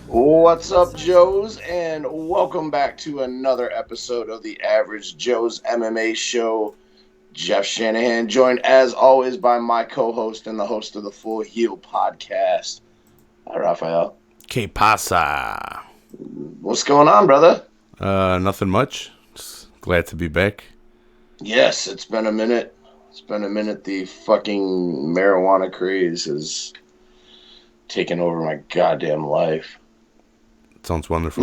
What's up, Joes, and welcome back to another episode of the Average Joe's MMA show. Jeff Shanahan, joined as always by my co-host and the host of the Full Heel podcast. Hi, Rafael. Que pasa? What's going on, brother? Nothing much. Just glad to be back. Yes, it's been a minute. The fucking marijuana craze has taken over my goddamn life. Sounds wonderful.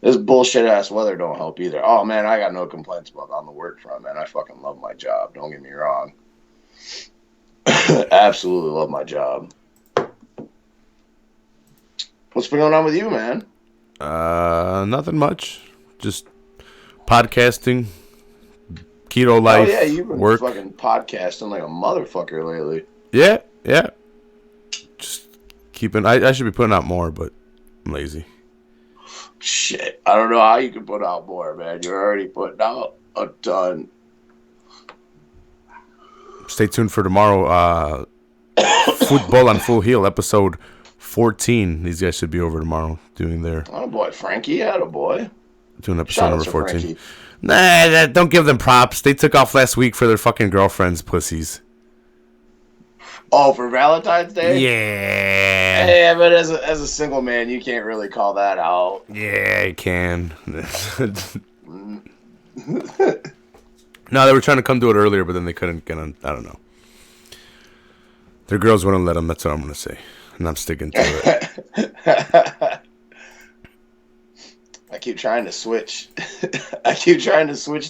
This bullshit ass weather don't help either. Oh man, I got no complaints about on the work front, man. I fucking love my job. Don't get me wrong. Absolutely love my job. What's been going on with you, man? Nothing much. Just podcasting, keto life. Oh yeah, you've been work. Fucking podcasting like a motherfucker lately. Yeah. Just keeping. I should be putting out more, but I'm lazy. Shit, I don't know how you can put out more, man. You're already putting out a ton. Stay tuned for tomorrow. Football on Full Heel, episode 14. These guys should be over tomorrow doing their. Oh boy, Frankie, boy. Doing episode number 14. Nah, don't give them props. They took off last week for their fucking girlfriends, pussies. Oh, for Valentine's Day? Yeah. Hey, but as a single man, you can't really call that out. Yeah, you can. No, they were trying to come do it earlier, but then they couldn't get on. I don't know. Their girls wouldn't let them. That's what I'm going to say. And I'm sticking to it. I keep trying to switch.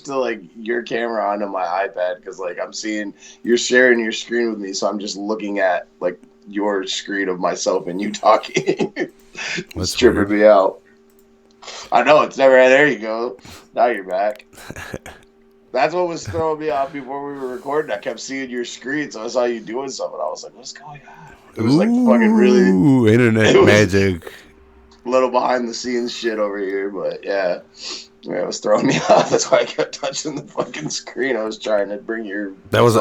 To like your camera onto my iPad because like I'm seeing you're sharing your screen with me, so I'm just looking at like your screen of myself and you talking. It's tripping me out. I know it's never. There you go. Now you're back. That's what was throwing me off before we were recording. I kept seeing your screen, so I saw you doing something. I was like, "What's going on?" It was like fucking really internet magic. Little behind the scenes shit over here, but yeah, it was throwing me off. That's why I kept touching the fucking screen. I was trying to bring your that was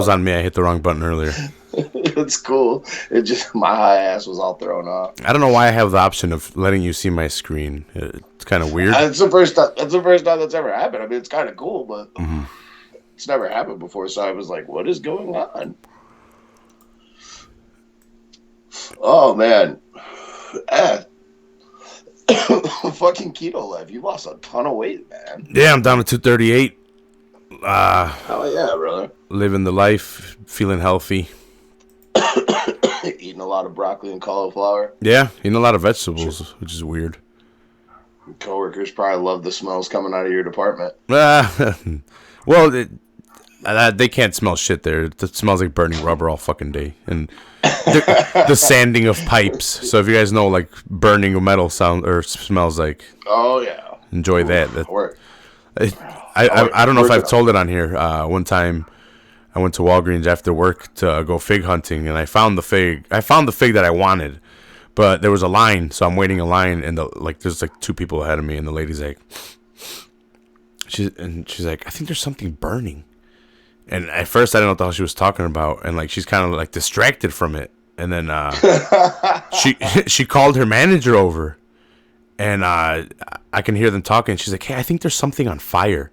on me. I hit the wrong button earlier. It's cool. It just my high ass was all thrown off. I don't know why I have the option of letting you see my screen. It's kind of weird. It's the first time that's ever happened. I mean, it's kind of cool, but it's never happened before. So I was like, "What is going on?" Oh man. Fucking keto life. You lost a ton of weight, man. Yeah, I'm down to 238. Hell yeah, brother. Living the life, feeling healthy. Eating a lot of broccoli and cauliflower. Yeah, eating a lot of vegetables, which is weird. Coworkers probably love the smells coming out of your department. Well, they can't smell shit there. It smells like burning rubber all fucking day. And the sanding of pipes. So if you guys know like burning metal sound or smells like, oh yeah, enjoy that. I don't know if I've told it on here. One time I went to Walgreens after work to go fig hunting, and I found the fig that I wanted, but there was a line, so I'm waiting in line, and there's like two people ahead of me, and the lady's like, she's like, I think there's something burning. And at first, I didn't know what the hell she was talking about, and like she's kind of like distracted from it. And then she called her manager over, and I can hear them talking. She's like, "Hey, I think there's something on fire."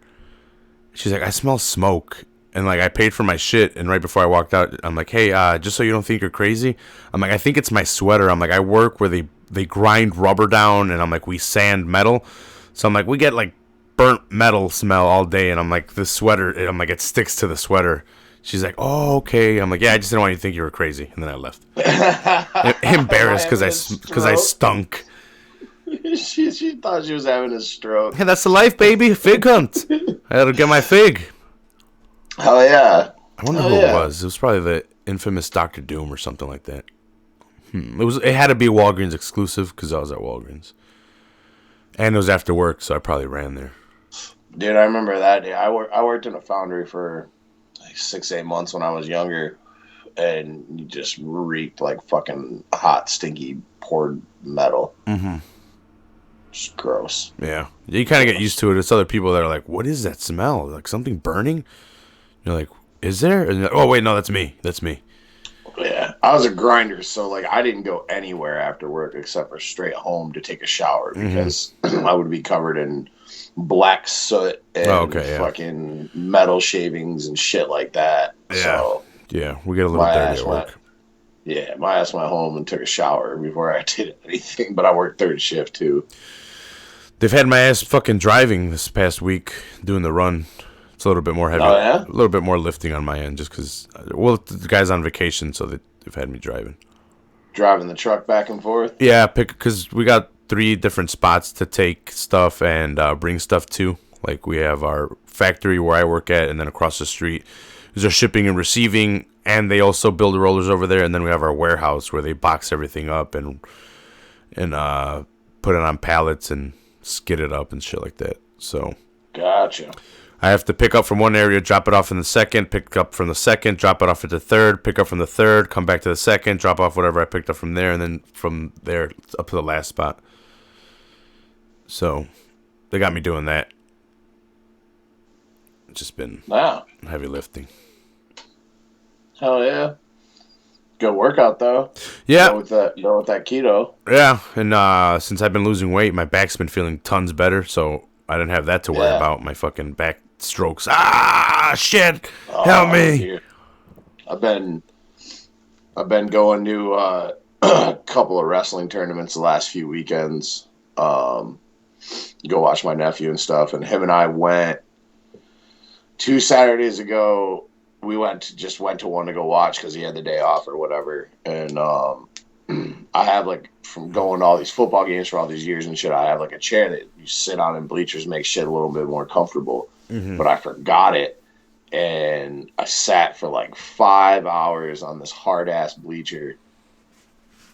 She's like, "I smell smoke." And like I paid for my shit, and right before I walked out, I'm like, "Hey, just so you don't think you're crazy, I'm like, I think it's my sweater. I'm like, I work where they grind rubber down, and I'm like, we sand metal, so I'm like, we get like burnt metal smell all day, and I'm like, the sweater, I'm like, it sticks to the sweater." She's like, "Oh, okay." I'm like, "Yeah, I just didn't want you to think you were crazy," and then I left. Embarrassed because I stunk. She thought she was having a stroke. Hey, that's the life, baby. Fig hunt. I had to get my fig. Hell yeah! I wonder who it was. It was probably the infamous Dr. Doom or something like that. It had to be a Walgreens exclusive because I was at Walgreens, and it was after work, so I probably ran there. Dude, I remember that day. I worked in a foundry for like 6-8 months when I was younger, and you just reeked like fucking hot, stinky poured metal. Mm-hmm. Just gross. Yeah, you kind of get used to it. It's other people that are like, "What is that smell? Like something burning?" You're like, "Is there?" And like, "Oh wait, no, that's me. That's me." Yeah. I was a grinder, so like I didn't go anywhere after work except for straight home to take a shower because I would be covered in black soot and fucking metal shavings and shit like that. Yeah. So Yeah, we get a little dirty at work. My ass went home and took a shower before I did anything, but I worked third shift too. They've had my ass fucking driving this past week, doing the run. It's a little bit more heavy, a little bit more lifting on my end, just because, the guy's on vacation, so they've had me driving. Driving the truck back and forth? Yeah, because we got 3 different spots to take stuff and bring stuff to. Like, we have our factory where I work at, and then across the street is our shipping and receiving, and they also build the rollers over there, and then we have our warehouse where they box everything up and put it on pallets and skid it up and shit like that. So gotcha. I have to pick up from one area, drop it off in the second, pick up from the second, drop it off at the third, pick up from the third, come back to the second, drop off whatever I picked up from there, and then from there up to the last spot. So they got me doing that. It's just been heavy lifting. Hell yeah. Good workout though. Yeah. With that keto. Yeah, and since I've been losing weight, my back's been feeling tons better, so I didn't have that to worry about. My fucking back strokes. Shit! Help me! Dude. I've been going to a couple of wrestling tournaments the last few weekends. Go watch my nephew and stuff, and him and I went 2 Saturdays ago. We went to one to go watch because he had the day off or whatever. And I have like, from going to all these football games for all these years and shit, I have like a chair that you sit on in bleachers, make shit a little bit more comfortable. But I forgot it, and I sat for like 5 hours on this hard ass bleacher,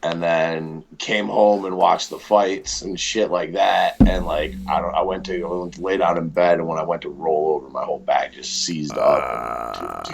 and then came home and watched the fights and shit like that. And like I went to lay down in bed, and when I went to roll over, my whole back just seized up.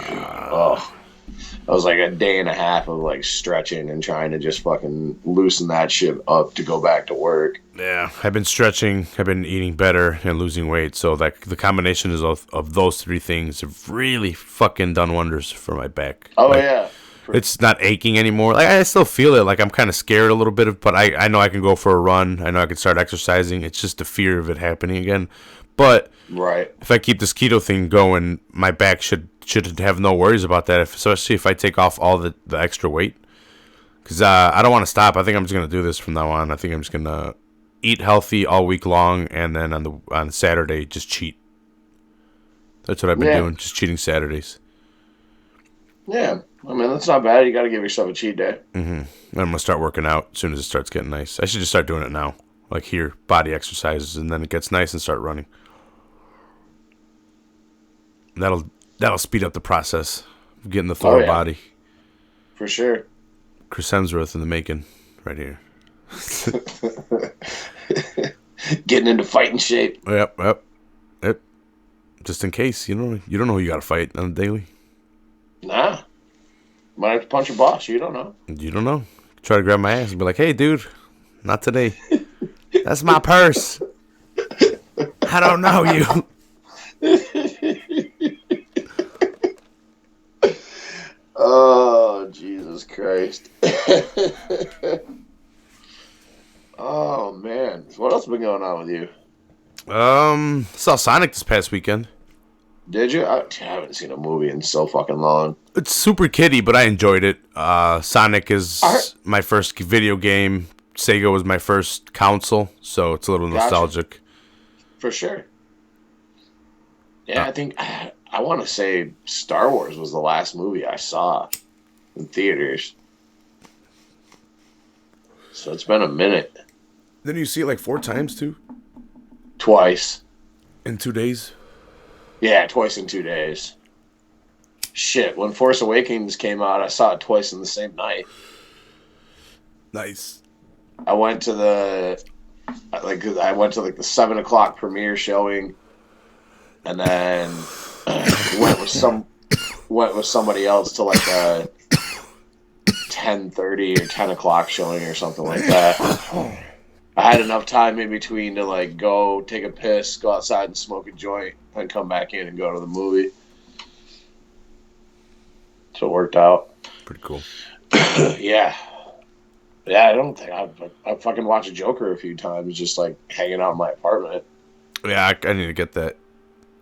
It was like a day and a half of like stretching and trying to just fucking loosen that shit up to go back to work. Yeah, I've been stretching, I've been eating better and losing weight, so like the combination of those 3 things have really fucking done wonders for my back. Oh, like, yeah. It's not aching anymore. Like, I still feel it. Like, I'm kind of scared a little bit, but I know I can go for a run. I know I can start exercising. It's just the fear of it happening again. But if I keep this keto thing going, my back should have no worries about that, especially if I take off all the extra weight. Because I don't want to stop. I think I'm just going to do this from now on. I think I'm just going to eat healthy all week long, and then on Saturday, just cheat. That's what I've been doing, just cheating Saturdays. Yeah, I mean, that's not bad. You got to give yourself a cheat day. And I'm going to start working out as soon as it starts getting nice. I should just start doing it now. Like here, body exercises, and then it gets nice and start running. That'll speed up the process of getting the Thor body. For sure. Chris Hemsworth in the making, right here. Getting into fighting shape. Yep. Just in case, you don't know who you got to fight on a daily. Nah. Might have to punch your boss. You don't know. You don't know. Try to grab my ass and be like, hey, dude, not today. That's my purse. I don't know you. Oh, Jesus Christ. Oh, man. What else has been going on with you? Saw Sonic this past weekend. Did you? I haven't seen a movie in so fucking long. It's super kiddie, but I enjoyed it. Sonic is my first video game. Sega was my first console, so it's a little nostalgic. For sure. Yeah, I think I want to say Star Wars was the last movie I saw in theaters. So it's been a minute. Didn't you see it like 4 times too? Twice. In 2 days? Yeah, twice in 2 days. Shit, when Force Awakens came out, I saw it twice in the same night. Nice. I went to the 7 o'clock premiere showing, and then went with somebody else to like a 10:30 or 10 o'clock showing or something like that. I had enough time in between to like go take a piss, go outside and smoke a joint, then come back in and go to the movie. So it worked out. Pretty cool. Yeah. Yeah, I don't think I've fucking watched Joker a few times, just like hanging out in my apartment. Yeah, I need to get that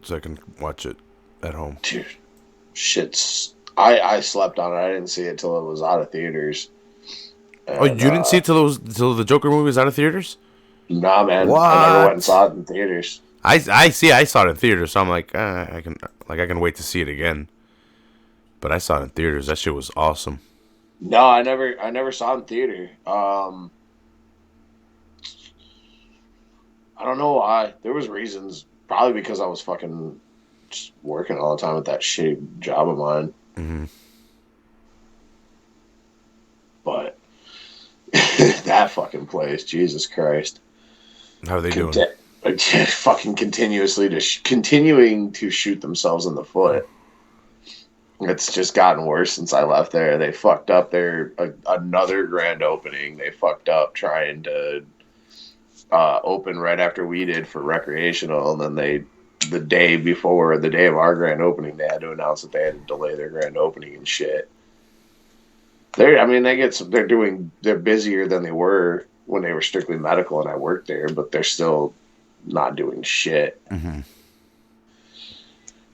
so I can watch it at home. Dude, shit's. I slept on it. I didn't see it till it was out of theaters. Oh, you And didn't see it till the Joker movie was out of theaters? nah, man, I never went and What? saw it in theaters. I see. I saw it in theaters, so I'm like, I can wait to see it again. But I saw it in theaters. That shit was awesome. No, I never saw it in theater. I don't know why. There was reasons. Probably because I was fucking just working all the time with that shitty job of mine. Mm-hmm. But that fucking place, Jesus Christ. How are they doing? Fucking continuing to shoot themselves in the foot. It's just gotten worse since I left there. They fucked up their another grand opening. They fucked up trying to open right after we did for recreational, and then the day before the day of our grand opening, they had to announce that they had to delay their grand opening and shit. They're busier than they were when they were strictly medical and I worked there, but they're still not doing shit. Mm-hmm.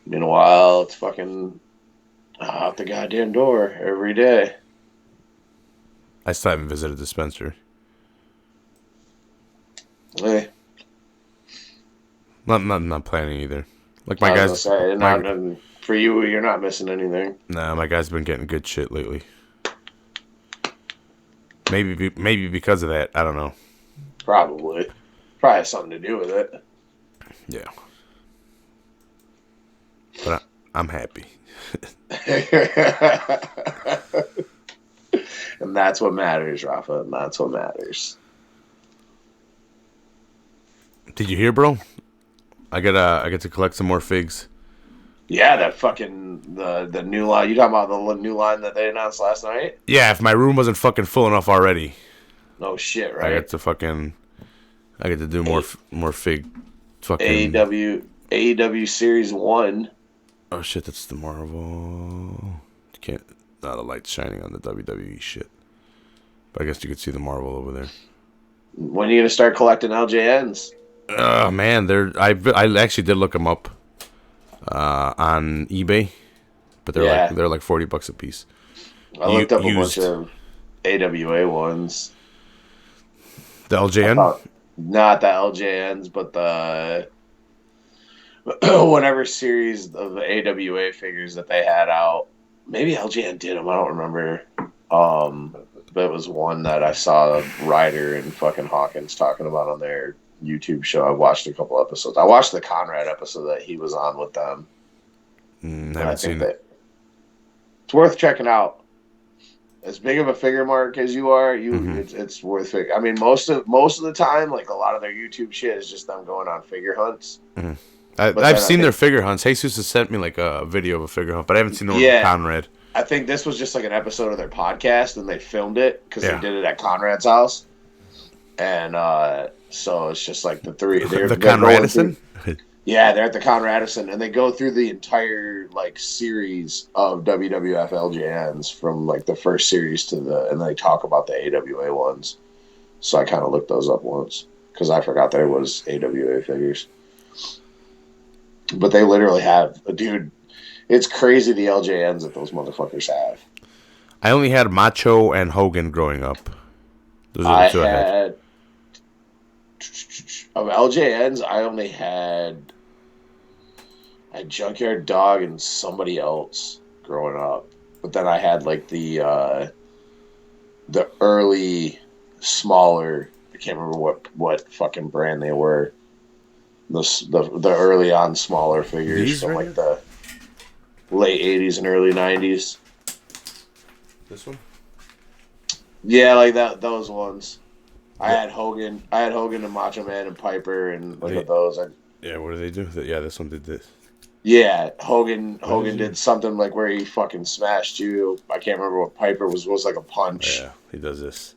Meanwhile, it's fucking out the goddamn door every day. I still haven't visited the dispensary. Hey, Not planning either. Like my I guys, was gonna say, for you, you're not missing anything. nah, my guy's been getting good shit lately. Maybe because of that. I don't know. Probably has something to do with it. Yeah, but I'm happy. And that's what matters, Rafa. And that's what matters. Did you hear, bro? I get to collect some more figs. Yeah, that fucking the new line. You talking about the new line that they announced last night? Yeah, if my room wasn't fucking full enough already, No shit, I right? get to do more fig. Fucking AEW Series 1. Oh shit, that's the Marvel. You can't. The light's shining on the WWE shit. But I guess you could see the Marvel over there. When are you gonna start collecting LJNs? Oh man, I actually did look them up on eBay, but they're like $40 a piece. I looked up a bunch of AWA ones. The LJN? Not the LJNs, but the whatever series of the AWA figures that they had out. Maybe LJN did them. I don't remember. But it was one that I saw Ryder and fucking Hawkins talking about on their YouTube show. I watched a couple episodes. I watched the Conrad episode that he was on with them. Haven't seen it. It's worth checking out. As big of a figure mark as you are, it's worth it. I mean, most of the time, like a lot of their YouTube shit is just them going on figure hunts. Mm-hmm. I've seen their figure hunts. Jesus has sent me like a video of a figure hunt, but I haven't seen the one with Conrad. I think this was just like an episode of their podcast, and they filmed it because they did it at Conrad's house. And so it's just like the three. The Conradison? Yeah, they're at the Conradison, and they go through the entire like series of WWF LJNs from like the first series and they talk about the AWA ones. So I kind of looked those up once because I forgot there was AWA figures. But they literally have, dude. It's crazy the LJNs that those motherfuckers have. I only had Macho and Hogan growing up. Those are the two I had. Of LJNs, I only had a Junkyard Dog and somebody else growing up. But then I had like the early, smaller. I can't remember what fucking brand they were. The early on smaller figures from like the late 80s and early 90s. This one? Yeah, like those ones. I had Hogan and Macho Man and Piper and look at those. Yeah, what do they do? Yeah, this one did this. Yeah, Hogan did something like where he fucking smashed you. I can't remember what Piper was like a punch. Yeah, he does this.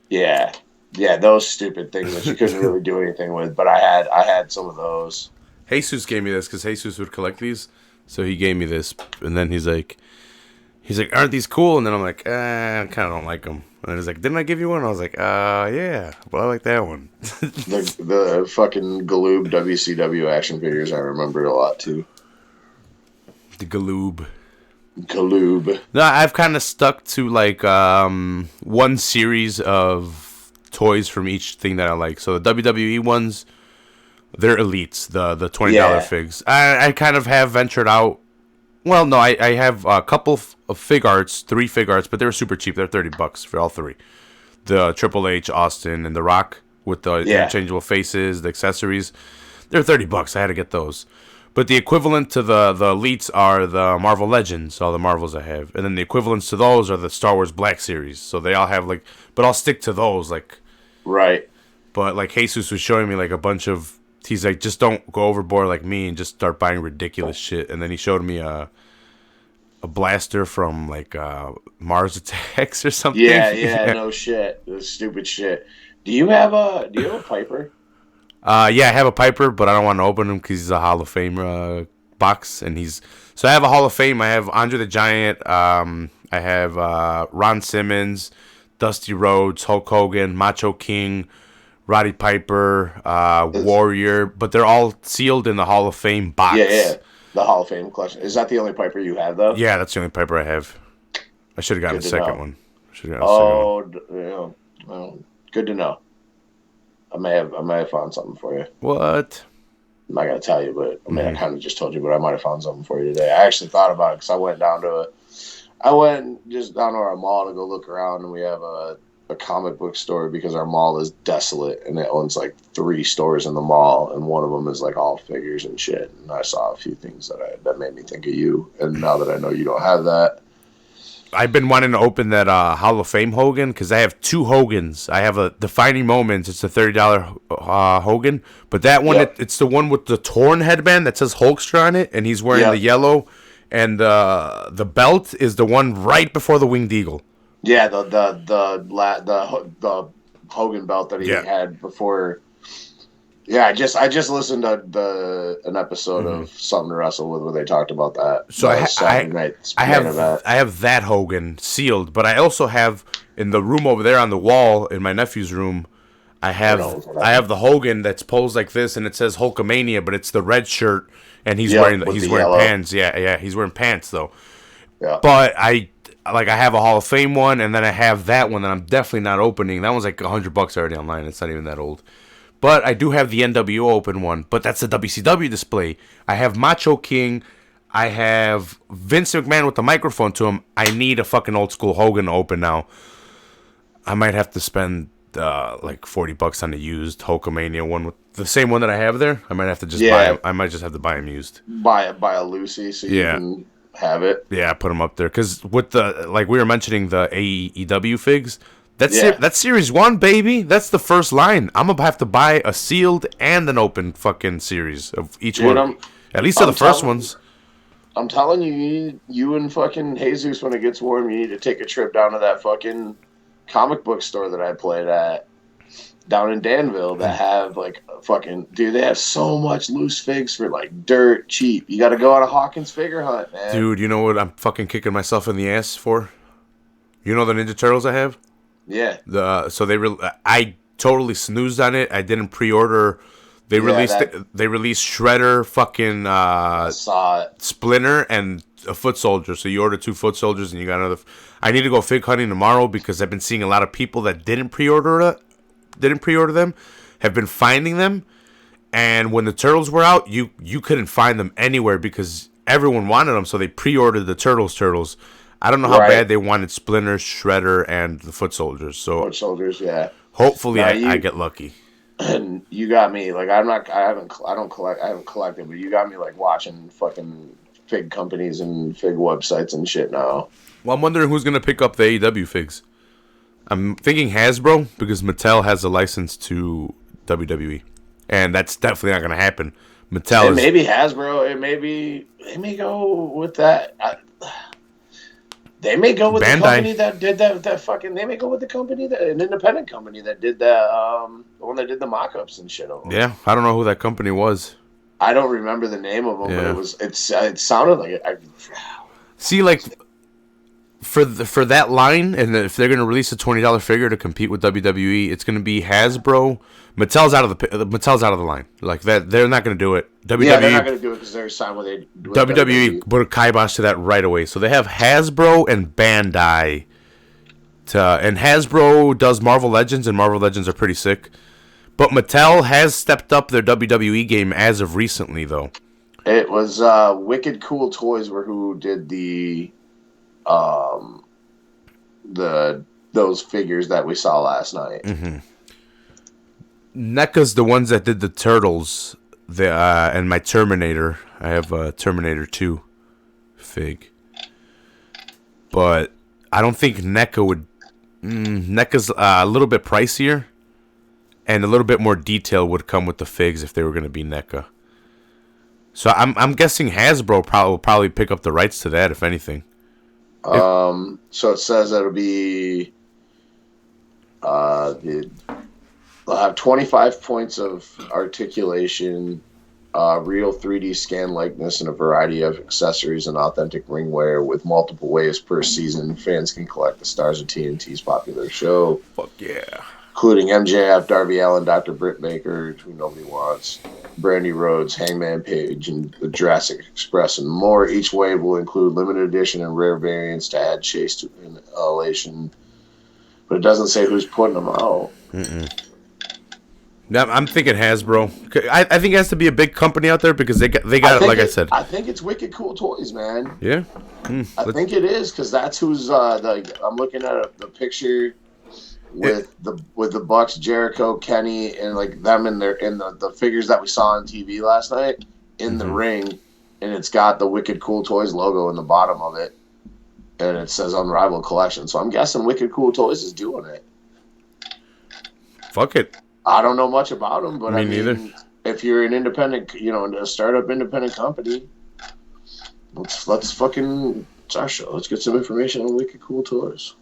Yeah. Yeah, those stupid things that you couldn't really do anything with, but I had some of those. Jesus gave me this because Jesus would collect these, so he gave me this, and then he He's like, aren't these cool? And then I'm like, I kind of don't like them. And then he's like, didn't I give you one? I was like, yeah, well, I like that one. The fucking Galoob WCW action figures I remember a lot too. The Galoob. Galoob. No, I've kind of stuck to like one series of toys from each thing that I like. So the WWE ones, they're elites. The $20 figs. I kind of have ventured out. Well, no, I have a couple of fig arts, 3 fig arts, but they were super cheap. They're $30 for all 3. The Triple H, Austin, and The Rock with the interchangeable faces, the accessories. They're $30. I had to get those. But the equivalent to the elites are the Marvel Legends, all the Marvels I have. And then the equivalents to those are the Star Wars Black Series. So they all have like, but I'll stick to those like. Right. But like Jesus was showing me like a bunch of, he's like, just don't go overboard like me and just start buying ridiculous shit. And then he showed me a blaster from like Mars Attacks or something. Yeah, no shit. This stupid shit. Do you have a Piper? Yeah, I have a Piper, but I don't want to open him because he's a Hall of Fame box, and so I have a Hall of Fame. I have Andre the Giant. I have Ron Simmons, Dusty Rhodes, Hulk Hogan, Macho King, Roddy Piper, Warrior, but they're all sealed in the Hall of Fame box. Yeah. The Hall of Fame collection. Is that the only Piper you have, though? Yeah, that's the only Piper I have. I should have gotten a second one. Well, good to know. I may have found something for you. What? I'm not gonna tell you, but I mean, I kind of just told you, but I might have found something for you today. I actually thought about it because I went just down to our mall to go look around, and we have a comic book store because our mall is desolate and it owns like 3 stores in the mall, and one of them is like all figures and shit. And I saw a few things that made me think of you. And now that I know you don't have that, I've been wanting to open that Hall of Fame Hogan because I have 2 Hogans. I have a Defining Moments. It's a $30 Hogan, but that one it's the one with the torn headband that says Hulkster on it, and he's wearing the yellow, and the belt is the one right before the Winged Eagle. Yeah, the Hogan belt that he had before. Yeah, I just listened to an episode of Something to Wrestle With where they talked about that. So I have that Hogan sealed, but I also have in the room over there on the wall in my nephew's room. I have the Hogan that's posed like this, and it says Hulkamania, but it's the red shirt, and he's wearing pants. Yeah, he's wearing pants though. Yeah. But I have a Hall of Fame one, and then I have that one that I'm definitely not opening. That one's like $100 already online. It's not even that old. But I do have the NWO open one, but that's the WCW display. I have Macho King. I have Vince McMahon with the microphone to him. I need a fucking old school Hogan to open now. I might have to spend like $40 on the used Hulkamania one with the same one that I have there. I might have to just buy him. I might just have to buy him used. Buy a Lucy so you can have it. Yeah, put them up there because with the like we were mentioning the AEW figs. That's Series 1, baby. That's the first line. I'm going to have to buy a sealed and an open fucking series of each one. At least of the first ones. I'm telling you, you and fucking Jesus, when it gets warm, you need to take a trip down to that fucking comic book store that I played at down in Danville that have like fucking... Dude, they have so much loose figs for like dirt cheap. You got to go on a Hawkins figure hunt, man. Dude, you know what I'm fucking kicking myself in the ass for? You know the Ninja Turtles I have? Yeah. I totally snoozed on it. I didn't pre-order. They released Shredder, fucking saw it. Splinter, and a Foot Soldier. So you order 2 Foot Soldiers, and you got another. I need to go fig hunting tomorrow because I've been seeing a lot of people that didn't pre-order them, have been finding them, and when the Turtles were out, you couldn't find them anywhere because everyone wanted them, so they pre-ordered the Turtles. I don't know how bad they wanted Splinter, Shredder, and the Foot Soldiers. So Foot Soldiers, yeah. Hopefully, I get lucky. And you got me like I haven't collected, but you got me like watching fucking fig companies and fig websites and shit now. Well, I'm wondering who's gonna pick up the AEW figs. I'm thinking Hasbro because Mattel has a license to WWE, and that's definitely not gonna happen. Maybe Hasbro. They may go with that. They may go with Bandai. The company that did that fucking. They may go with the company an independent company that did that. The one that did the mock-ups and shit. Yeah, I don't know who that company was. I don't remember the name of them, but it sounded like it. See, like for that line, and if they're going to release a $20 figure to compete with WWE, it's going to be Hasbro. Mattel's out of the line. Like that, they're not going to do it. Yeah, they're not going to do it because they're signed with WWE put a kibosh to that right away. So they have Hasbro and Bandai. And Hasbro does Marvel Legends, and Marvel Legends are pretty sick. But Mattel has stepped up their WWE game as of recently, though. It was Wicked Cool Toys were who did those figures that we saw last night. Mm-hmm. NECA's the ones that did the Turtles, and my Terminator. I have a Terminator 2 fig. But I don't think NECA would... NECA's a little bit pricier, and a little bit more detail would come with the figs if they were going to be NECA. So I'm guessing Hasbro will probably pick up the rights to that, if anything. So it says it'll be... they'll have 25 points of articulation, real 3D scan likeness, and a variety of accessories and authentic ringwear with multiple waves per season. Fans can collect the stars of TNT's popular show. Fuck yeah. Including MJF, Darby Allin, Dr. Britt Baker, who nobody wants, Brandy Rhodes, Hangman Page, and the Jurassic Express, and more. Each wave will include limited edition and rare variants to add chase to an elation. But it doesn't say who's putting them out. Now, I'm thinking Hasbro. I think it has to be a big company out there because they got it, like I said. I think it's Wicked Cool Toys, man. Yeah? I think it is because that's who's I'm looking at the picture with the Bucks, Jericho, Kenny, and like them in the figures that we saw on TV last night in the ring, and it's got the Wicked Cool Toys logo in the bottom of it, and it says Unrivaled Collection. So I'm guessing Wicked Cool Toys is doing it. Fuck it. I don't know much about them, but Me neither. If you're an independent, a startup independent company, let's fucking, it's our show. Let's get some information on Wicked Cool Toys.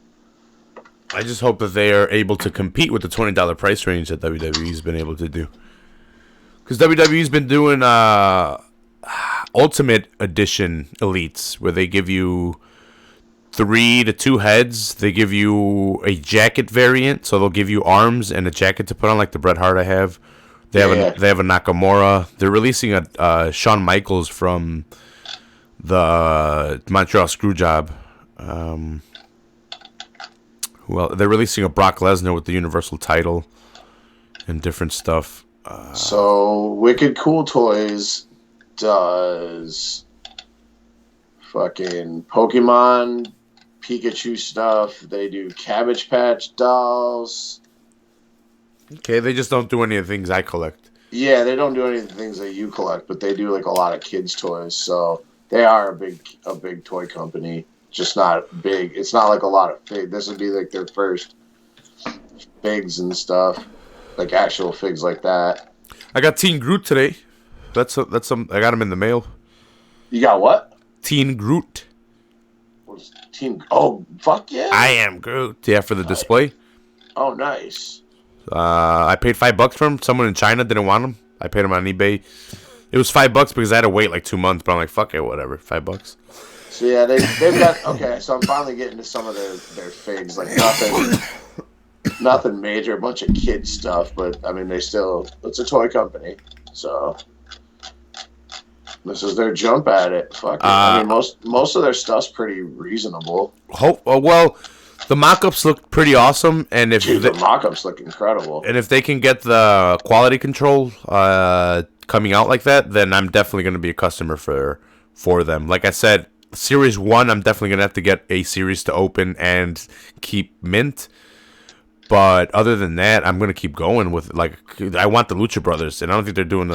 I just hope that they are able to compete with the $20 price range that WWE's been able to do. Because WWE's been doing Ultimate Edition Elites, where they give you 3 to 2 heads. They give you a jacket variant, so they'll give you arms and a jacket to put on, like the Bret Hart I have. They have a Nakamura. They're releasing a Shawn Michaels from the Montreal Screwjob. Well, they're releasing a Brock Lesnar with the Universal title and different stuff. So Wicked Cool Toys does fucking Pokemon, Pikachu stuff. They do Cabbage Patch dolls. Okay, they just don't do any of the things I collect. Yeah, they don't do any of the things that you collect, but they do like a lot of kids' toys. So they are a big toy company. Just not big. It's not like a lot of figs. This would be like their first figs and stuff, like actual figs like that. I got Teen Groot today. That's some. I got him in the mail. You got what? Teen Groot. Oh, fuck yeah! I am Groot. Yeah, for the display. Oh, nice. I paid $5 for him. Someone in China didn't want him. I paid him on eBay. It was $5 because I had to wait like 2 months. But I'm like, fuck it, whatever. $5. So yeah, they've got okay. So I'm finally getting to some of their figs. Like nothing major. A bunch of kid stuff, but I mean, it's a toy company. So this is their jump at it. Fuck it. I mean, most of their stuff's pretty reasonable. Well, the mock-ups look pretty awesome, and the mock-ups look incredible. And if they can get the quality control coming out like that, then I'm definitely going to be a customer for them. Like I said, Series 1, I'm definitely going to have to get a series to open and keep mint. But other than that, I'm going to keep going with, like, I want the Lucha Brothers, and I don't think they're doing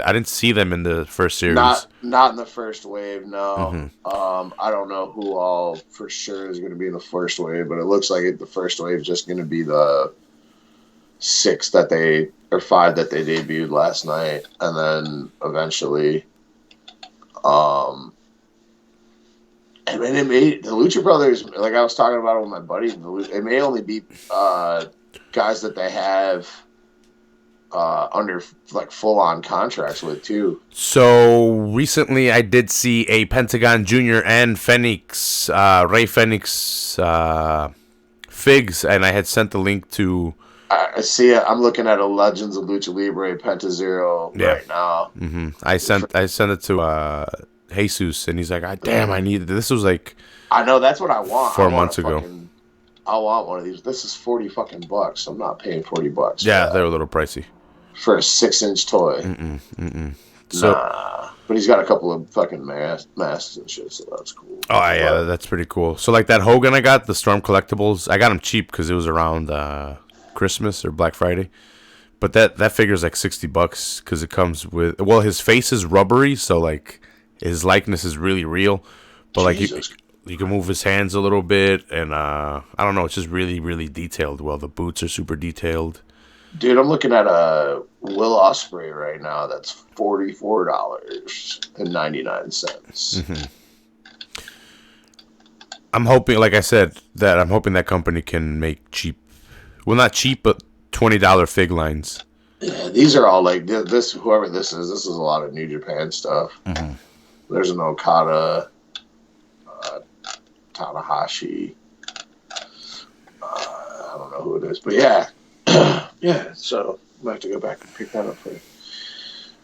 I didn't see them in the first series. Not in the first wave, no. I don't know who all for sure is going to be in the first wave, but it looks like the first wave is just going to be the 5 that they debuted last night, and then eventually, I mean, the Lucha Brothers, like I was talking about it with my buddy, it may only be guys that they have under like full on contracts with too. So recently, I did see a Pentagon Junior and Phoenix, Ray Phoenix, figs, and I had sent the link to. I see it. I'm looking at a Legends of Lucha Libre Penta Zero right now. I sent it to Jesus, and he's like, "Damn, I need this." Was like, I know that's what I want. 4 months ago. I want one of these. This is $40 fucking bucks. I'm not paying $40. Yeah, they're a little pricey for a 6-inch toy. So, but he's got a couple of fucking masks and shit, so that's cool. Oh yeah, that's pretty cool. So like that Hogan I got, the Storm Collectibles, I got them cheap because it was around Christmas or Black Friday. But that figure's like $60 because it comes with, well, his face is rubbery, so like his likeness is really real. But like you can move his hands a little bit, and I don't know, it's just really, really detailed. Well, the boots are super detailed. Dude, I'm looking at a Will Ospreay right now. That's $44.99. I'm hoping, like I said, I'm hoping that company can make cheap, well, not cheap, but $20 fig lines. Yeah, these are all like this. Whoever this is a lot of New Japan stuff. There's an Okada, Tanahashi. I don't know who it is, but yeah. Yeah, so I might have to go back and pick that up for you.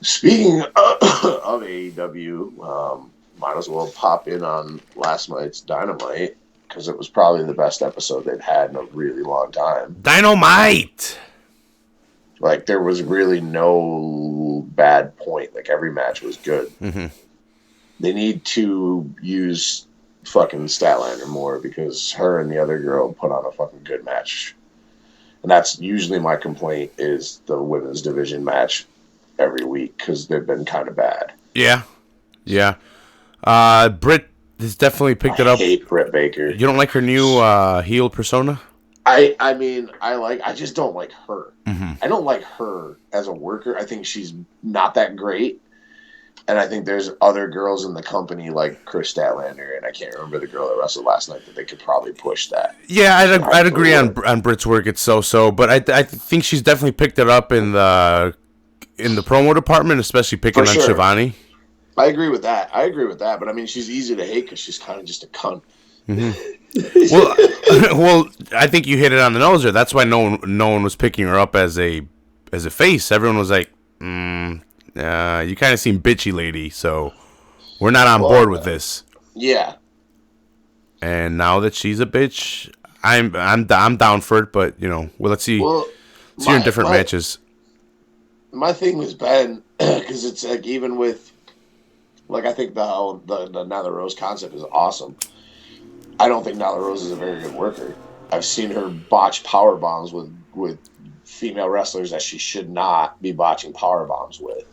Speaking of AEW, might as well pop in on last night's Dynamite because it was probably the best episode they've had in a really long time. Dynamite! Like, there was really no bad point. Like, every match was good. They need to use fucking Statlander more because her and the other girl put on a fucking good match. And that's usually my complaint is the women's division match every week because they've been kind of bad. Yeah. Britt has definitely picked it up. I hate Britt Baker. You don't like her new heel persona? I mean, I just don't like her. I don't like her as a worker. I think she's not that great. And I think there's other girls in the company like Chris Statlander, and I can't remember the girl that wrestled last night, that they could probably push that. Yeah, I'd agree on Britt's work. It's so, but I think she's definitely picked it up in the promo department, especially picking on Shivani. I agree with that. But I mean, she's easy to hate because she's kind of just a cunt. Well, I think you hit it on the nose there. That's why no one was picking her up as a face. Everyone was like, you kind of seem bitchy, lady, so we're not on board with this. Yeah. And now that she's a bitch, I'm down for it. But let's see. See her in different matches. My thing was Ben, because it's like even with, like, I think the Nyla Rose concept is awesome. I don't think Nyla Rose is a very good worker. I've seen her botch power bombs with female wrestlers that she should not be botching power bombs with.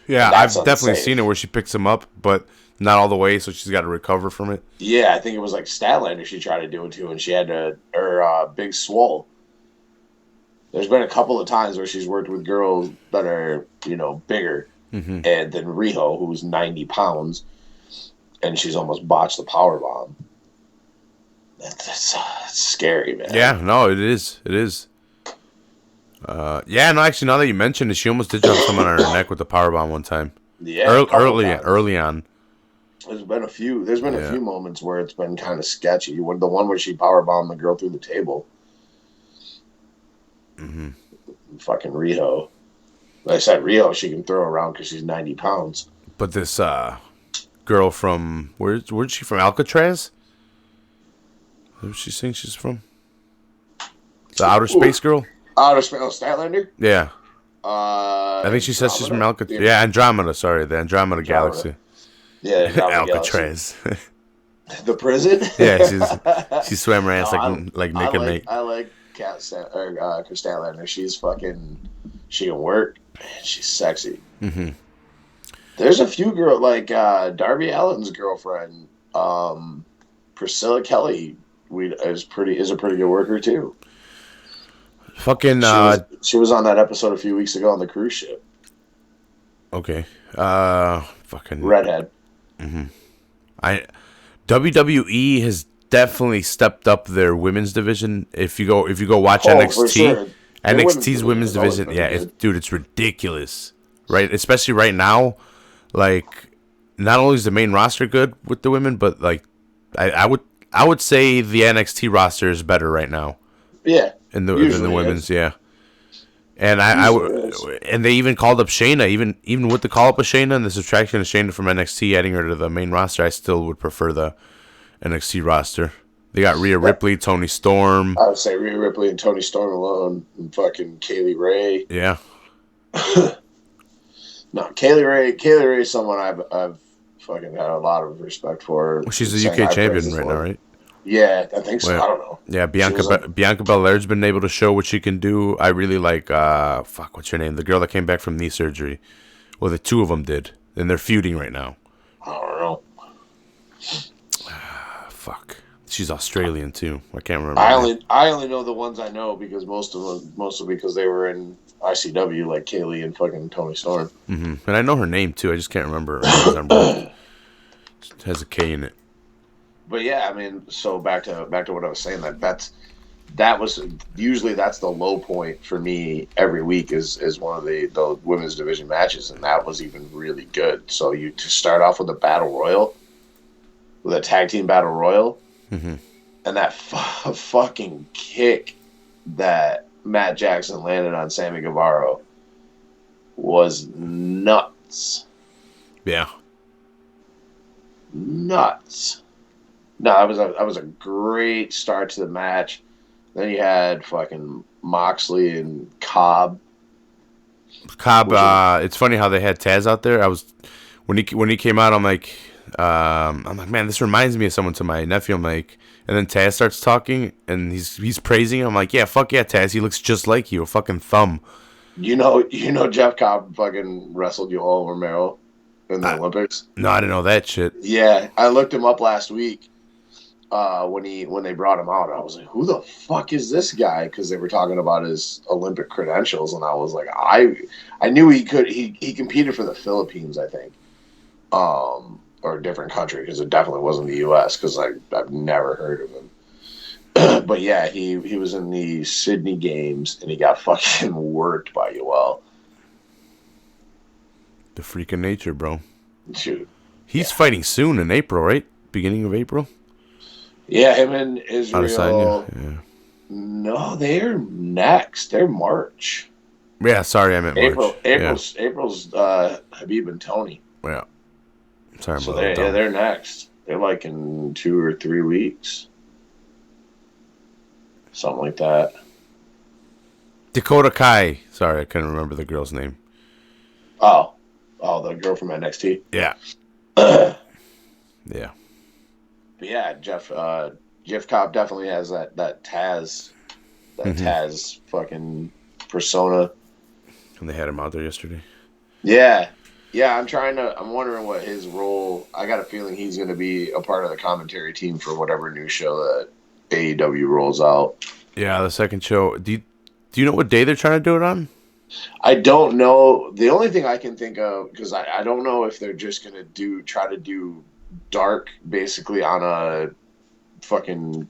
Yeah, I've definitely seen it where she picks them up, but not all the way, so she's got to recover from it. Yeah, I think it was like Statlander she tried to do it to, and she had Big Swole. There's been a couple of times where she's worked with girls that are, bigger, and then Riho, who's 90 pounds, and she's almost botched the power bomb. That's scary, man. Yeah, no, it is. It is. Actually, now that you mention it, she almost did jump someone on her neck with the powerbomb one time. Yeah, early on. There's been a few moments where it's been kind of sketchy. The one where she powerbombed the girl through the table. Fucking Riho. Like I said, Riho, she can throw around because she's 90 pounds. But this girl from where's she from? Alcatraz? Who's she saying she's from? The outer space girl. Outer Space, Statlander? Yeah. I think she says she's from Alcatraz. Yeah, Andromeda, sorry. The Andromeda Galaxy. Yeah, Alcatraz. The prison? Yeah, she swam her ass like Nick and Nate. I like Chris Statlander. She can work, and she's sexy. There's a few girls, like Darby Allin's girlfriend, Priscilla Kelly, is a pretty good worker, too. Fucking. She was on that episode a few weeks ago on the cruise ship. Okay. Fucking redhead. WWE has definitely stepped up their women's division. If you go watch NXT, Their NXT's women's has always division, been yeah, good. it's ridiculous, right? Especially right now, like not only is the main roster good with the women, but like I would say the NXT roster is better right now Yeah, in the than the usually women's, is. yeah. And Usually is. and they even called up Shayna, even with the call up of Shayna and the subtraction of Shayna from NXT, adding her to the main roster, I still would prefer the NXT roster. They got Rhea Yeah, Ripley, Tony Storm, I would say Rhea Ripley and Tony Storm alone, and fucking Kaylee Ray. yeah. No, Kaylee Ray is someone I've fucking had a lot of respect for. She's the Saying UK high champion praises right for now, her. right? Yeah, I think so. Well, I don't know. yeah, She was like, Bianca Belair's been able to show what she can do. I really like fuck, what's her name? The girl that came back from knee surgery. Well, the two of them did, and they're feuding right now. I don't know. Fuck, she's Australian too. I can't remember. Her name. I only know the ones I know because mostly because they were in ICW, like Kaylee and fucking Tony Storm. And I know her name too. I just can't remember her for some reason. It has a K in it. But yeah, I mean, so back to what I was saying. That was usually that's the low point for me every week is one of the women's division matches, and that was even really good. So you to start off with a battle royal, with a tag team battle royal, and that fucking kick that Matt Jackson landed on Sammy Guevara was nuts. Yeah. Nuts. No, that was a great start to the match. Then you had fucking Moxley and Cobb. It's funny how they had Taz out there. I was when he came out, I'm like, man, this reminds me of someone to my nephew. I'm like, and then Taz starts talking and he's praising him. I'm like, yeah, fuck yeah, Taz. He looks just like you, a fucking thumb. You know, Jeff Cobb fucking wrestled Yoel Romero in the Olympics. No, I didn't know that shit. Yeah, I looked him up last week. When they brought him out, I was like, "Who the fuck is this guy?" Because they were talking about his Olympic credentials, and I was like, I knew he could. He competed for the Philippines, I think, or a different country because it definitely wasn't the U.S. Because I've never heard of him. But yeah, he was in the Sydney Games, and he got fucking worked by Yoel. The freak of nature, bro. Shoot, he's fighting soon in April, right? Beginning of April. Yeah, him and Israel. Yeah. No, they're next. They're March. Yeah, sorry, I meant March. April's Habib and Tony. Yeah. Sorry, so they're next. They're like in 2 or 3 weeks. Something like that. Dakota Kai. Sorry, I couldn't remember the girl's name. Oh, the girl from NXT. Yeah. Yeah. But yeah, Jeff Cobb definitely has that Taz, Taz fucking persona. And they had him out there yesterday. Yeah. I'm wondering what his role. I got a feeling he's going to be a part of the commentary team for whatever new show that AEW rolls out. Yeah, the second show. Do you know what day they're trying to do it on? I don't know. The only thing I can think of, because I don't know if they're just going to try to do Dark basically on a fucking,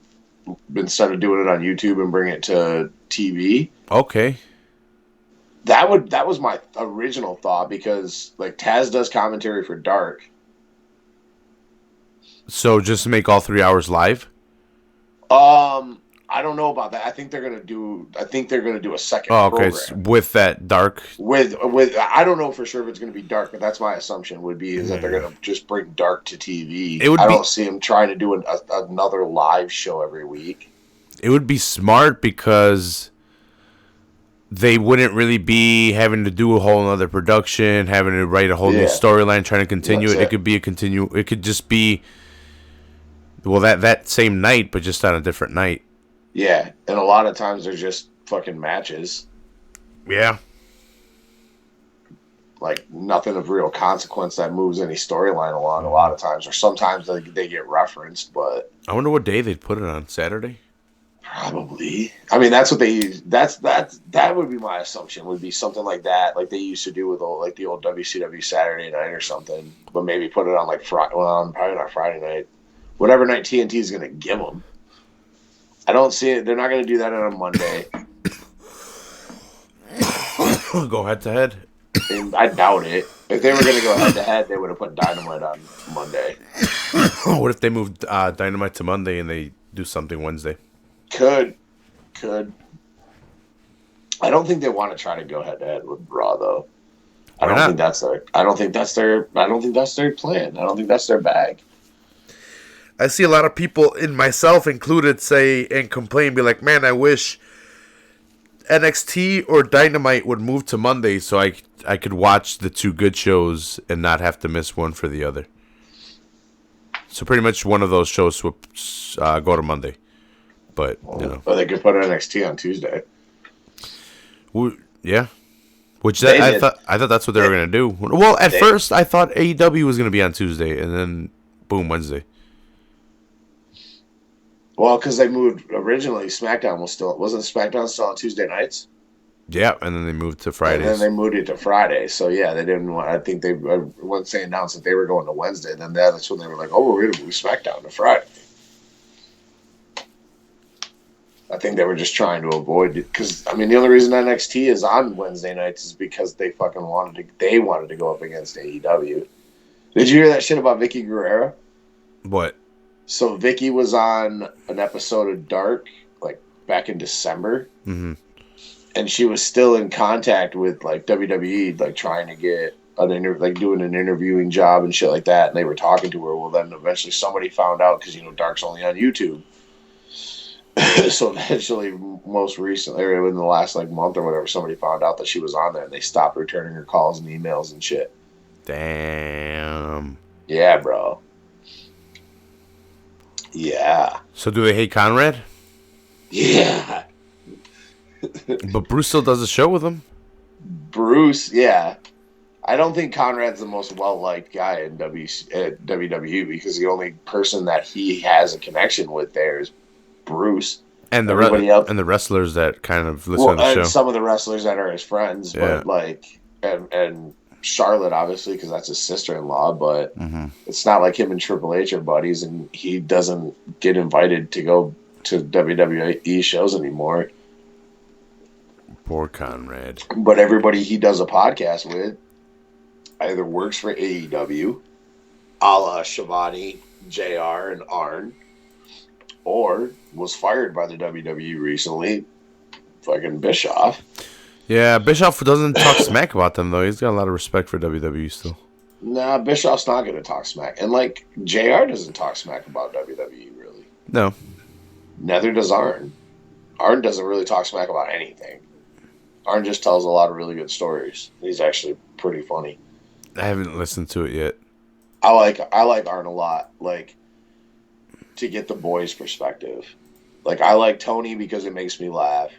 instead of doing it on YouTube and bring it to TV. Okay. That was my original thought, because like Taz does commentary for Dark. So just make all 3 hours live? I don't know about that. I think they're gonna do a second. Oh, okay. Program. With that Dark. With I don't know for sure if it's gonna be Dark, but that's my assumption would be that they're gonna just bring Dark to TV. I don't see them trying to do another live show every week. It would be smart because they wouldn't really be having to do a whole other production, having to write a whole new storyline, trying to continue it. It could be it could just be that same night, but just on a different night. Yeah, and a lot of times they're just fucking matches. Yeah. Like nothing of real consequence that moves any storyline along a lot of times, or sometimes they get referenced, but I wonder what day they'd put it on. Saturday? Probably. I mean, that's what they use. That would be my assumption. Would be something like that, like they used to do with the old WCW Saturday night or something. But maybe put it on like Friday. Well, probably not Friday night. Whatever night TNT is going to give them. I don't see it. They're not going to do that on a Monday. Go head to head. And I doubt it. If they were going to go head to head, they would have put Dynamite on Monday. What if they moved Dynamite to Monday and they do something Wednesday? Could. I don't think they want to try to go head to head with Raw though. I Why don't not? think that's their. I don't think that's their plan. I don't think that's their bag. I see a lot of people, in myself included, say and complain, be like, "Man, I wish NXT or Dynamite would move to Monday so I could watch the two good shows and not have to miss one for the other." So pretty much one of those shows would go to Monday, but you know, Or they could put NXT on Tuesday. yeah. Which They I did. thought that's what they were gonna do. Well, at first I thought AEW was gonna be on Tuesday, and then boom, Wednesday. Well, because they moved originally, SmackDown wasn't SmackDown still on Tuesday nights, Yeah, and then they moved to and Fridays. then they moved it to Friday. So yeah, they didn't want. I think they once they announced that they were going to Wednesday, then that's when they were like, "Oh, we're going to move SmackDown to Friday." I think they were just trying to avoid it because I mean the only reason NXT is on Wednesday nights is because they fucking wanted to go up against AEW. Did you hear that shit about Vicky Guerrero? What? So Vicky was on an episode of Dark like back in December, Mm-hmm. and she was still in contact with like WWE, like trying to get like doing an interviewing job and shit like that. And they were talking to her. Well, then eventually somebody found out because Dark's only on YouTube. So eventually, most recently, or in the last like month or whatever, somebody found out that she was on there, and they stopped returning her calls and emails and shit. Damn. Yeah, bro. Yeah. So do they hate Conrad? Yeah. But Bruce still does a show with him. Bruce, yeah. I don't think Conrad's the most well-liked guy in WWE because the only person that he has a connection with there is Bruce. And Everybody else, and the wrestlers that kind of listen to the and show. some of the wrestlers that are his friends, Yeah. but like, and Charlotte obviously because that's his sister-in-law. But it's not like him and Triple H are buddies, and he doesn't get invited to go to WWE shows anymore. Poor Conrad. But everybody he does a podcast with either works for AEW, a la Shivani, JR, and Arn, or was fired by the WWE recently, fucking Bischoff. Yeah, Bischoff doesn't talk smack about them, though. He's got a lot of respect for WWE still. Nah, Bischoff's not going to talk smack. And, like, JR doesn't talk smack about WWE, really. No. Neither does Arn. Arn doesn't really talk smack about anything. Arn just tells a lot of really good stories. He's actually pretty funny. I haven't listened to it yet. I like Arn a lot. Like, to get the boys' perspective. Like, I like Tony because it makes me laugh.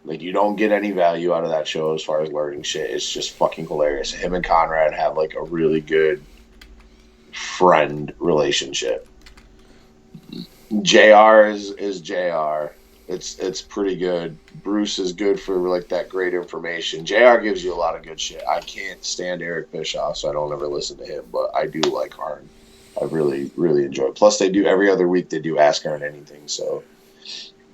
Like, you don't get any value out of that show as far as learning shit. It's just fucking hilarious. Him and Conrad have, like, a really good friend relationship. JR is JR. It's pretty good. Bruce is good for, like, that great information. JR gives you a lot of good shit. I can't stand Eric Bischoff, so I don't ever listen to him, but I do like Arn. I really, really enjoy it. Plus, they do every other week. They do Ask Arn Anything, so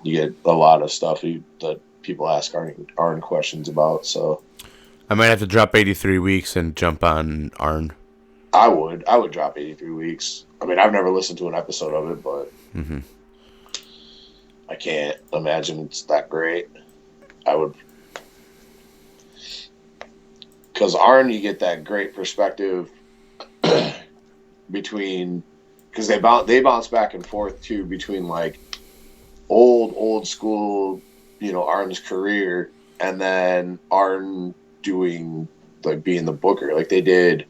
you get a lot of stuff that people ask Arn questions about. So I might have to drop 83 weeks and jump on Arn. I would drop 83 weeks. I mean, I've never listened to an episode of it, but I can't imagine it's that great. I would, because Arn, you get that great perspective between, because they bounce back and forth too between like old school, Arn's career, and then Arn doing like being the booker, like they did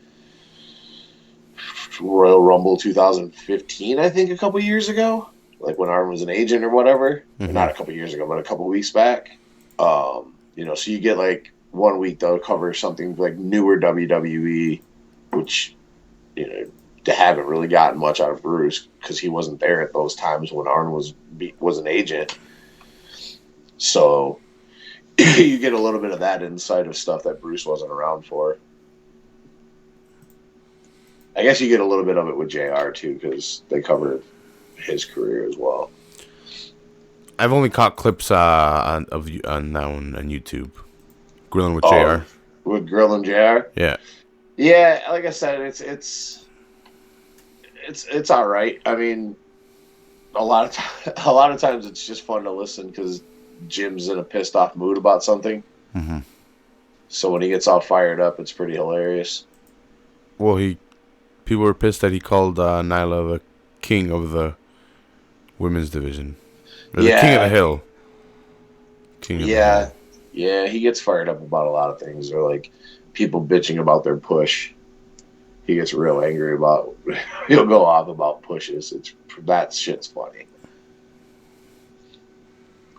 Royal Rumble 2015, I think, a couple years ago, like when Arn was an agent or whatever. Not a couple years ago, but a couple weeks back. So you get like 1 week they'll cover something like newer WWE, which they haven't really gotten much out of Bruce because he wasn't there at those times when Arn was an agent. So you get a little bit of that insight of stuff that Bruce wasn't around for. I guess you get a little bit of it with JR too because they cover his career as well. I've only caught clips on that one on YouTube. grilling with Oh, JR. with Grill and JR? Yeah. Yeah, like I said, it's all right. I mean, a lot of times it's just fun to listen because Jim's in a pissed off mood about something. Mm-hmm. So when he gets all fired up, it's pretty hilarious. Well, people were pissed that he called Nyla the king of the women's division. Or the king of the Yeah, hill. King of the yeah, hill. yeah. He gets fired up about a lot of things, or like people bitching about their push. He gets real angry about. He'll go off about pushes. It's that shit's funny.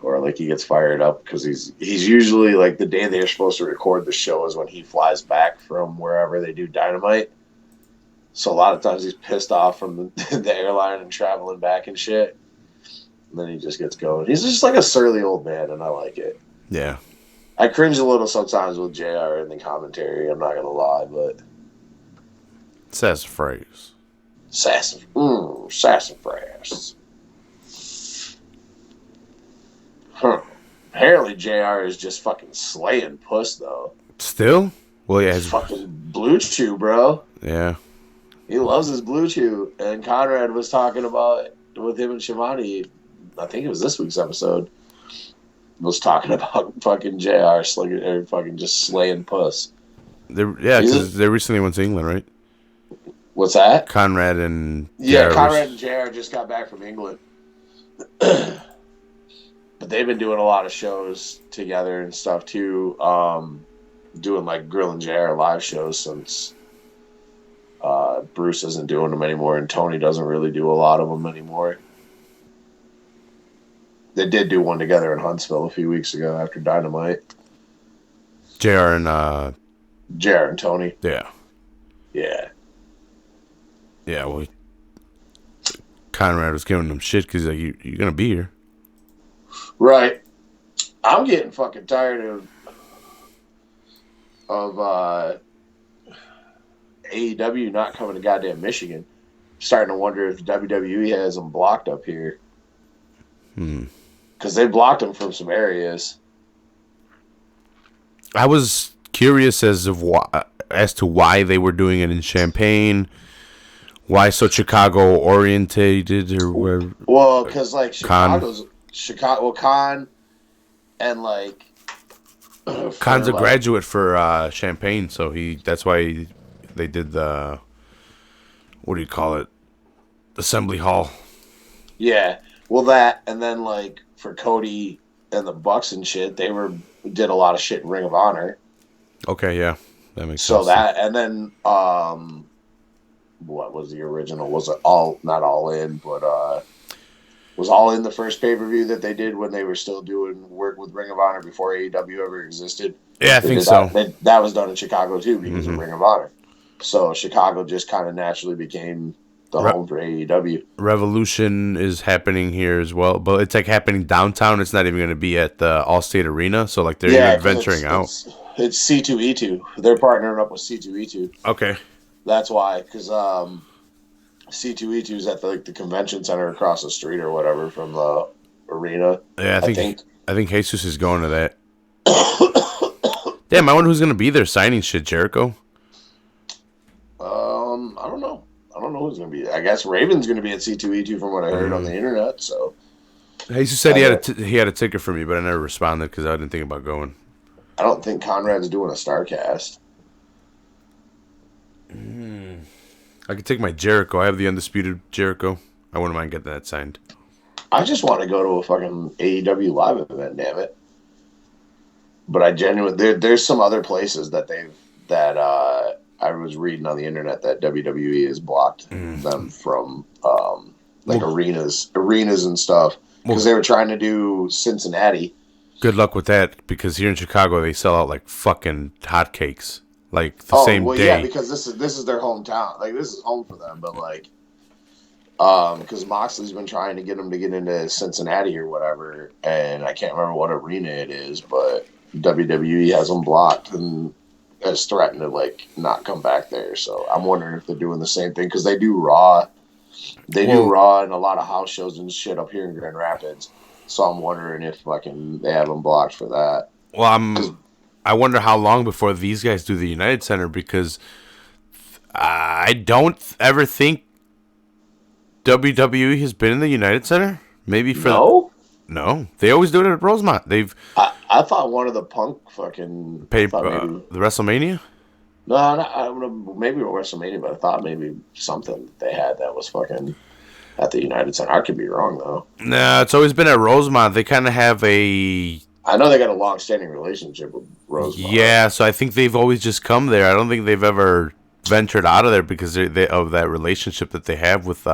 Or like he gets fired up because he's usually like the day they're supposed to record the show is when he flies back from wherever they do Dynamite. So a lot of times he's pissed off from the airline and traveling back and shit. And then he just gets going. He's just like a surly old man, and I like it. Yeah. I cringe a little sometimes with JR in the commentary. I'm not gonna lie, but Sassafras. sassafras. Huh. Apparently, JR is just fucking slaying puss though. Still? Well, yeah. He's fucking Blue Chew, bro. Yeah. He loves his Blue Chew, and Conrad was talking about it with him and Shivani. I think it was this week's episode. Was talking about fucking JR slinging or fucking just slaying puss. Because they recently went to England, right? What's that? Conrad and yeah, Conrad and JR just got back from England, but they've been doing a lot of shows together and stuff too. Doing like Grill and JR live shows since Bruce isn't doing them anymore, and Tony doesn't really do a lot of them anymore. They did do one together in Huntsville a few weeks ago after Dynamite. JR and JR and Tony. Yeah. Yeah. Yeah, well, Conrad was giving them shit because like, you're going to be here. Right. I'm getting fucking tired of AEW not coming to goddamn Michigan. Starting to wonder if WWE has them blocked up here. Because they blocked them from some areas. I was curious as to why they were doing it in Champaign. Why so Chicago orientated or where? Well, because like Con and like Khan's a graduate for Champaign, so that's why they did the, what do you call it, Assembly Hall. Yeah, well that, and then like for Cody and the Bucks and shit, did a lot of shit in Ring of Honor. Okay, yeah, that makes sense. So that, and then what was the original? Was it not All In, but was All In the first pay-per-view that they did when they were still doing work with Ring of Honor before AEW ever existed? Yeah, I think so. That was done in Chicago too because of Ring of Honor. So Chicago just kind of naturally became the home for AEW. Revolution is happening here as well, but it's like happening downtown. It's not even going to be at the Allstate Arena, so like they're venturing out. It's C2E2. They're partnering up with C2E2. Okay. That's why, because C2E2 is at the convention center across the street or whatever from the arena. Yeah, I think Jesus is going to that. Damn, I wonder who's going to be there signing shit, Jericho. I don't know. I don't know who's going to be. I guess Raven's going to be at C2E2 from what I heard on the internet. So Jesus said he had a ticket for me, but I never responded because I didn't think about going. I don't think Conrad's doing a StarCast. I could take my Jericho. I have the undisputed Jericho. I wouldn't mind getting that signed. I just want to go to a fucking AEW live event, damn it. But I genuinely, there's some other places that I was reading on the internet that WWE has blocked them from, arenas and stuff because they were trying to do Cincinnati. Good luck with that, because here in Chicago they sell out like fucking hotcakes, like the same day. Yeah, because this is their hometown. Like this is home for them, but like, because Moxley's been trying to get them to get into Cincinnati or whatever, and I can't remember what arena it is, but WWE has them blocked and has threatened to like not come back there. So I'm wondering if they're doing the same thing because they do Raw. They do Raw and a lot of house shows and shit up here in Grand Rapids. So I'm wondering if they have them blocked for that. Well, I wonder how long before these guys do the United Center, because I don't ever think WWE has been in the United Center. Maybe for No, no, they always do it at Rosemont. They've I thought one of the Punk fucking. I paid thought maybe the WrestleMania. no, not, I don't know, maybe WrestleMania, but I thought maybe something they had that was fucking at the United Center. I could be wrong though. Nah, it's always been at Rosemont. They kind of have a I know they got a long-standing relationship with Rosemont. yeah. So I think they've always just come there. I don't think they've ever ventured out of there because they of that relationship that they have with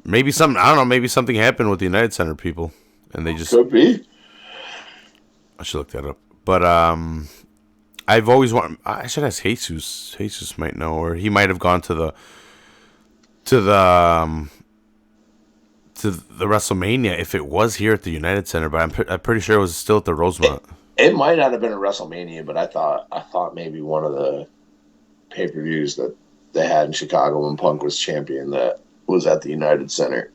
maybe something. I don't know. Maybe something happened with the United Center people, and they just Could be. I should look that up. But I've always wanted. I should ask Jesus. Jesus might know, or he might have gone to the to the WrestleMania if it was here at the United Center. But I'm pretty sure it was still at the Rosemont. It might not have been a WrestleMania, but I thought maybe one of the pay-per-views that they had in Chicago when Punk was champion that was at the United Center.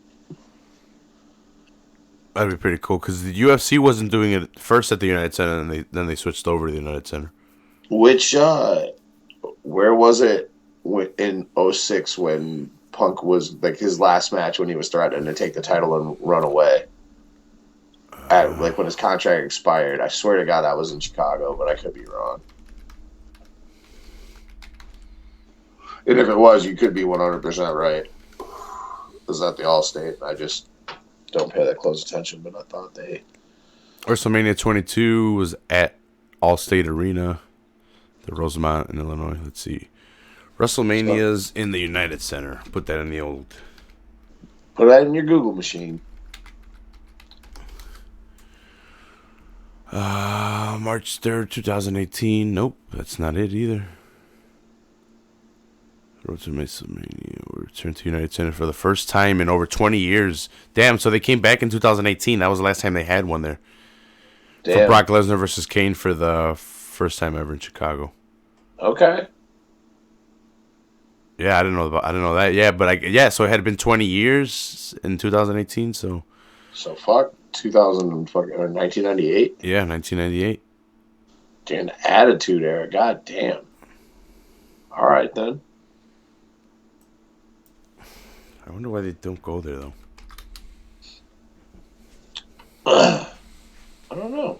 That'd be pretty cool because the UFC wasn't doing it first at the United Center, and then they switched over to the United Center. Which where was it in '06 when Punk was like his last match when he was threatening to take the title and run away? Like when his contract expired. I swear to God that was in Chicago, but I could be wrong. And if it was, you could be 100% right. It was at the Allstate. I just don't pay that close attention, but I thought they... WrestleMania 22 was at Allstate Arena, the Rosemont in Illinois. Let's see. WrestleMania's in the United Center. Put that in the old... Put that in your Google machine. March 3rd, 2018. Nope, that's not it either. Road to WrestleMania. We returned to United Center for the first time in over 20 years. Damn, so they came back in 2018. That was the last time they had one there. Damn. For Brock Lesnar versus Kane for the first time ever in Chicago. Okay. Yeah, I didn't know that. Yeah, but so it had been 20 years in 2018. So fuck 1998. Yeah, 1998. Damn, Attitude Era. God damn. All right then. I wonder why they don't go there though. I don't know.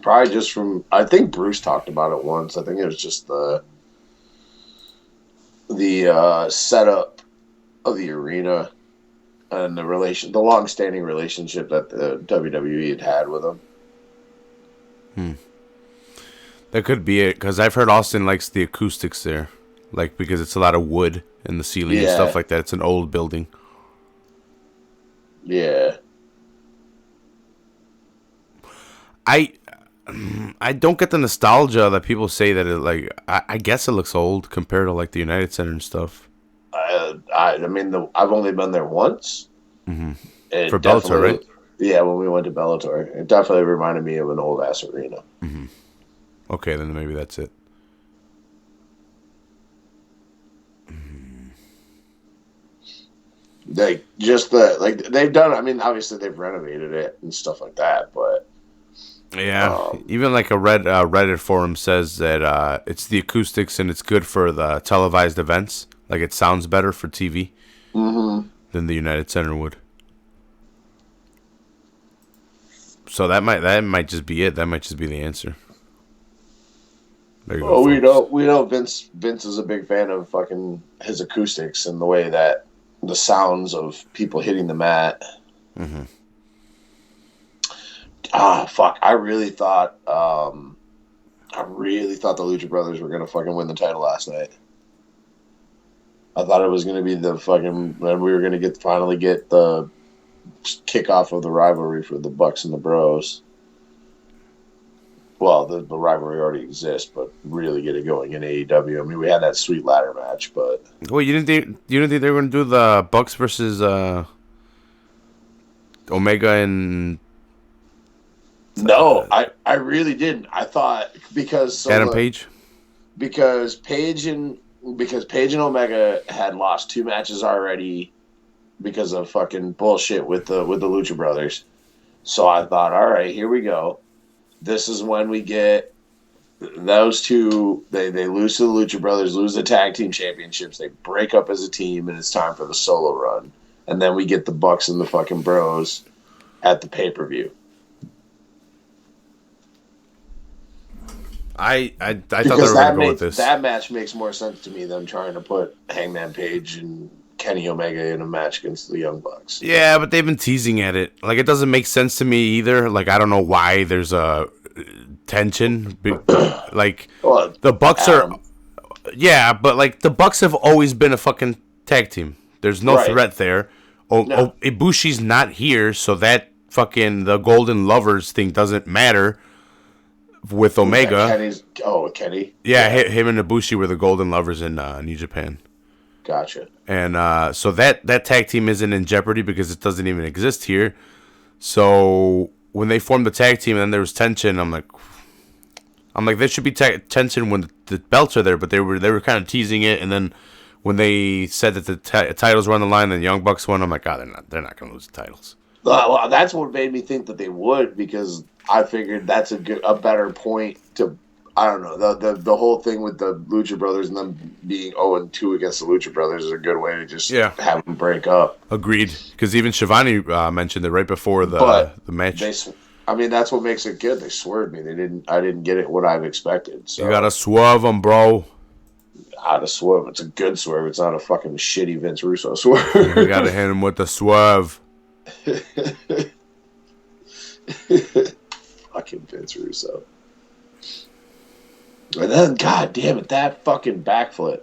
Probably just from. I think Bruce talked about it once. I think it was just the setup of the arena and the long-standing relationship that the WWE had with them. That could be it, because I've heard Austin likes the acoustics there, like because it's a lot of wood in the ceiling and stuff like that. It's an old building. Yeah. I don't get the nostalgia that people say that it like. I guess it looks old compared to like the United Center and stuff. I mean, I've only been there once. Mm-hmm. For Bellator, right? Yeah, when we went to Bellator, it definitely reminded me of an old ass arena. Mm-hmm. Okay, then maybe that's it. Like they've done. I mean, obviously they've renovated it and stuff like that, but yeah, even like a Reddit forum says that it's the acoustics and it's good for the televised events. Like it sounds better for TV than the United Center would. So that might just be it. That might just be the answer. Well, we know Vince is a big fan of fucking his acoustics and the way that the sounds of people hitting the mat. Mm-hmm. Fuck! I really thought the Lucha Brothers were gonna fucking win the title last night. I thought it was gonna be the fucking when we were gonna finally get the kickoff of the rivalry for the Bucks and the Bros. Well, the rivalry already exists, but really get it going in AEW. I mean, we had that sweet ladder match, but you didn't think they were going to do the Bucks versus Omega and? No, I really didn't. I thought because Adam Page, because Page and Omega had lost 2 matches already because of fucking bullshit with the Lucha Brothers. So I thought, all right, here we go. this is when we get those two. They lose to the Lucha Brothers, lose the tag team championships. They break up as a team, and it's time for the solo run. And then we get the Bucks and the fucking Bros at the pay-per-view. I thought they were going to go with this. That match makes more sense to me than trying to put Hangman Page and Kenny Omega in a match against the Young Bucks. Yeah, but they've been teasing at it. Like, it doesn't make sense to me either. Like, I don't know why there's a tension. Like, well, the Bucks are... Yeah, but, like, the Bucks have always been a fucking tag team. There's no threat there. Ibushi's not here, so that fucking... The Golden Lovers thing doesn't matter with Omega. Kenny? Yeah, him and Ibushi were the Golden Lovers in New Japan. Gotcha. And so that tag team isn't in jeopardy because it doesn't even exist here. So when they formed the tag team and then there was tension, I'm like, there should be tension when the belts are there, but they were kind of teasing it. And then when they said that the titles were on the line and the Young Bucks won, I'm like, they're not going to lose the titles. Well, that's what made me think that they would, because I figured that's a better point to. I don't know, the whole thing with the Lucha Brothers and them being 0-2 against the Lucha Brothers is a good way to just have them break up. Agreed, because even Shivani mentioned it right before the match. That's what makes it good. They swerved me. I didn't get it what I've expected. So. You gotta swerve them, bro. How to swerve? It's a good swerve. It's not a fucking shitty Vince Russo swerve. You gotta hit him with the swerve. Fucking Vince Russo. And then, god damn it, that fucking backflip.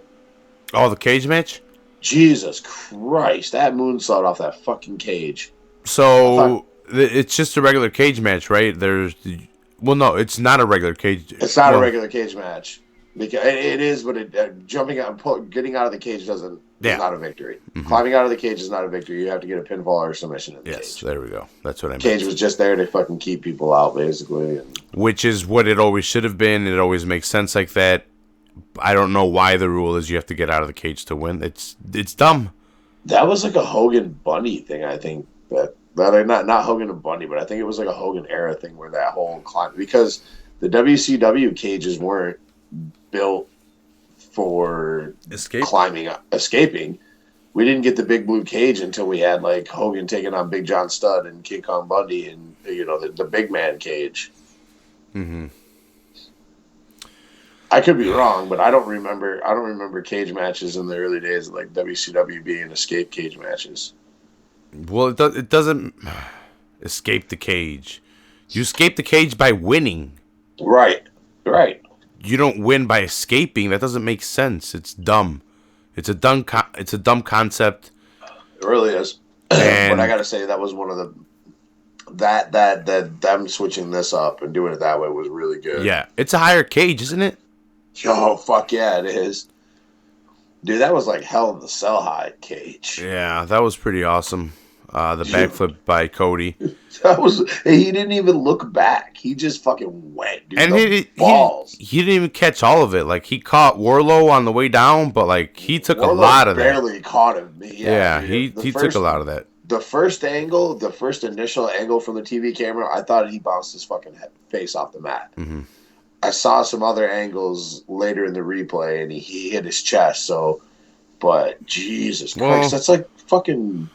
Oh, the cage match? Jesus Christ, that moonsault off that fucking cage. So, it's just a regular cage match, right? No, it's not a regular cage. It's not a regular cage match. Because it is, but jumping out, getting out of the cage is not a victory. Mm-hmm. Climbing out of the cage is not a victory. You have to get a pinfall or submission in the cage. Yes, there we go. That's what I meant. Cage was just there to fucking keep people out, basically. Which is what it always should have been. It always makes sense like that. I don't know why the rule is you have to get out of the cage to win. It's dumb. That was like a Hogan Bunny thing, I think. Not Hogan and Bunny, but I think it was like a Hogan era thing where that whole climb, because the WCW cages weren't built for escaping. We didn't get the big blue cage until we had like Hogan taking on Big John Studd and King Kong Bundy and the big man cage. Mm-hmm. I could be wrong, but I don't remember cage matches in the early days of like WCW being escape cage matches. Well, it doesn't escape the cage. You escape the cage by winning. Right. You don't win by escaping. That doesn't make sense. It's dumb. It's a dumb concept. It really is. But I gotta say, that was one of the that them switching this up and doing it that way was really good. Yeah, it's a higher cage, isn't it? Yo, fuck yeah, it is. Dude, that was like Hell in the Cell high cage. Yeah, that was pretty awesome. The backflip by Cody. He didn't even look back. He just fucking went, dude. And balls. He didn't even catch all of it. Like, he caught Warlow on the way down, but like he took a lot of that. Barely caught him. Yeah, he took a lot of that. The first initial angle from the TV camera, I thought he bounced his fucking face off the mat. Mm-hmm. I saw some other angles later in the replay, and he hit his chest. But Jesus Christ, that's like fucking.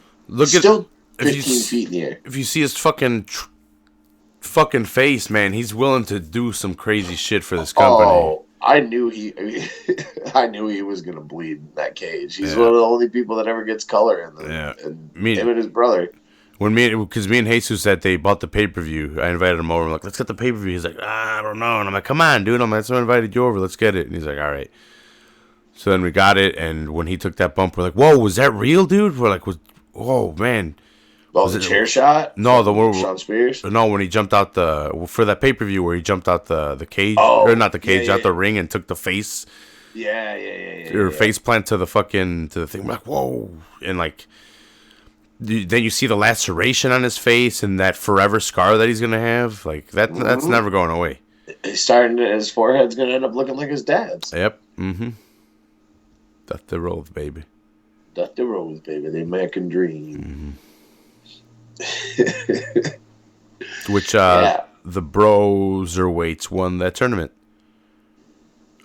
Still 15 feet in the air. If you see his fucking face, man, he's willing to do some crazy shit for this company. Oh, I knew he was gonna bleed in that cage. He's one of the only people that ever gets color in them. Yeah, and him and his brother. Because me and Jesus said they bought the pay-per-view. I invited him over. I'm like, let's get the pay-per-view. He's like, I don't know. And I'm like, come on, dude. That's why I invited you over. Let's get it. And he's like, all right. So then we got it, and when he took that bump, we're like, whoa, was that real, dude? We're like, whoa, man. Was the chair shot? No, the one Sean Spears? No, when he jumped out for that pay-per-view where he jumped out the cage. Or not the cage, out the ring and took the face. Yeah. Or face plant to the thing. We're like, whoa. And like, then you see the laceration on his face and that forever scar that he's gonna have. Like that's never going away. His forehead's gonna end up looking like his dad's. Yep. Mm-hmm. That's the rose, baby. That's the rose, baby. The American dream. Mm-hmm. Which the Broserweights won that tournament.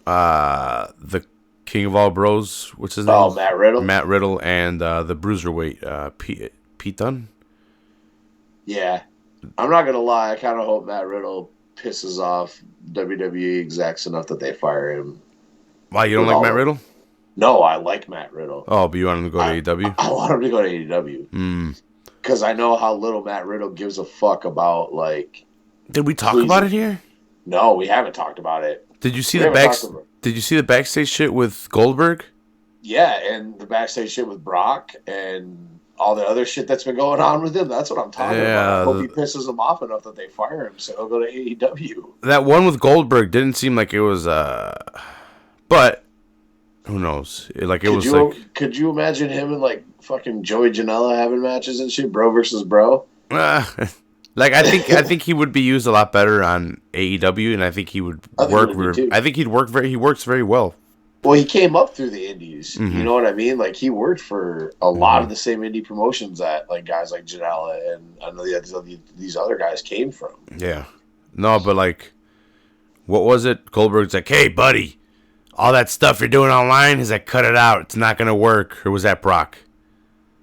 The King of all Bros, what's his name? Oh, Matt Riddle. Matt Riddle and the Bruiserweight, Pete Dunne. Yeah, I'm not gonna lie. I kind of hope Matt Riddle pisses off WWE execs enough that they fire him. Why, you don't like Matt Riddle? No, I like Matt Riddle. Oh, but you want him to go to AEW? I want him to go to AEW. Because I know how little Matt Riddle gives a fuck about, like... Did we talk about it here? No, we haven't talked about it. Did you see Did you see the backstage shit with Goldberg? Yeah, and the backstage shit with Brock and all the other shit that's been going on with him. That's what I'm talking about. I hope he pisses them off enough that they fire him so he'll go to AEW. That one with Goldberg didn't seem like it was... But... Who knows? Could you imagine him and like fucking Joey Janela having matches and shit, bro versus bro? Like I think he would be used a lot better on AEW, and I think he would work. I think he works very well. Well, he came up through the indies. Mm-hmm. You know what I mean? Like he worked for a lot of the same indie promotions that like guys like Janela and I know these other guys came from. Yeah, no, but like, what was it? Goldberg's like, "Hey, buddy. All that stuff you're doing online, is like, cut it out. It's not going to work." Or was that Brock?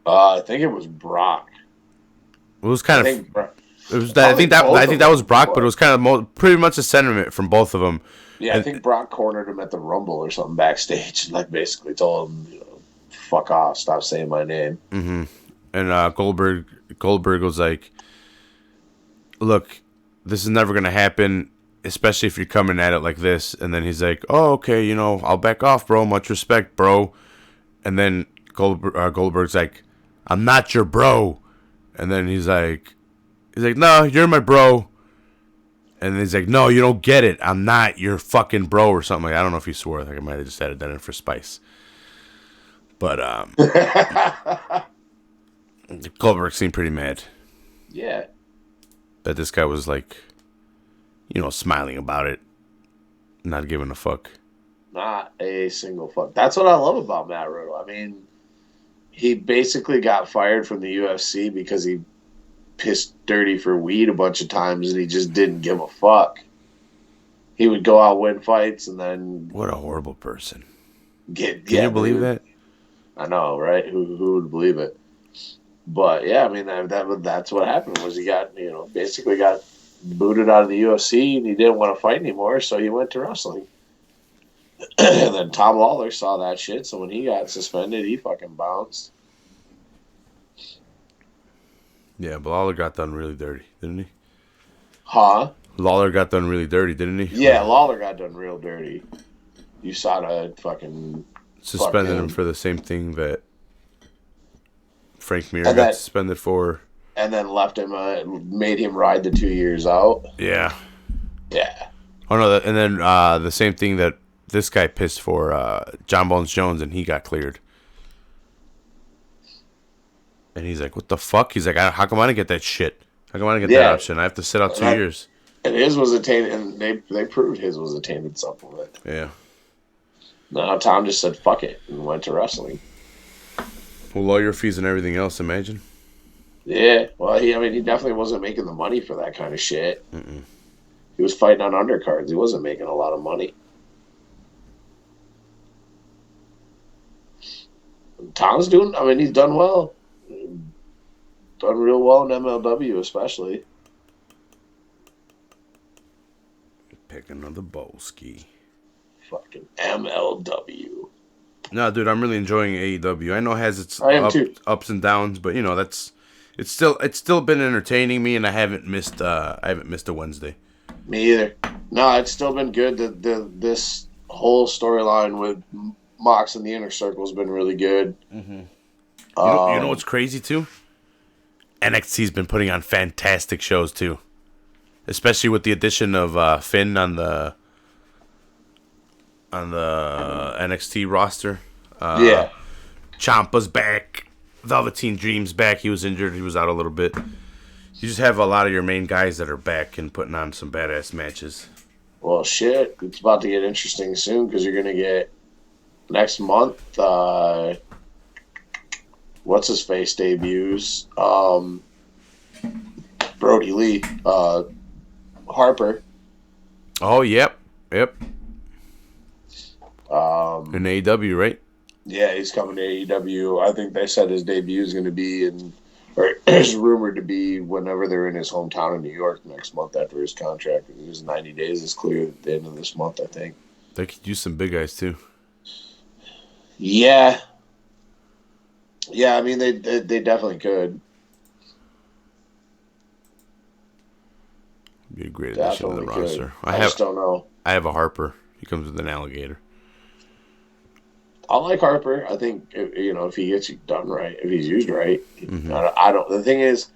I think it was Brock. It was kind of... It was that, I think that was Brock, but it was kind of pretty much a sentiment from both of them. Yeah, I think Brock cornered him at the Rumble or something backstage and like basically told him, fuck off, stop saying my name. Mm-hmm. And Goldberg was like, look, this is never going to happen, especially if you're coming at it like this. And then he's like, oh, okay, I'll back off, bro. Much respect, bro. And then Goldberg's like, I'm not your bro. And then he's like, no, you're my bro. And then he's like, no, you don't get it. I'm not your fucking bro or something. I don't know if he swore. I think I might have just added that in for spice. But Goldberg seemed pretty mad. Yeah. But this guy was like, smiling about it, not giving a fuck. Not a single fuck. That's what I love about Matt Riddle. I mean, he basically got fired from the UFC because he pissed dirty for weed a bunch of times and he just didn't give a fuck. He would go out, win fights, and then... What a horrible person. Can you believe that? I know, right? Who would believe it? But, yeah, I mean, that's what happened was he got, basically got booted out of the UFC and he didn't want to fight anymore, so he went to wrestling. And then Tom Lawler saw that shit, so when he got suspended, he fucking bounced. Yeah, but Lawler got done really dirty, didn't he? Huh? Lawler got done really dirty, didn't he? Yeah, Lawler got done real dirty. You saw that fucking... Suspended him for the same thing that Frank Mir got suspended for. And then left him, made him ride the 2 years out. Yeah. Yeah. Oh, no, and then the same thing that this guy pissed for John Bones Jones, and he got cleared. And he's like, what the fuck? He's like, how come I didn't get that shit? How come I didn't get that option? I have to sit out 2 years. And his was a tainted, and they proved his was a tainted supplement. Yeah. No, Tom just said fuck it and went to wrestling. Well, lawyer fees and everything else, imagine. Yeah, well, he definitely wasn't making the money for that kind of shit. Mm-mm. He was fighting on undercards. He wasn't making a lot of money. Tom's he's done well. Done real well in MLW, especially. Pick another Bolski. Fucking MLW. No, dude, I'm really enjoying AEW. I know it has its ups and downs, but it's still been entertaining me, and I haven't missed a Wednesday. Me either. No, it's still been good. This whole storyline with Mox and the Inner Circle has been really good. Mm-hmm. You know what's crazy too? NXT's been putting on fantastic shows too, especially with the addition of Finn on the NXT roster. Yeah, Ciampa's back. Velveteen Dream's back. He was injured. He was out a little bit. You just have a lot of your main guys that are back and putting on some badass matches. Well, shit, it's about to get interesting soon because you're gonna get next month. What's his face debuts? Brody Lee. Harper. Oh, yep. Yep. In Um, AEW, right? yeah, he's coming to AEW. I think they said his debut is going to be in, or is rumored to be whenever they're in his hometown in New York next month after his contract. His 90 days is clear at the end of this month, I think. They could use some big guys, too. Yeah, yeah. I mean, they definitely could. Be a great addition to the Definitely could. roster. I just don't know. I have a Harper. He comes with an alligator. I like Harper. I think if he gets done right, if he's used right, Mm-hmm. I don't. The thing is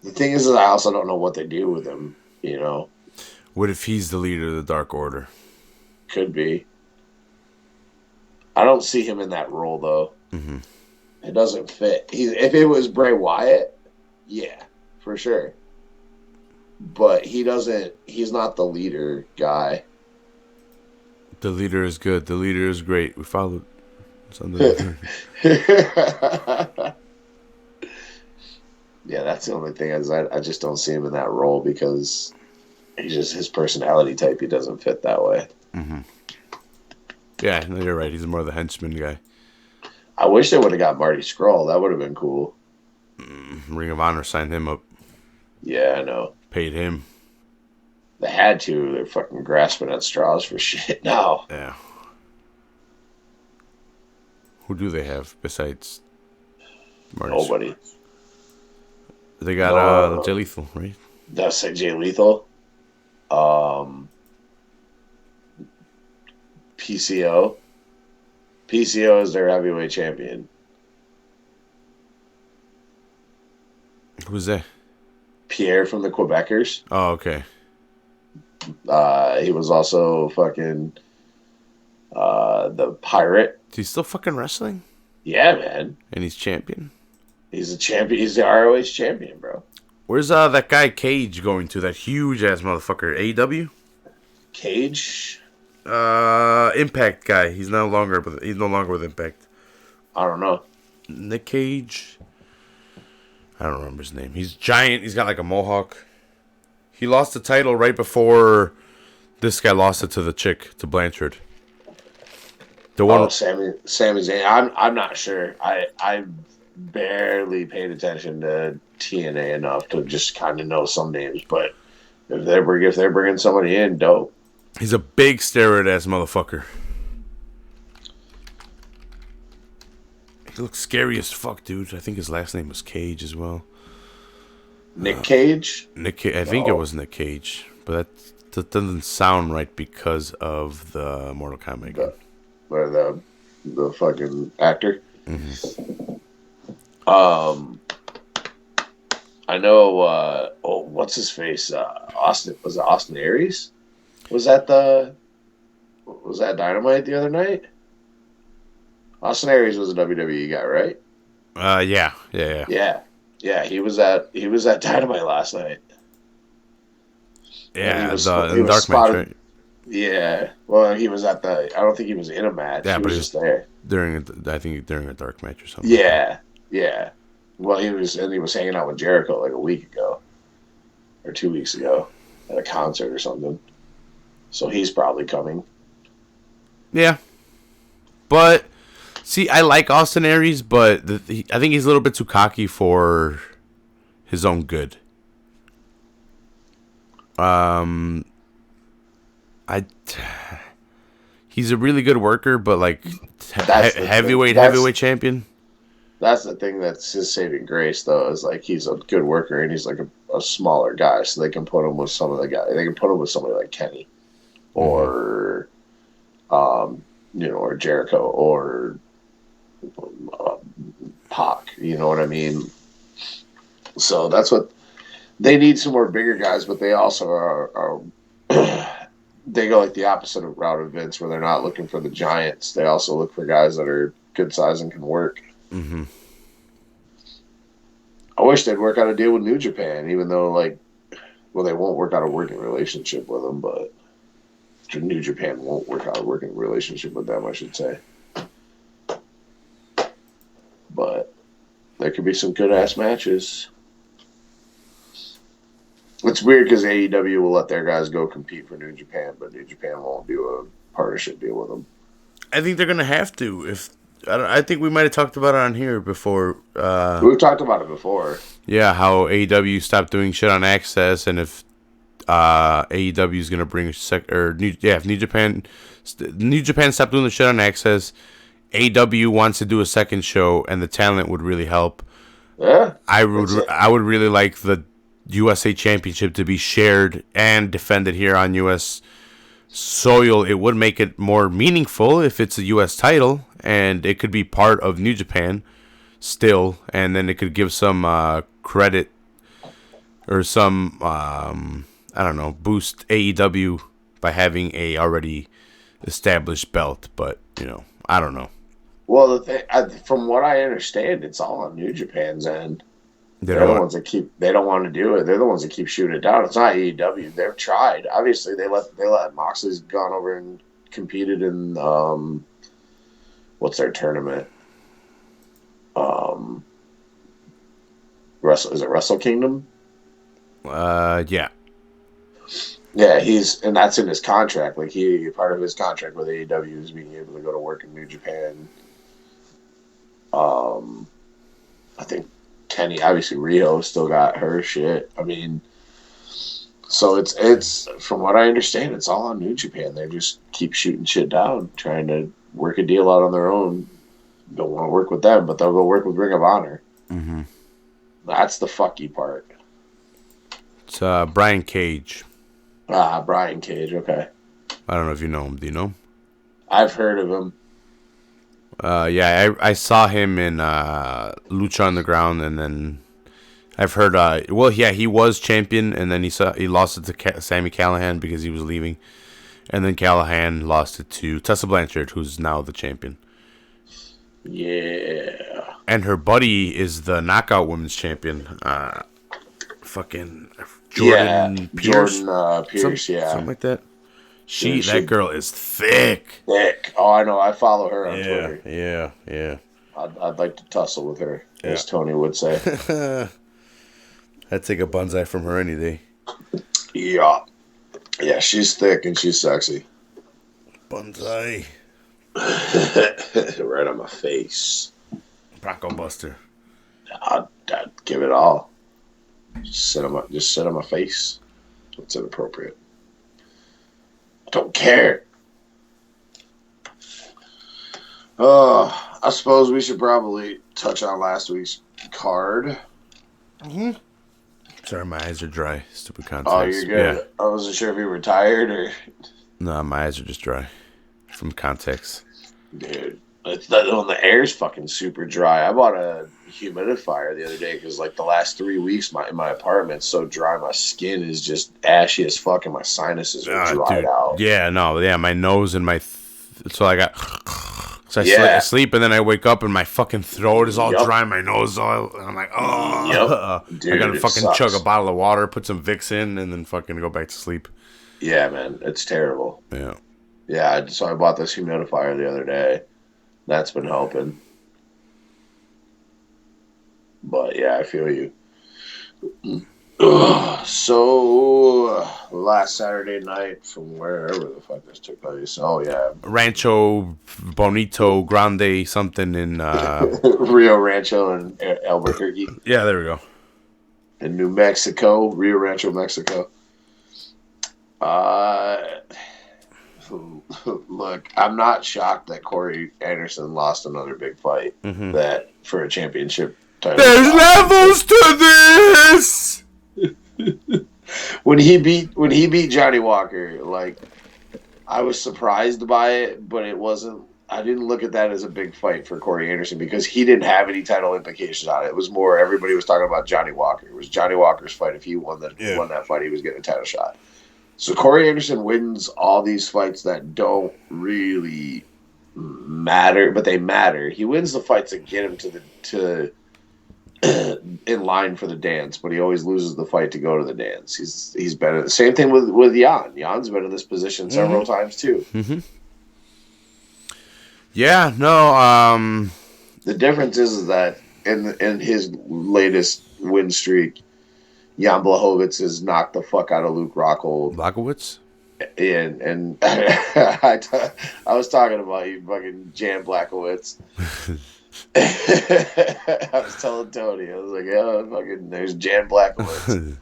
that I also don't know what they do with him. What if he's the leader of the Dark Order? Could be. I don't see him in that role though. Mm-hmm. It doesn't fit. If it was Bray Wyatt, yeah, for sure. But he doesn't. He's not the leader guy. The leader is good. The leader is great. We followed. Yeah, that's the only thing is I just don't see him in that role because he's just his personality type. He doesn't fit that way. Mm-hmm. Yeah, no, you're right. He's more of the henchman guy. I wish they would have got Marty Scurll. That would have been cool. Ring of Honor signed him up. Yeah, I know. Paid him. They had to. They're fucking grasping at straws for shit now. Yeah. Who do they have besides Marty? Nobody. They got Jay Lethal, right? That's Jay Lethal. PCO. PCO is their heavyweight champion. Who's that? Pierre from the Quebecers. Oh, okay. He was also fucking the Pirate. Is he still fucking wrestling? Yeah, man. And he's champion? He's a champion. He's the ROH champion, bro. Where's that guy Cage going to? That huge ass motherfucker. AEW? Cage? Impact guy. He's no longer with Impact. I don't know. Nick Cage. I don't remember his name. He's giant. He's got like a mohawk. He lost the title right before this guy lost it to the chick, to Blanchard. The one. Sami Zayn. I'm not sure. I barely paid attention to TNA enough to just kind of know some names, but if they're bringing somebody in, dope. He's a big steroid ass motherfucker. He looks scary as fuck, dude. I think his last name was Cage as well. Nick Cage? I think it was Nick Cage, but that doesn't sound right because of the Mortal Kombat game. Or the fucking actor. Mm-hmm. I know. What's his face? Austin, was it Austin Aries? Was that Dynamite the other night? Austin Aries was a WWE guy, right? Yeah. He was at Dynamite last night. Yeah, was the dark spotted, match, right? Yeah. Well, he was at the. I don't think he was in a match. Yeah, he but was just there during a dark match or something. Yeah. Well, he was hanging out with Jericho like a week ago, or 2 weeks ago, at a concert or something. So he's probably coming. Yeah, but see, I like Austin Aries, but I think he's a little bit too cocky for his own good. He's a really good worker, but like heavyweight champion. That's the thing that's his saving grace, though, is like he's a good worker and he's like a smaller guy, so they can put him with some of the guys. They can put him with somebody like Kenny, or or Jericho, or Pac. You know what I mean? So that's what they need. Some more bigger guys, but they also are they go like the opposite of route of Vince, where they're not looking for the giants. They also look for guys that are good size and can work. Mm-hmm. I wish they'd work out a deal with New Japan, even though, they won't work out a working relationship with them, but New Japan won't work out a working relationship with them, I should say. But there could be some good-ass matches. It's weird because AEW will let their guys go compete for New Japan, but New Japan won't do a partnership deal with them. I think they're gonna have to. If I think we might have talked about it on here before. We've talked about it before. Yeah, how AEW stopped doing shit on Access, and if AEW is gonna bring if New Japan stopped doing the shit on Access, AEW wants to do a second show, and the talent would really help. Yeah, I would really like the USA Championship to be shared and defended here on US soil. It would make it more meaningful if it's a US title, and it could be part of New Japan still, and then it could give some credit or some I don't know, boost AEW by having a already established belt. But I don't know. Well, from what I understand, it's all on New Japan's end. They're the ones that they don't want to do it. They're the ones that keep shooting it down. It's not AEW. They've tried. Obviously, they let Moxley's gone over and competed in what's their tournament? Is it Wrestle Kingdom? Yeah. Yeah, and that's in his contract. Like part of his contract with AEW is being able to go to work in New Japan. I think Kenny, obviously Rio still got her shit. I mean, so it's from what I understand, it's all on New Japan. They just keep shooting shit down, trying to work a deal out on their own. Don't want to work with them, but they'll go work with Ring of Honor. Mm-hmm. That's the fucky part. It's Brian Cage. Brian Cage. Okay. I don't know if you know him. Do you know him? I've heard of him. Yeah, I saw him in Lucha Underground, and then I've heard. He was champion, and then he lost it to Sami Callihan because he was leaving, and then Callihan lost it to Tessa Blanchard, who's now the champion. Yeah. And her buddy is the Knockout Women's Champion. Fucking Jordan Pierce. Jordan Pierce, something like that. That girl is thick. Thick. Oh, I know. I follow her on Twitter. Yeah. I'd like to tussle with her, as Tony would say. I'd take a bonsai from her any day. Yeah. Yeah, she's thick and she's sexy. Bonsai. Right on my face. Bronco Buster. I'd give it all. Just sit on my face. It's inappropriate. Don't care. I suppose we should probably touch on last week's card. Mm-hmm. Sorry, my eyes are dry. Stupid context. Oh, you're good. Yeah. I wasn't sure if you were tired or... No, my eyes are just dry from context. Dude, it's when the air's fucking super dry. I bought a humidifier the other day because like the last 3 weeks in my apartment's so dry, my skin is just ashy as fuck and my sinuses are dried out. Yeah, no, yeah, my nose and so I got I sleep and then I wake up and my fucking throat is all dry, my nose is all, and I'm like, oh, Dude, I gotta fucking chug a bottle of water, put some Vicks in, and then fucking go back to sleep. Yeah, man, it's terrible. Yeah, so I bought this humidifier the other day. That's been helping. But yeah, I feel you. So last Saturday night from wherever the fuck this took place. Oh yeah, Rancho Bonito Grande something in Rio Rancho in Albuquerque. Yeah, there we go. In New Mexico, Rio Rancho, Mexico. Look, I'm not shocked that Corey Anderson lost another big fight that for a championship title. There's levels to this. When he beat Johnny Walker, like I was surprised by it, but it wasn't. I didn't look at that as a big fight for Corey Anderson because he didn't have any title implications on it. It was more everybody was talking about Johnny Walker. It was Johnny Walker's fight. If he won that fight, he was getting a title shot. So Corey Anderson wins all these fights that don't really matter, but they matter. He wins the fights that get him to in line for the dance, but he always loses the fight to go to the dance. He's been in the same thing with Jan. Jan's been in this position several times too. Mm-hmm. Yeah, no. The difference is that in his latest win streak, Jan Blachowicz has knocked the fuck out of Luke Rockhold. Blachowicz? And I was talking about you, fucking Jan Blachowicz. I was telling Tony, I was like, yeah, fucking, there's Jan Blachowicz.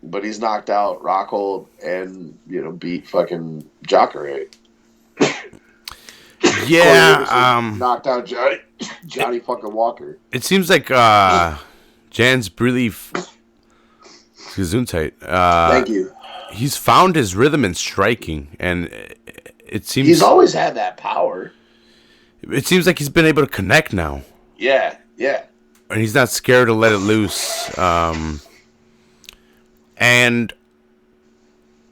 But he's knocked out Rockhold and, beat fucking Jacare. Yeah, knocked out Johnny fucking Walker. It seems like Jan's really Gesundheit. Thank you. He's found his rhythm in striking, and it seems he's always had that power. It seems like he's been able to connect now. Yeah, and he's not scared to let it loose. And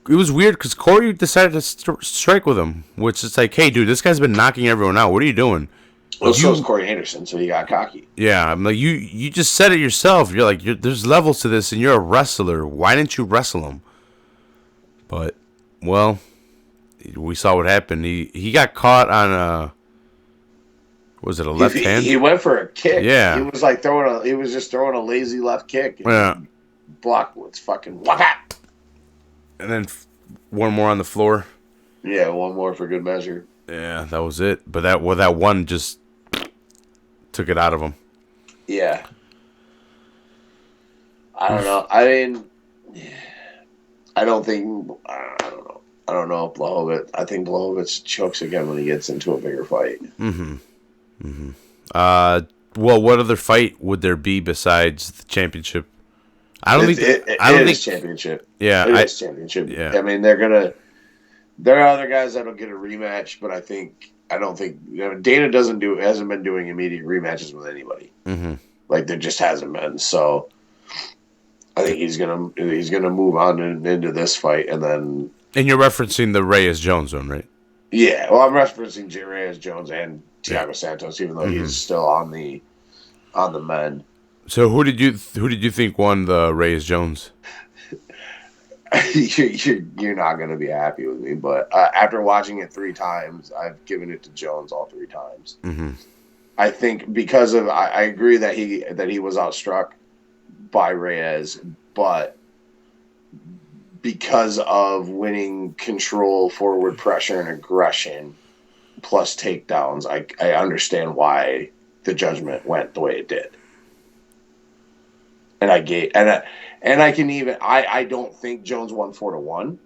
it was weird because Corey decided to strike with him, which is like, hey, dude, this guy's been knocking everyone out. What are you doing? Well, so is Corey Anderson, so he got cocky. Yeah, I'm like, you just said it yourself. You're like, there's levels to this, and you're a wrestler. Why didn't you wrestle him? But, well, we saw what happened. He got caught on a, was it a left hand? He went for a kick. Yeah. He was just throwing a lazy left kick. And yeah. Blockwood's fucking waka. And then one more on the floor. Yeah, one more for good measure. Yeah, that was it. But that one just took it out of him. Yeah. I don't know. I mean, I don't know if Blachowicz. I think Blachowicz chokes again when he gets into a bigger fight. Well, what other fight would there be besides the championship? I don't think it's championship. Yeah, it is championship. Yeah, I mean, there are other guys that'll get a rematch, but I don't think Dana hasn't been doing immediate rematches with anybody. Mm-hmm. Like there just hasn't been. So I think he's gonna move on into this fight, and then. And you're referencing the Reyes-Jones one, right? Yeah, well, I'm referencing Reyes-Jones and Thiago Santos, even though he's still on the men. So who did you think won the Reyes-Jones? You're not going to be happy with me, but after watching it 3 times, I've given it to Jones all 3 times. Mm-hmm. I think because of I agree that he was outstruck by Reyes, but because of winning control, forward pressure, and aggression, plus takedowns, I understand why the judgment went the way it did. And I don't think Jones won 4-1.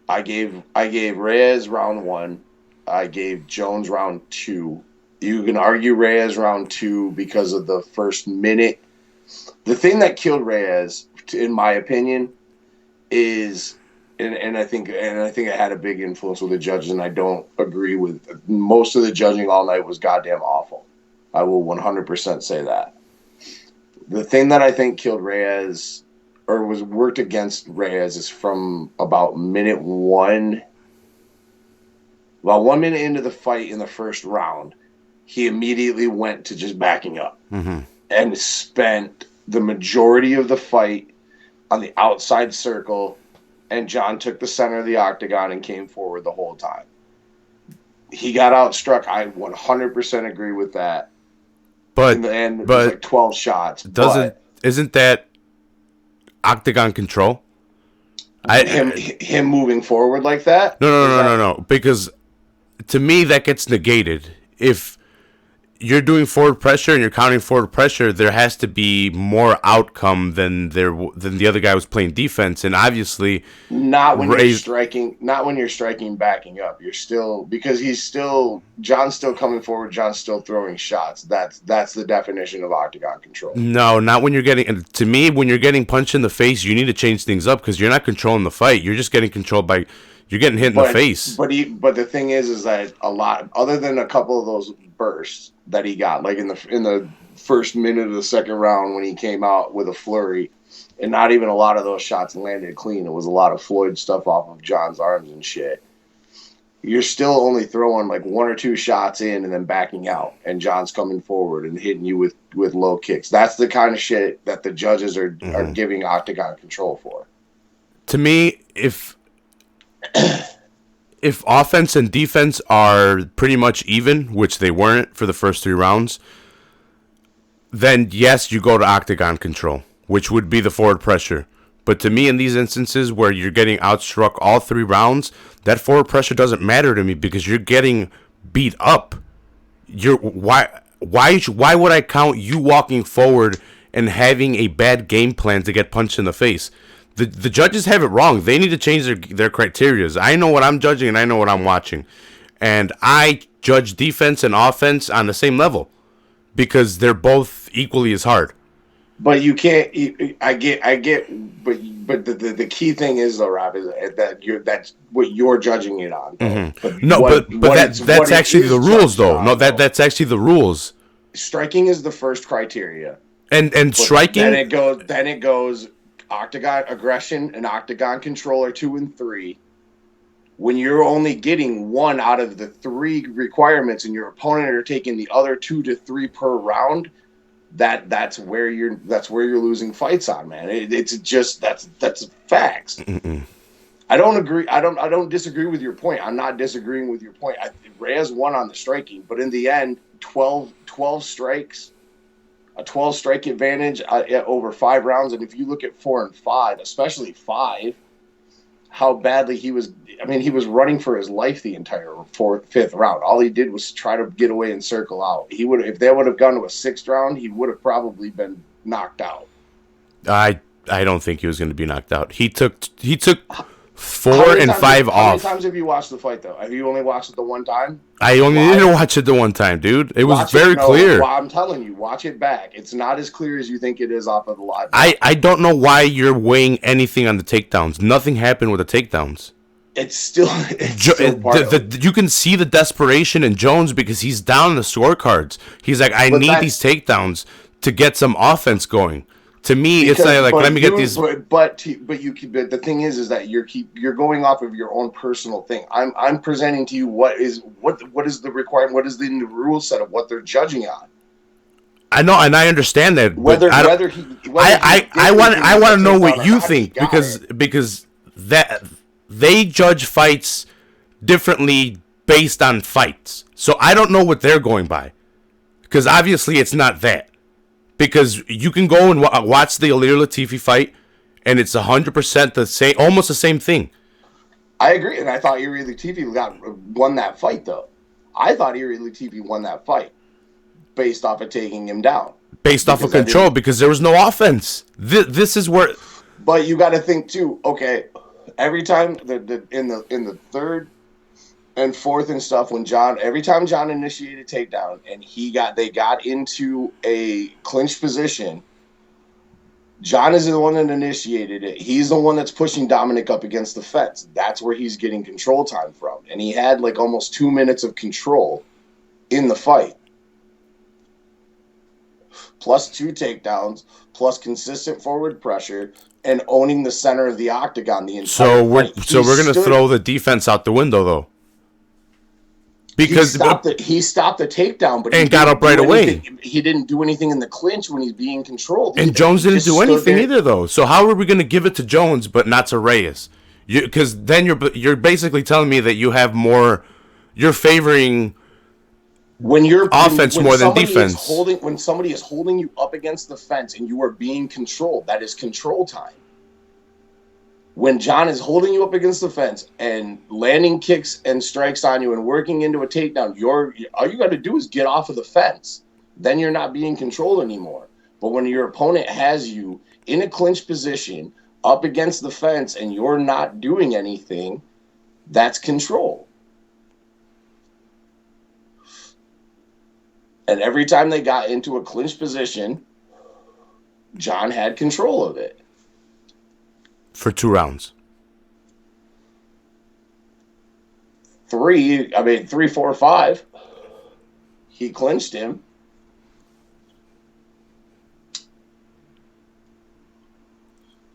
I gave Reyes round 1. I gave Jones round 2. You can argue Reyes round 2 because of the first minute. The thing that killed Reyes, in my opinion, is and I think it had a big influence with the judges, and I don't agree with most of the judging all night was goddamn awful. I will 100% say that. The thing that I think killed Reyes or was worked against Reyes is from about minute 1. About 1 minute into the fight in the first round, he immediately went to just backing up and spent the majority of the fight on the outside circle, and John took the center of the octagon and came forward the whole time. He got outstruck. I 100% agree with that. But in the end, it was like 12 shots. Isn't that octagon control? Him moving forward like that? No. Because to me, that gets negated. If you're doing forward pressure and you're counting forward pressure, there has to be more outcome than the other guy was playing defense, and obviously not when you're striking backing up. You're still, because John's still coming forward, John's still throwing shots. That's the definition of octagon control. No, not when you're getting. To me, when you're getting punched in the face, you need to change things up because you're not controlling the fight. You're just getting controlled by. You're getting hit in the face. But the thing is that a lot, other than a couple of those bursts that he got, like in the first minute of the second round when he came out with a flurry, and not even a lot of those shots landed clean. It was a lot of Floyd stuff off of John's arms and shit. You're still only throwing like 1 or 2 shots in and then backing out, and John's coming forward and hitting you with low kicks. That's the kind of shit that the judges are giving octagon control for. To me, if offense and defense are pretty much even, which they weren't for the first 3 rounds, then yes, you go to octagon control. which would be the forward pressure. But to me, in these instances where you're getting outstruck all 3 rounds, that forward pressure doesn't matter to me because you're getting beat up. Why would I count you walking forward and having a bad game plan to get punched in the face? The judges have it wrong. They need to change their criterias. I know what I'm judging and I know what I'm watching. And I judge defense and offense on the same level because they're both equally as hard. But you can't. I get. But the key thing is though, Rob, is that's what you're judging it on. Mm-hmm. But that's actually the rules, though. No, that's actually the rules. Striking is the first criteria. And striking. Then it goes octagon aggression and octagon control are 2 and 3. When you're only getting 1 out of the 3 requirements, and your opponent are taking the other 2 to 3 per round. That's where you're losing fights on, man. It's just that's facts. Mm-mm. I don't agree. I don't disagree with your point. I'm not disagreeing with your point. Reyes won on the striking, but in the end, 12 strikes, a 12 strike advantage over 5 rounds. And if you look at 4 and 5, especially 5, how badly he was. I mean, he was running for his life the entire 4th, 5th round. All he did was try to get away and circle out. He would, if they would have gone to a 6th round, he would have probably been knocked out. I don't think he was going to be knocked out. He took 4 and 5 off. How many times have you watched the fight though? Have you only watched it the one time? I only didn't watch it the one time, dude. It was very clear. Well, I'm telling you, watch it back. It's not as clear as you think it is off of the live. I don't know why you're weighing anything on the takedowns. Nothing happened with the takedowns. It's still you can see the desperation in Jones because he's down in the scorecards. He's like, I need these takedowns to get some offense going. To me, it's like let me get these. But the thing is that you're going off of your own personal thing. I'm presenting to you what is the requirement, what is in the rule set of what they're judging on. I know, and I understand that. I want to know what you think because that they judge fights differently based on fights. So I don't know what they're going by because obviously it's not that. Because you can go and watch the Ilir Latifi fight, and it's 100% the same, almost the same thing. I agree, and I thought Ilir Latifi won that fight, though. I thought Ilir Latifi won that fight based off of taking him down. Based off of control, because there was no offense. This is where. But you got to think too. Okay, every time in the 3rd and 4th and stuff, every time John initiated takedown and they got into a clinch position, John is the one that initiated it. He's the one that's pushing Dominic up against the fence. That's where he's getting control time from. And he had like almost 2 minutes of control in the fight. Plus 2 takedowns, plus consistent forward pressure, and owning the center of the octagon the entire fight. So we're going to throw the defense out the window, though. Because he stopped the takedown, but got up right away. He didn't do anything in the clinch when he's being controlled. And Jones didn't do anything either, though. So how are we going to give it to Jones but not to Reyes? Because then you're basically telling me that you have more. You're favoring offense more than defense. When somebody is holding you up against the fence and you are being controlled, that is control time. When John is holding you up against the fence and landing kicks and strikes on you and working into a takedown, all you got to do is get off of the fence. Then you're not being controlled anymore. But when your opponent has you in a clinch position up against the fence and you're not doing anything, that's control. And every time they got into a clinch position, John had control of it. For 2 rounds. 3, 4, 5. He clinched him.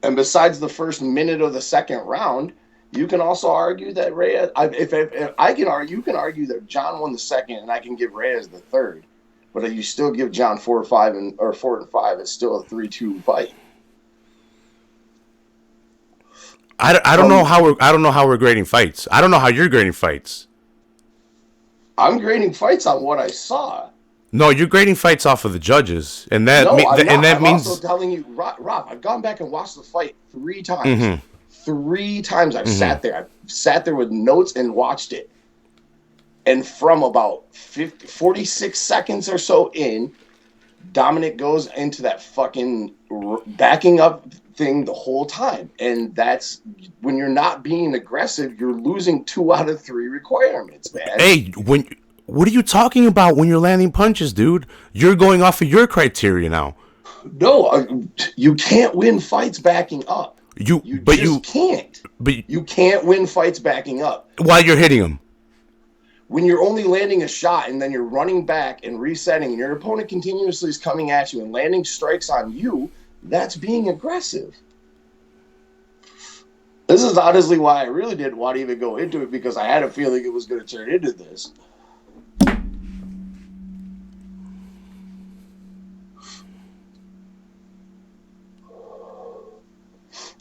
And besides the first minute of the 2nd round, you can also argue that Reyes. You can argue that John won the 2nd, and I can give Reyes the 3rd. But if you still give John 4 and 5, it's still a 3-2 fight. I don't know how we're grading fights. I don't know how you're grading fights. I'm grading fights on what I saw. No, you're grading fights off of the judges, and that No, I'm and not. that I'm also means. telling you, Rob, I've gone back and watched the fight 3 times. Mm-hmm. 3 times I've Mm-hmm. sat there. I've sat there with notes and watched it. And from about 46 seconds or so in, Dominic goes into that fucking backing up thing the whole time. And that's when you're not being aggressive, you're losing 2 out of 3 requirements, man. Hey, what are you talking about when you're landing punches, dude? You're going off of your criteria now. No, you can't win fights backing up. You, You but just you, can't. but You can't win fights backing up. while you're hitting him. When you're only landing a shot and then you're running back and resetting and your opponent continuously is coming at you and landing strikes on you, that's being aggressive. This is honestly why I really didn't want to even go into it, because I had a feeling it was going to turn into this.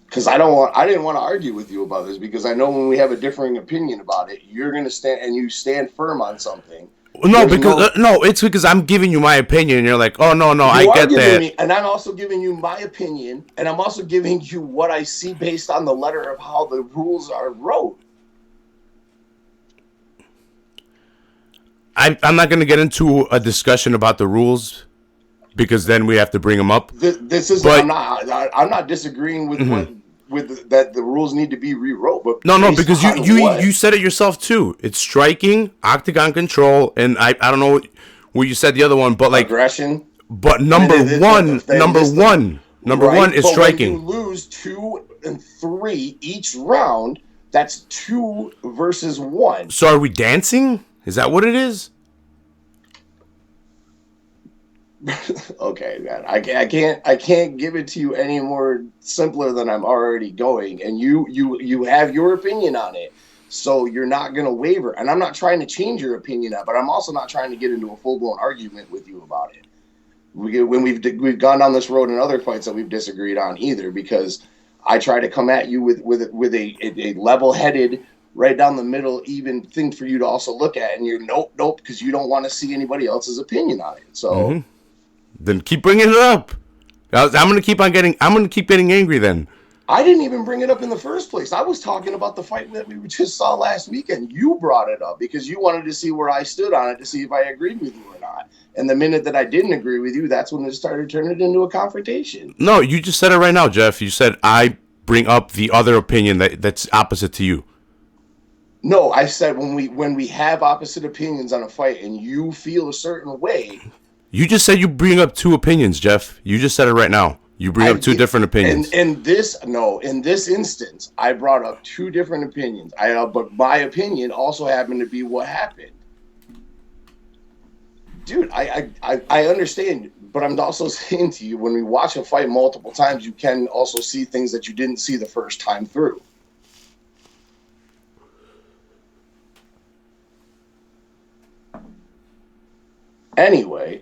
Because I didn't want to argue with you about this, because I know when we have a differing opinion about it, you're going to stand and you stand firm on something. No, because no, it's because I'm giving you my opinion, and you're like, oh no, I get that. Me, and I'm also giving you my opinion, and I'm also giving you what I see based on the letter of how the rules are wrote. I'm not going to get into a discussion about the rules, because then we have to bring them up. This is. But, I'm not disagreeing with that the rules need to be rewrote. But no, because you said it yourself too. It's striking, octagon control, and I don't know what you said the other one, but like aggression. But number one is striking. When you lose 2 and 3 each round, that's 2 versus 1. So are we dancing? Is that what it is? Okay, man. I can't give it to you any more simpler than I'm already going. And you have your opinion on it, so you're not gonna waver. And I'm not trying to change your opinion, but I'm also not trying to get into a full blown argument with you about it. When we've gone down this road in other fights that we've disagreed on either, because I try to come at you with a level headed, right down the middle, even thing for you to also look at, and you're nope, because you don't want to see anybody else's opinion on it. So then keep bringing it up. I'm gonna keep getting angry. Then I didn't even bring it up in the first place. I was talking about the fight that we just saw last weekend. You brought it up because you wanted to see where I stood on it, to see if I agreed with you or not. And the minute that I didn't agree with you, that's when it started turning into a confrontation. No, you just said it right now, Jeff. You said I bring up the other opinion that's opposite to you. No, I said when we have opposite opinions on a fight and you feel a certain way. You just said you bring up 2 opinions, Jeff. You just said it right now. You bring up 2 different opinions. In this instance, I brought up 2 different opinions. But my opinion also happened to be what happened. Dude, I understand, but I'm also saying to you, when we watch a fight multiple times, you can also see things that you didn't see the first time through. Anyway,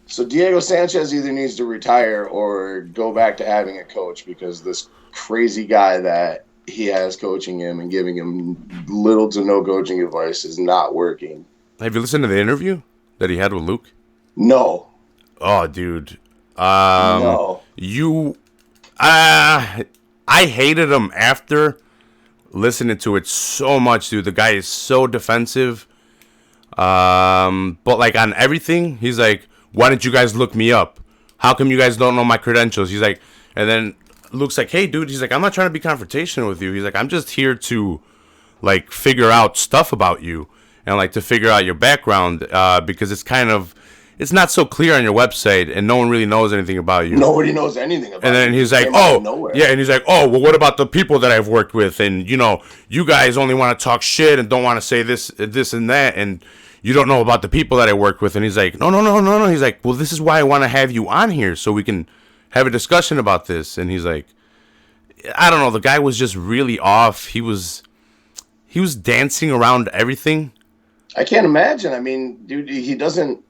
so Diego Sanchez either needs to retire or go back to having a coach, because this crazy guy that he has coaching him and giving him little to no coaching advice is not working. Have you listened to the interview that he had with Luke? No. Oh, dude. No. I hated him after listening to it so much, dude. The guy is so defensive. But like on everything, he's like, why didn't you guys look me up? How come you guys don't know my credentials? He's like, and then Luke's like, hey, dude, he's like, I'm not trying to be confrontational with you. He's like, I'm just here to like figure out stuff about you and like to figure out your background, because it's not so clear on your website and no one really knows anything about you. Nobody knows anything about you. And then he's like, and he's like, oh, well, what about the people that I've worked with? And, you know, you guys only want to talk shit and don't want to say this and that. And you don't know about the people that I work with. And he's like, no. He's like, well, this is why I want to have you on here so we can have a discussion about this. And he's like, I don't know. The guy was just really off. He was dancing around everything. I can't imagine. I mean, dude, he doesn't.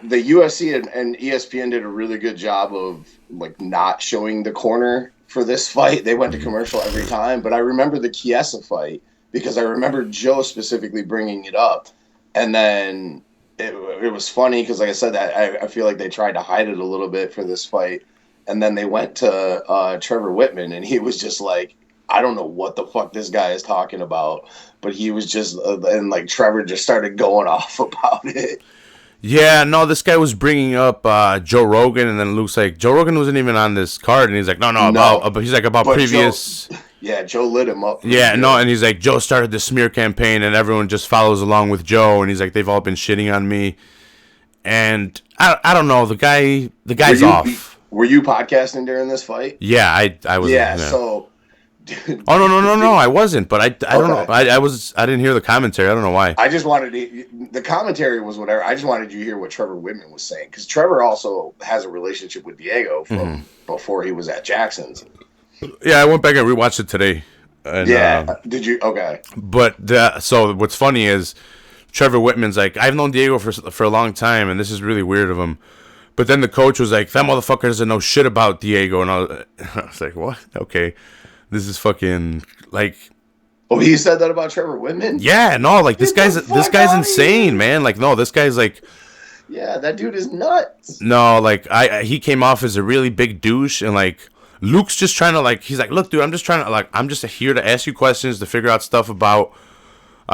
The UFC and ESPN did a really good job of like not showing the corner for this fight. They went to commercial every time, but I remember the Chiesa fight because I remember Joe specifically bringing it up, and then it was funny because, like I said, that I feel like they tried to hide it a little bit for this fight, and then they went to Trevor Whitman, and he was just like, I don't know what the fuck this guy is talking about, but he was just, and like Trevor just started going off about it. Yeah, no, this guy was bringing up Joe Rogan, and then Luke's like, Joe Rogan wasn't even on this card, and he's like, no, No, he's like, about but previous. Joe lit him up. Yeah, Good. no, and he's like, Joe started the smear campaign, and everyone just follows along with Joe, and he's like, they've all been shitting on me, and I don't know, the guy's off. Were you podcasting during this fight? Yeah, I was. Yeah, so. Dude, oh no, I wasn't, but I don't know, I didn't hear the commentary. I don't know why. I just wanted the commentary was whatever. I just wanted you to hear what Trevor Whitman was saying, because Trevor also has a relationship with Diego from before he was at Jackson's. Yeah, I went back and rewatched it today. And, yeah, did you? Okay. But so what's funny is Trevor Whitman's like, I've known Diego for a long time, and this is really weird of him. But then the coach was like, that motherfucker doesn't know shit about Diego, and I was like, what? Okay. This is fucking like. Oh, he said that about Trevor Whitman? Yeah, no, like this guy's insane, man. Like, no, this guy's like. Yeah, that dude is nuts. No, like he came off as a really big douche, and like Luke's just trying to like, he's like, look, dude, I'm just here to ask you questions to figure out stuff about.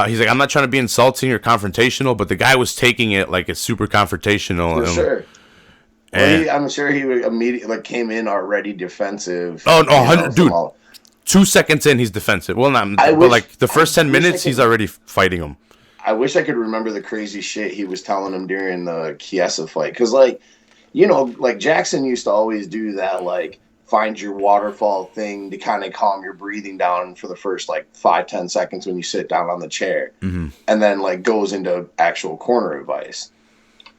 He's like, I'm not trying to be insulting or confrontational, but the guy was taking it like it's super confrontational. For sure. Well, I'm sure he would immediately came in already defensive. Oh no, dude. 2 seconds in, he's defensive. Well, not, but like the first 10 minutes, he's already fighting him. I wish I could remember the crazy shit he was telling him during the Chiesa fight. Because, like, you know, like Jackson used to always do that, like, find your waterfall thing to kind of calm your breathing down for the first, like, 5-10 seconds when you sit down on the chair. Mm-hmm. And then, like, goes into actual corner advice.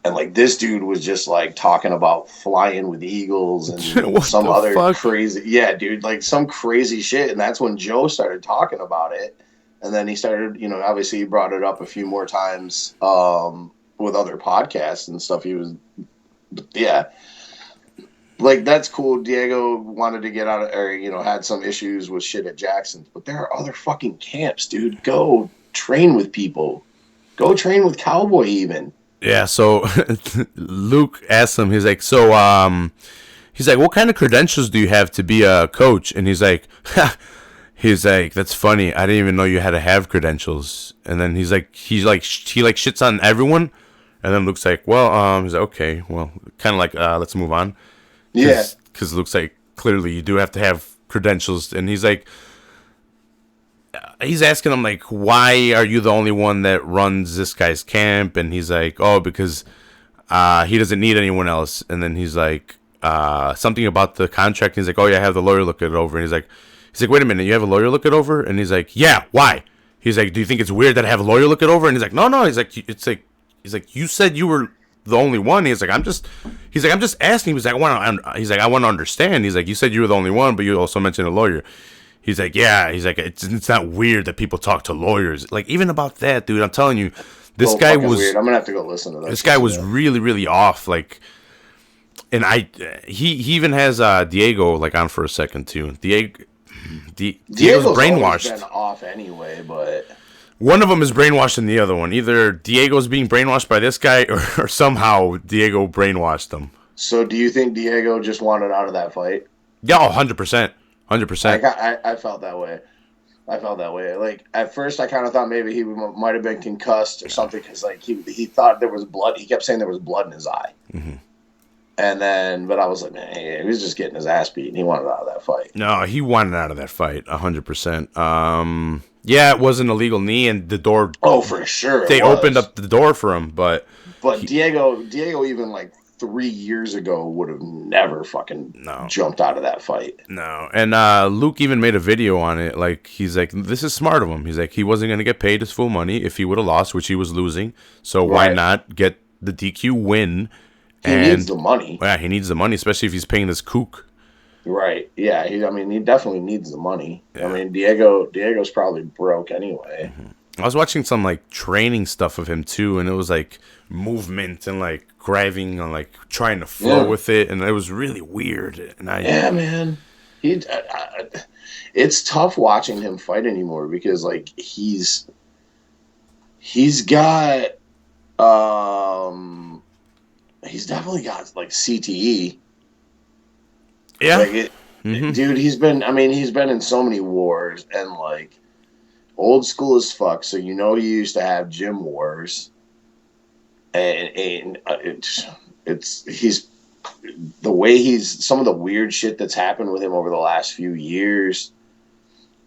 And, like, this dude was just, like, talking about flying with eagles and some other crazy... Yeah, dude, like, some crazy shit. And that's when Joe started talking about it. And then he started, you know, obviously he brought it up a few more times with other podcasts and stuff. He was... Yeah. Like, that's cool. Diego wanted to get out of... Or, you know, had some issues with shit at Jackson's. But there are other fucking camps, dude. Go train with people. Go train with Cowboy, even. Yeah, so Luke asked him, he's like, what kind of credentials do you have to be a coach? And he's like, that's funny. I didn't even know you had to have credentials. And then he shits on everyone. And then Luke's like, well, he's like, okay, well, kind of like, let's move on. Yeah. Because Luke's like, clearly you do have to have credentials. And he's like, he's asking him, like, why are you the only one that runs this guy's camp? And he's like, oh, because he doesn't need anyone else. And then he's like, something about the contract. And he's like, oh, yeah, I have the lawyer look it over. And he's like, wait a minute, you have a lawyer look it over? And he's like, yeah, why? He's like, do you think it's weird that I have a lawyer look it over? And he's like, no. He's like, you said you were the only one. He's like, I'm just asking. He's like, I want to understand. He's like, you said you were the only one, but you also mentioned a lawyer. He's like, yeah. He's like, it's not weird that people talk to lawyers. Like, even about that, dude, I'm telling you, this guy was weird. I'm gonna have to go listen to that. This guy was really, really off. Like, and he even has Diego like on for a second too. Diego's brainwashed. Been off anyway, but one of them is brainwashed than the other one. Either Diego's being brainwashed by this guy, or somehow Diego brainwashed him. So, do you think Diego just wanted out of that fight? Yeah, 100%. 100%. I felt that way. Like, at first, I kind of thought maybe he might have been concussed or something, because like he thought there was blood. He kept saying there was blood in his eye. Mm-hmm. And then, but I was like, man, he was just getting his ass beat, and he wanted out of that fight. No, he wanted out of that fight, 100%. Yeah, it was an illegal knee, and the door. Oh, for sure. They opened up the door for him, but Diego even like 3 years ago would have never fucking jumped out of that fight. No. And Luke even made a video on it. Like, he's like, this is smart of him. He's like, he wasn't going to get paid his full money if he would have lost, which he was losing. So why not get the DQ win? He needs the money. Yeah, he needs the money, especially if he's paying this kook. Right. Yeah. He definitely needs the money. Yeah. I mean, Diego's probably broke anyway. Mm-hmm. I was watching some like training stuff of him too, and it was like movement and like grabbing and like trying to flow with it, and it was really weird. And man, it's tough watching him fight anymore, because like he's got He's definitely got like CTE. Yeah. Like it, Mm-hmm. dude. He's been. I mean, he's been in so many wars and like old school as fuck. So you know, he used to have gym wars, and it's he's the way he's some of the weird shit that's happened with him over the last few years.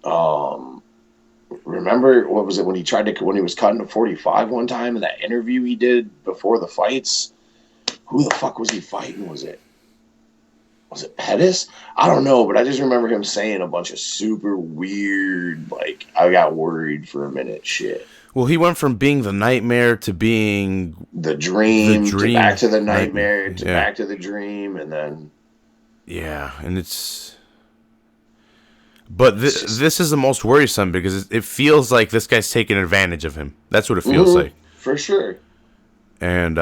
Um, remember what was it when he was cutting to 45 one time in that interview he did before the fights? Who the fuck was he fighting? Was it Pettis? I don't know, but I just remember him saying a bunch of super weird, like I got worried for a minute shit. Well, he went from being the nightmare to being The the dream to back dream. to the Nightmare. nightmare to Yeah. back to the dream, and then Yeah, and but it's just this is the most worrisome because it feels like this guy's taking advantage of him. That's what it feels like. for sure. And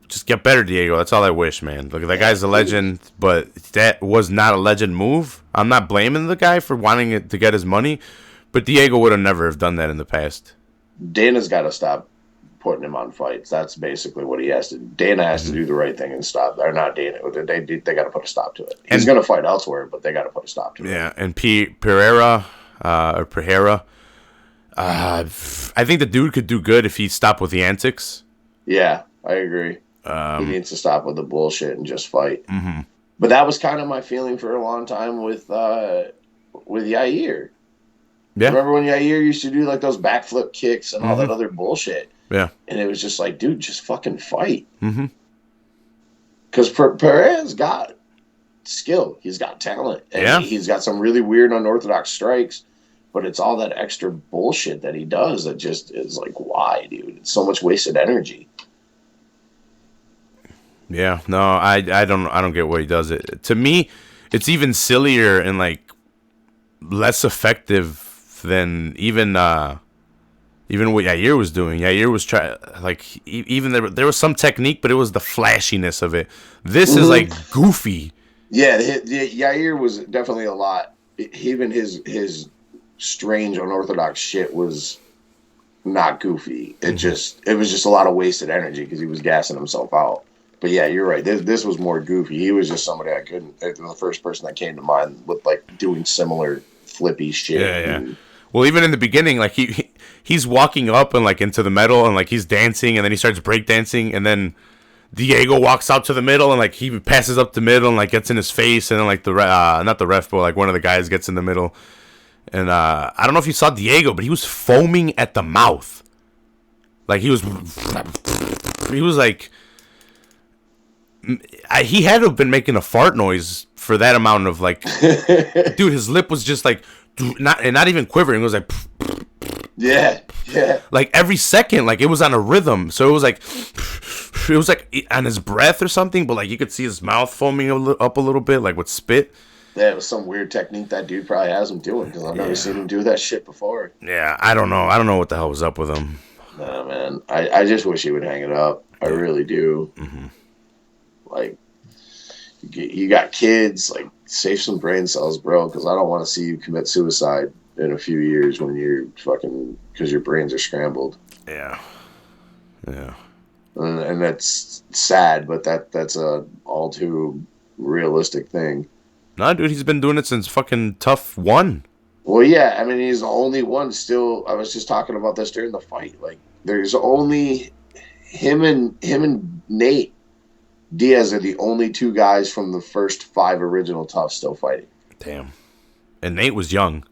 just get better, Diego. That's all I wish, man. Look, that guy's a legend, but that was not a legend move. I'm not blaming the guy for wanting it to get his money, but Diego would have never have done that in the past. Dana's got to stop putting him on fights. That's basically what he has to. Dana has to do the right thing and stop. They're not Dana. They got to put a stop to it. He's going to fight elsewhere, but they got to put a stop to it. Yeah, and Pereira, or Pereira, I think the dude could do good if he stopped with the antics. Yeah, I agree. He needs to stop with the bullshit and just fight. Mm-hmm. But that was kind of my feeling for a long time with Yair. Yeah. Remember when Yair used to do like those backflip kicks and all that other bullshit? Yeah. And it was just like, dude, just fucking fight. Mm-hmm. Because Perez got skill. He's got talent. And he's got some really weird, unorthodox strikes. But it's all that extra bullshit that he does that just is like, why, dude? It's so much wasted energy. Yeah, no, I don't get what he does. It to me, it's even sillier and like less effective than even what Yair was doing. Yair was even there was some technique, but it was the flashiness of it. This is like goofy. Yeah, Yair was definitely a lot. Even his strange unorthodox shit was not goofy. It was just a lot of wasted energy because he was gassing himself out. But yeah, you're right. This was more goofy. He was just somebody I couldn't. The first person that came to mind with like doing similar flippy shit. Yeah. Well, even in the beginning, like he's walking up and like into the metal and like he's dancing and then he starts breakdancing and then Diego walks out to the middle and like he passes up the middle and like gets in his face and then like not the ref but like one of the guys gets in the middle and I don't know if you saw Diego but he was foaming at the mouth, like he was like. He had to have been making a fart noise for that amount of like, dude. His lip was just like, not even quivering. It was like, yeah, like every second, like it was on a rhythm. So it was like on his breath or something. But like you could see his mouth foaming up a little bit, like with spit. Yeah, it was some weird technique that dude probably has him doing because I've never seen him do that shit before. Yeah, I don't know. I don't know what the hell was up with him. Nah, man. I just wish he would hang it up. I really do. Mm-hmm. Like, you got kids, like, save some brain cells, bro, because I don't want to see you commit suicide in a few years when you're fucking, because your brains are scrambled. Yeah. And that's sad, but that's a all too realistic thing. Nah, dude, he's been doing it since fucking Tough 1. Well, yeah, I mean, he's the only one still. I was just talking about this during the fight. Like, there's only him and Nate Diaz are the only two guys from the first 5 original Toughs still fighting. Damn. And Nate was young.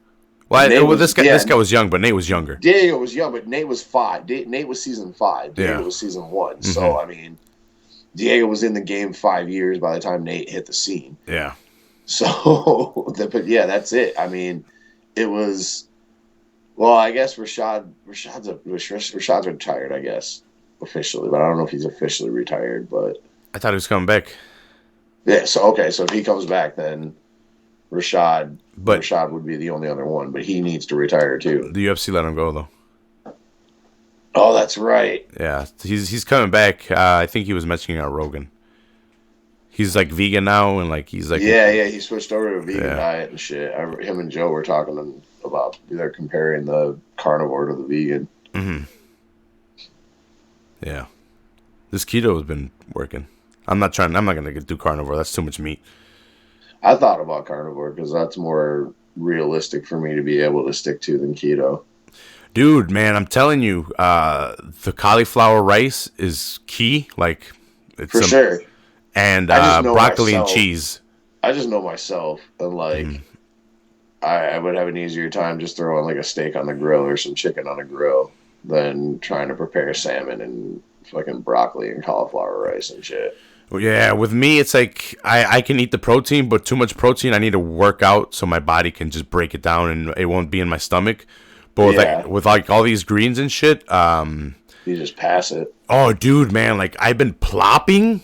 Well, this guy was young, but Nate was younger. Diego was young, but Nate was 5. Nate was season 5. Diego was season 1. Mm-hmm. So, I mean, Diego was in the game 5 years by the time Nate hit the scene. Yeah. So, but yeah, that's it. I mean, it was. Well, I guess Rashad's retired, I guess, officially, but I don't know if he's officially retired, but. I thought he was coming back. Yeah, so if he comes back, then Rashad would be the only other one, but he needs to retire too. The UFC let him go though. Oh, that's right. Yeah, he's coming back. I think he was mentioning Rogan. He's like vegan now, and like he's like he switched over to a vegan diet and shit. Him and Joe were talking about they're comparing the carnivore to the vegan. Mm-hmm. Yeah. This keto has been working. I'm not gonna do carnivore. That's too much meat. I thought about carnivore because that's more realistic for me to be able to stick to than keto. Dude, man, I'm telling you, the cauliflower rice is key. Like, it's For sure. and I just know broccoli and myself. cheese. I just know myself, and like I would have an easier time just throwing like a steak on the grill or some chicken on a grill than trying to prepare salmon and fucking broccoli and cauliflower rice and shit. Well, yeah, with me, it's like I can eat the protein, but too much protein, I need to work out so my body can just break it down and it won't be in my stomach. But Yeah, with like all these greens and shit, you just pass it. oh, dude, man, like I've been plopping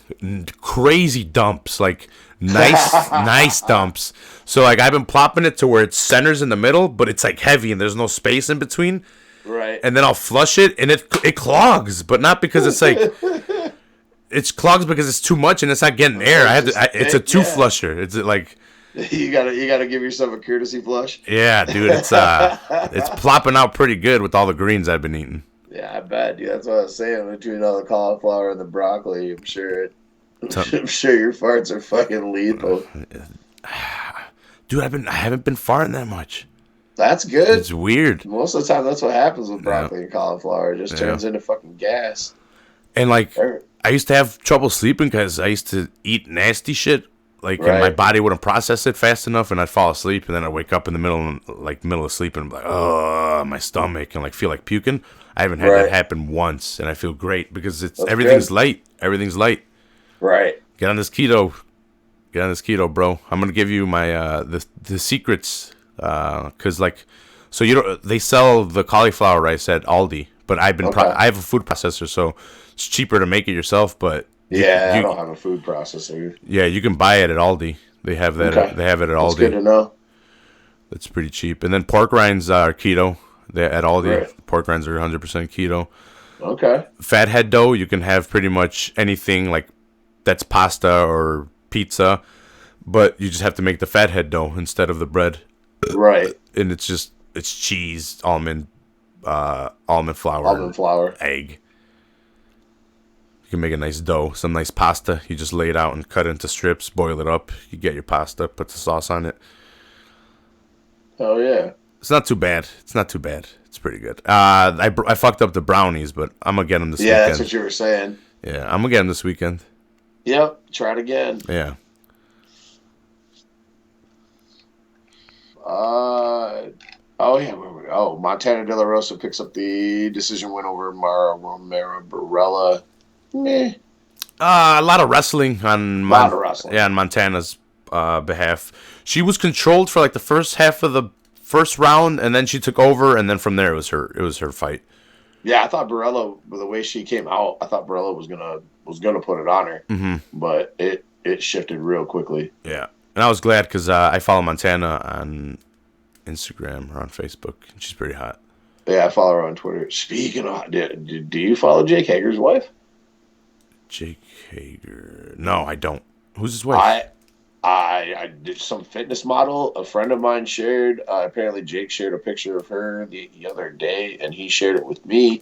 crazy dumps, like nice dumps. So like I've been plopping it to where it centers in the middle, but it's like heavy and there's no space in between. Right. And then I'll flush it and it clogs, but not because it's like it's clogs because it's too much and it's not getting air. It's a two flusher. It's like you gotta give yourself a courtesy flush. yeah, dude, it's plopping out pretty good with all the greens I've been eating. Yeah, I bet, dude. That's what I was saying. Between all the cauliflower and the broccoli, I'm sure I'm sure your farts are fucking lethal. Dude, I haven't been farting that much. That's good. It's weird. Most of the time, that's what happens with Yeah. broccoli and cauliflower. It just turns into fucking gas. And like Or- I used to have trouble sleeping because I used to eat nasty shit. Like and my Right. body wouldn't process it fast enough, and I'd fall asleep, and then I'd wake up in the middle of sleep, and I'm like, oh, my stomach, and like feel like puking. I haven't had that Right. happen once, and I feel great because That's everything's good. light. Everything's light. Right. Get on this keto. Get on this keto, bro. I'm gonna give you my the secrets, cause like, so you don't they sell the cauliflower rice at Aldi, but Okay. I have a food processor, so it's cheaper to make it yourself. But Yeah, I don't have a food processor. yeah, you can buy it at Aldi. They have that. Okay. They have it at That's good Aldi. to know. That's pretty cheap. And then pork rinds are keto. They at Aldi. Right. Pork rinds are 100% keto. Okay. Fathead dough, you can have pretty much anything like that's pasta or pizza, but you just have to make the fathead dough instead of the bread. Right. And it's cheese, almond flour, Almond flour. egg. You can make a nice dough, some nice pasta. You just lay it out and cut it into strips, boil it up. You get your pasta, put the sauce on it. Oh yeah. It's not too bad. It's not too bad. It's pretty good. I fucked up the brownies, but I'm gonna get them this Yeah, weekend. that's what you were saying. Yeah, I'm gonna get them this weekend. Yep. Try it again. Yeah. Oh yeah. Where we go? Montana De La Rosa picks up the decision win over Mara Romero Barella. Meh. A lot of wrestling on Lot of wrestling. Yeah, on Montana's behalf. She was controlled for like the first half of the first round, and then she took over, and then from there it was her fight. Yeah, I thought Barella, the way she came out, I thought Barella was gonna put it on her, but it shifted real quickly. Yeah, and I was glad because I follow Montana on Instagram or on Facebook, and she's pretty hot. Yeah, I follow her on Twitter. Speaking of, do you follow Jake Hager's wife? Jake Hager. No, I don't. Who's his wife? I did some fitness model. A friend of mine shared. Apparently, Jake shared a picture of her the other day, and he shared it with me.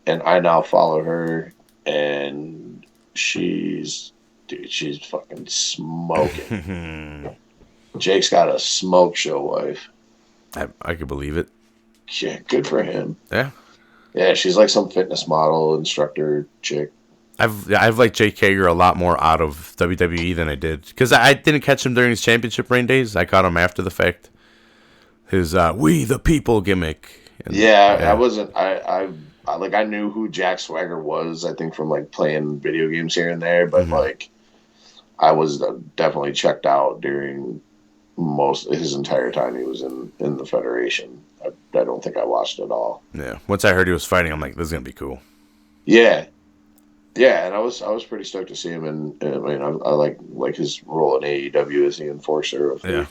And I now follow her, and she's fucking smoking. Jake's got a smoke show wife. I could believe it. Yeah, good for him. Yeah. Yeah, she's like some fitness model instructor chick. I've liked Jake Hager a lot more out of WWE than I did because I didn't catch him during his championship reign days. I caught him after the fact. His "We the People" gimmick. And, Yeah, I wasn't. I knew who Jack Swagger was. I think from like playing video games here and there, but like I was definitely checked out during most his entire time he was in the Federation. I don't think I watched it all. Yeah. Once I heard he was fighting, I'm like, this is gonna be cool. Yeah. Yeah, and I was pretty stoked to see him, and I mean, I like his role in AEW as the enforcer of Yeah.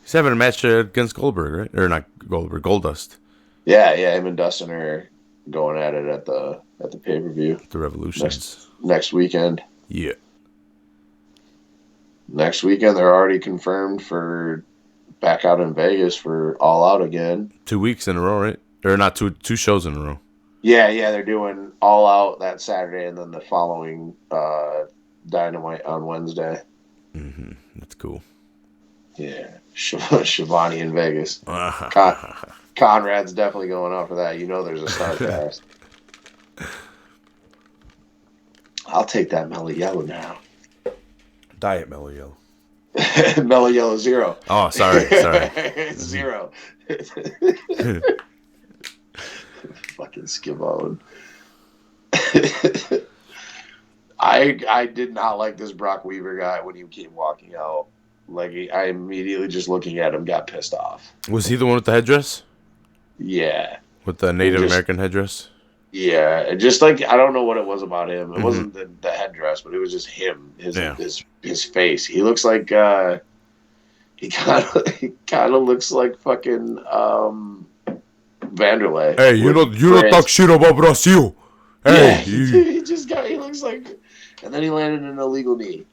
He's having a match against Goldberg, right? Or not Goldberg, Goldust. yeah, him and Dustin are going at it at the pay-per-view The Revolutions. next weekend. Yeah. Next weekend they're already confirmed for back out in Vegas for All Out again. 2 weeks in a row, right? Or not two shows in a row. Yeah, they're doing All Out that Saturday, and then the following Dynamite on Wednesday. That's cool. Yeah, Shivani in Vegas. Con- Conrad's definitely going out for that. You know, there's a star cast. I'll take that mellow yellow now. Diet Mellow Yellow. Mellow yellow 0. Oh, sorry. 0. Fucking skivone. I did not like this Brock Weaver guy when he came walking out. Like I immediately just looking at him got pissed off. Was he the one with the headdress? Yeah. With the Native American headdress? Yeah, just like I don't know what it was of him. It wasn't the headdress, but it was just him. His face. He looks like he kind of looks like fucking Vanderlei. Hey, you don't talk shit about Brazil. Hey, yeah, he looks like, and then he landed an illegal knee.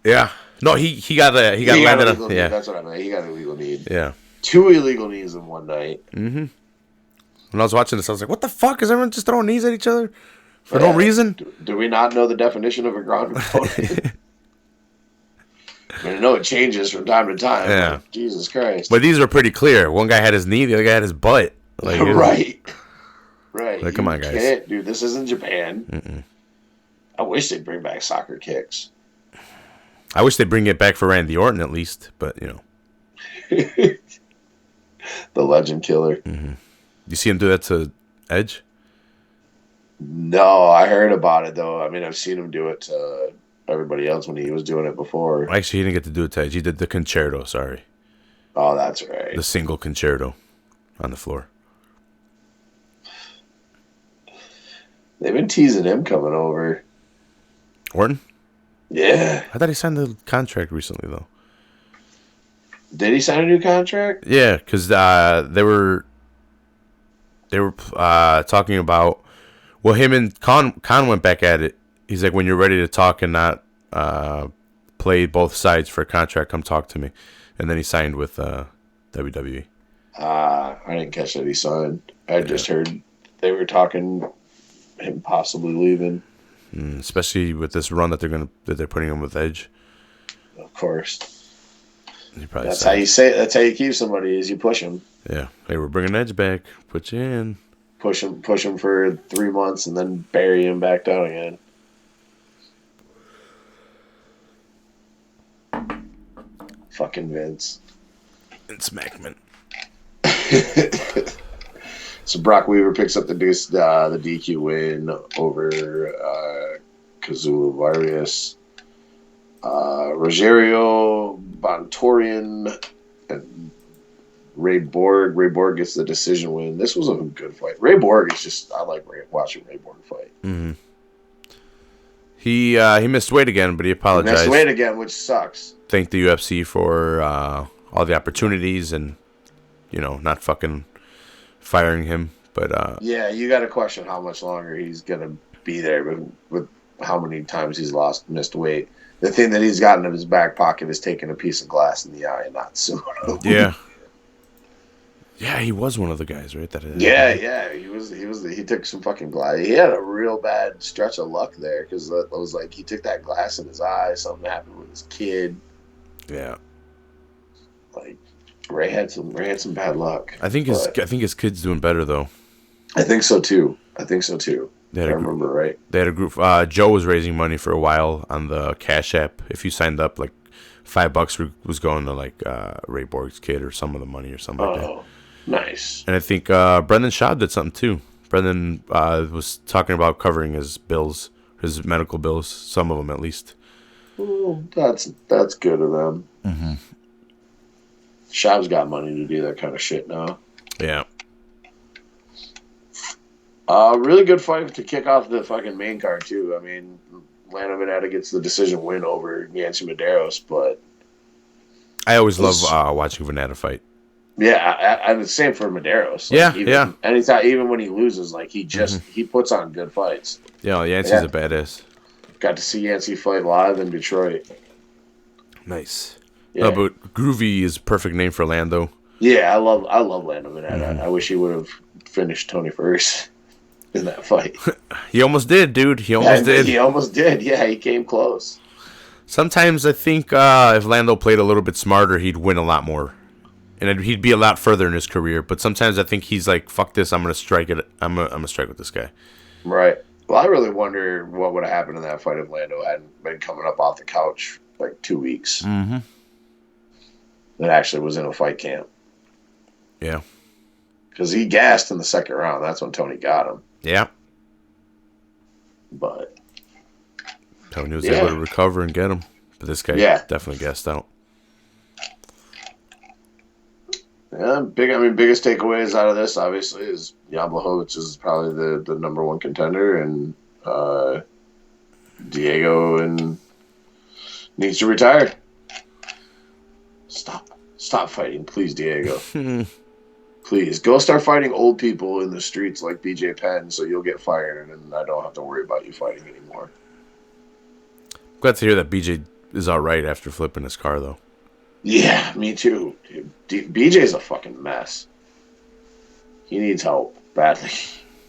Yeah, no, he got landed on. Yeah, that's what I meant. He got an illegal knee. Yeah, 2 illegal knees in one night. Mm-hmm. When I was watching this, I was like, "What the fuck? Is everyone just throwing knees at each other for no reason?" Do we not know the definition of a ground opponent? I know it changes from time to time. Yeah, Jesus Christ. But these are pretty clear. One guy had his knee, the other guy had his butt. Like, right. Like, come on, guys. Dude, this isn't Japan. Mm-mm. I wish they'd bring back soccer kicks. I wish they'd bring it back for Randy Orton at least, but you know. The legend killer. Mm-hmm. You see him do that to Edge? No, I heard about it though. I mean, I've seen him do it to everybody else when he was doing it before. Actually, he didn't get to do it to Edge. He did the concerto, sorry. Oh, that's right. The single concerto on the floor. They've been teasing him coming over. Orton? Yeah. I thought he signed the contract recently, though. Did he sign a new contract? Yeah, because they were talking about. Well, him and Khan went back at it. He's like, when you're ready to talk and not play both sides for a contract, come talk to me. And then he signed with WWE. I didn't catch that he signed. I just heard they were talking him possibly leaving. Especially with this run that they're putting him with Edge. Of course. That's how you say. That's how you keep somebody is you push them. Yeah. Hey, we're bringing Edge back. Put you in. Push him for 3 months and then bury him back down again. Fucking Vince. Vince McMahon. So Brock Weaver picks up the DQ win over Kazula Vargas. Rogerio Bontorian and Ray Borg. Ray Borg gets the decision win. This was a good fight. Ray Borg is just, I like watching Ray Borg fight. Mm-hmm. He missed weight again, but he apologized. Missed weight again, which sucks. Thanked the UFC for all the opportunities and, not fucking firing him. But yeah, you got to question how much longer he's gonna be there with how many times he's missed weight. The thing that he's got in his back pocket is taking a piece of glass in the eye and not suing him. Yeah. Yeah, he was one of the guys, right? Yeah, he took some fucking glass. He had a real bad stretch of luck there because it was like he took that glass in his eye. Something happened with his kid. Yeah, like Ray had some bad luck. I think his kid's doing better though. I think so too. I remember right. They had a group. Joe was raising money for a while on the Cash App. If you signed up, like $5 was going to like Ray Borg's kid or some of the money or something like that. Nice. And I think Brendan Schaub did something too. Brendan was talking about covering his bills, his medical bills, some of them at least. Well, that's good of them. Mm-hmm. Schaub's got money to do that kind of shit now. Yeah. Really good fight to kick off the fucking main card too. I mean, Lando Veneta gets the decision win over Yancy Medeiros, but I always love watching Veneta fight. Yeah, and the same for Medeiros. Yeah. Anytime, even when he loses, like he puts on good fights. Yeah, Yancey's a badass. Got to see Yancey fight live in Detroit. Nice. Yeah. No, but Groovy is a perfect name for Lando. Yeah, I love Lando Veneta. I wish he would have finished Tony first. in that fight. He almost did, dude. He almost did. He almost did. Yeah, he came close. Sometimes I think if Lando played a little bit smarter, he'd win a lot more. And he'd be a lot further in his career. But sometimes I think he's like, fuck this, I'm going to strike it. I'm gonna strike with this guy. Right. Well, I really wonder what would have happened in that fight if Lando hadn't been coming up off the couch like 2 weeks. Mm-hmm. That actually was in a fight camp. Yeah. Because he gassed in the second round. That's when Tony got him. Yeah. But Tony was able to recover and get him. But this guy definitely gassed out. Yeah, biggest takeaways out of this, obviously, is Jan Blachowicz is probably the number one contender, and Diego needs to retire. Stop fighting, please, Diego. Please go start fighting old people in the streets like BJ Penn, so you'll get fired, and I don't have to worry about you fighting anymore. Glad to hear that BJ is all right after flipping his car, though. Yeah, me too. BJ's a fucking mess. He needs help badly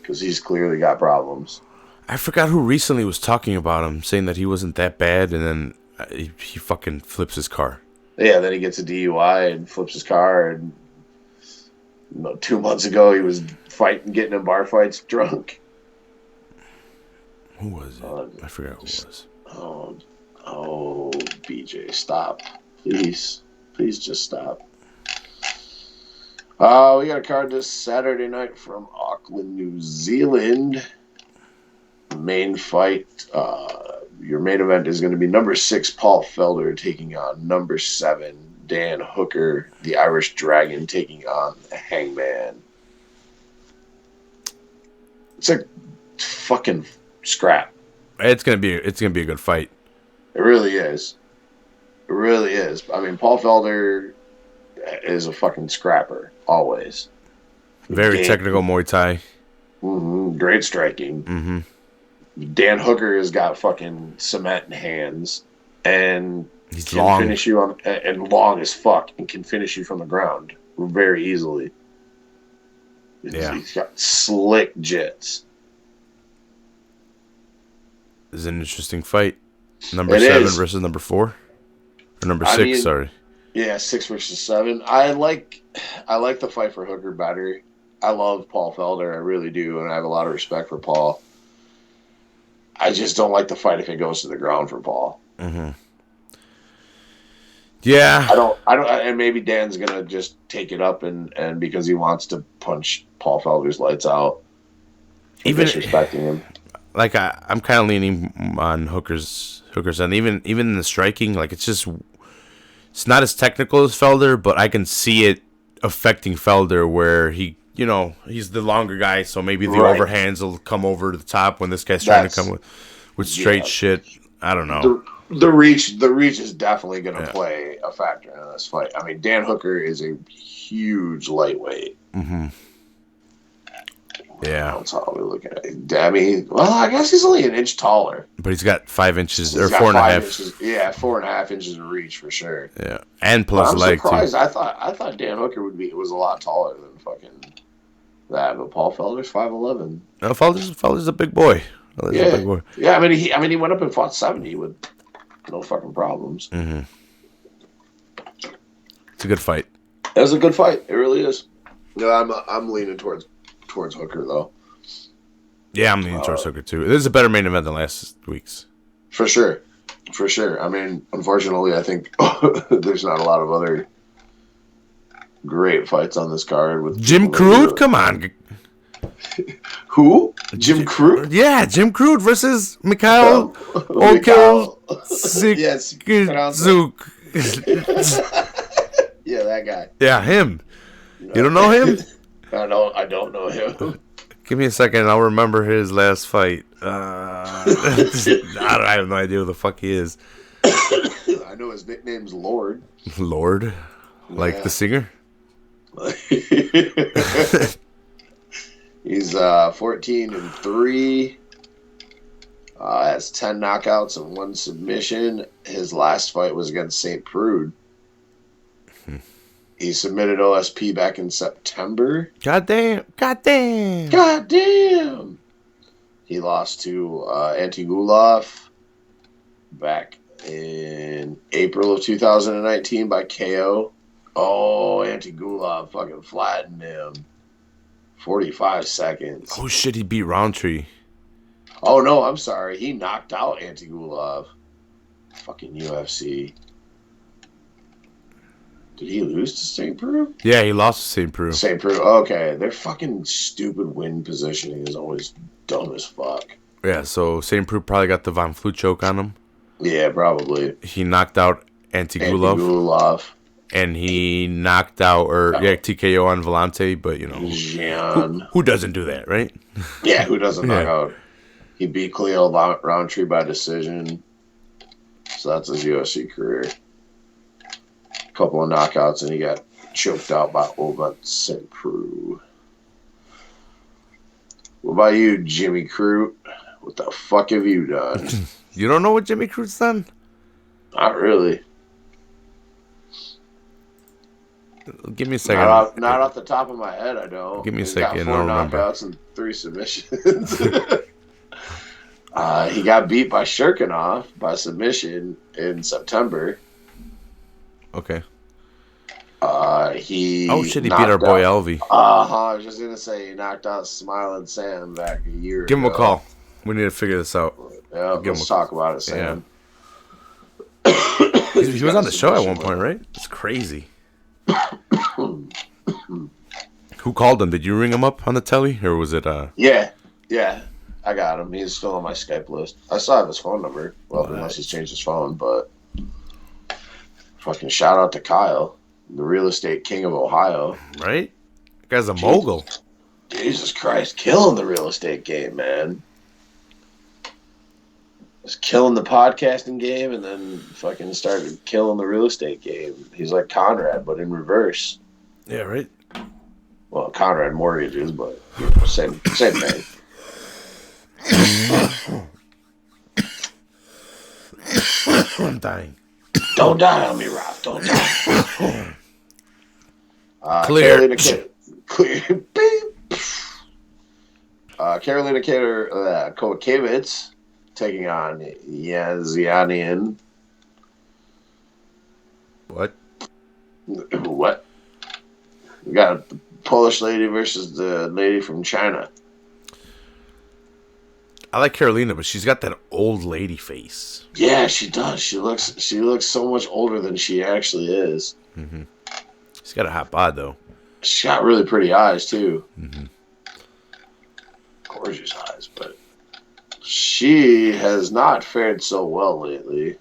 because he's clearly got problems. I forgot who recently was talking about him, saying that he wasn't that bad, and then he fucking flips his car. Yeah, then he gets a DUI and flips his car. And 2 months ago, he was getting in bar fights drunk. Who was it? I forgot who it was. Oh, BJ, stop. Please just stop. We got a card this Saturday night from Auckland, New Zealand. Main fight. Your main event is going to be number 6, Paul Felder, taking on number 7, Dan Hooker, the Irish Dragon, taking on the Hangman. It's a fucking scrap. It's gonna be a good fight. It really is. It really is. I mean, Paul Felder is a fucking scrapper, always. Very technical Muay Thai. Mm-hmm. Great striking. Mm-hmm. Dan Hooker has got fucking cement hands, and he's can long. Finish you on, and long as fuck, and can finish you from the ground very easily. Yeah. He's got slick jits. This is an interesting fight. Number 7 versus number 4? Or number 6, sorry. Yeah, 6 versus 7. I like the fight for Hooker better. I love Paul Felder, I really do, and I have a lot of respect for Paul. I just don't like the fight if it goes to the ground for Paul. Mm-hmm. Yeah. I don't, and maybe Dan's gonna just take it up and because he wants to punch Paul Felder's lights out, even disrespecting him. Like I'm kind of leaning on Hooker's end. Even in the striking, like it's not as technical as Felder, but I can see it affecting Felder where he's the longer guy, so maybe the overhands will come over to the top when this guy's trying to come with straight shit. I don't know. The reach is definitely going to play a factor in this fight. I mean, Dan Hooker is a huge lightweight. Mm-hmm. Yeah. That's how we're looking at it. I mean, well, I guess he's only an inch taller. But he's got 5 inches or 4.5 inches. Yeah, 4.5 inches of reach for sure. Yeah, and plus leg too. I'm surprised. I thought Dan Hooker was a lot taller than fucking that, but Paul Felder's 5'11". No, Felder's a big boy. A big boy. Yeah. I mean, he went up and fought 70 with no fucking problems. Mm-hmm. It's a good fight. It was a good fight. It really is. No, I'm leaning towards Hooker though. Yeah, I'm leaning towards Hooker too. This is a better main event than last week's. For sure. I mean, unfortunately, I think there's not a lot of other great fights on this card with Jim Crude. Come on. Who? Jim Crude? Yeah, Jim Crude versus Mikhail Okil Yes. Zook. Yeah, that guy. Yeah, him. You don't know him? I don't know him. Give me a second. I'll remember his last fight. I have no idea who the fuck he is. I know his nickname's Lord. Lord? Like the singer? He's 14-3. Has 10 knockouts and 1 submission. His last fight was against St. Prude. He submitted OSP back in September. Goddamn. God damn. He lost to Antigulov back in April of 2019 by KO. Oh, Antigulov fucking flattened him. 45 seconds. Oh shit, he beat Roundtree. Oh no, I'm sorry. He knocked out Antigulov. Fucking UFC. Did he lose to St. Preux? Yeah, he lost to St. Preux. St. Preux. Okay, their fucking stupid win positioning is always dumb as fuck. Yeah, so St. Preux probably got the Von Flue choke on him. Yeah, probably. He knocked out Antigulov. And he knocked out, TKO on Volante, but, you know, who doesn't do that, right? Yeah, who doesn't knock out? He beat Khalil Roundtree by decision. So that's his UFC career. A couple of knockouts, and he got choked out by Obat St. Preux. What about you, Jimmy Crute? What the fuck have you done? You don't know what Jimmy Crute's done? Not really. Give me a second. Not off the top of my head, I don't. Give me a He's second. got 4 knockouts and 3 submissions. He got beat by Shirkinov by submission in September. Okay. He beat our boy Elvie. I was just gonna say he knocked out Smiling Sam back a year ago. Give him a call. We need to figure this out. Yeah, let's talk about it, Sam. Yeah. he was on the show at one point, right? It's crazy. Who called him? Did you ring him up on the telly, or was it? Yeah, I got him. He's still on my Skype list. I still have his phone number. Well, unless he's changed his phone, but fucking shout out to Kyle, the real estate king of Ohio. Right? That guy's a mogul. Jesus Christ, killing the real estate game, man. Just killing the podcasting game, and then fucking started killing the real estate game. He's like Conrad, but in reverse. Yeah, right. Well, Conrad mortgages, but you know, same thing. I'm dying. Don't die on me, Rob. Don't die. Clear. Clear. Beep. Carolina Kowakowicz taking on Yazianian. What? What? We got a Polish lady versus the lady from China. I like Carolina, but she's got that old lady face. Yeah, she does. She looks so much older than she actually is. Mm-hmm. She's got a hot bod, though. She's got really pretty eyes, too. Mm-hmm. Gorgeous eyes, but she has not fared so well lately.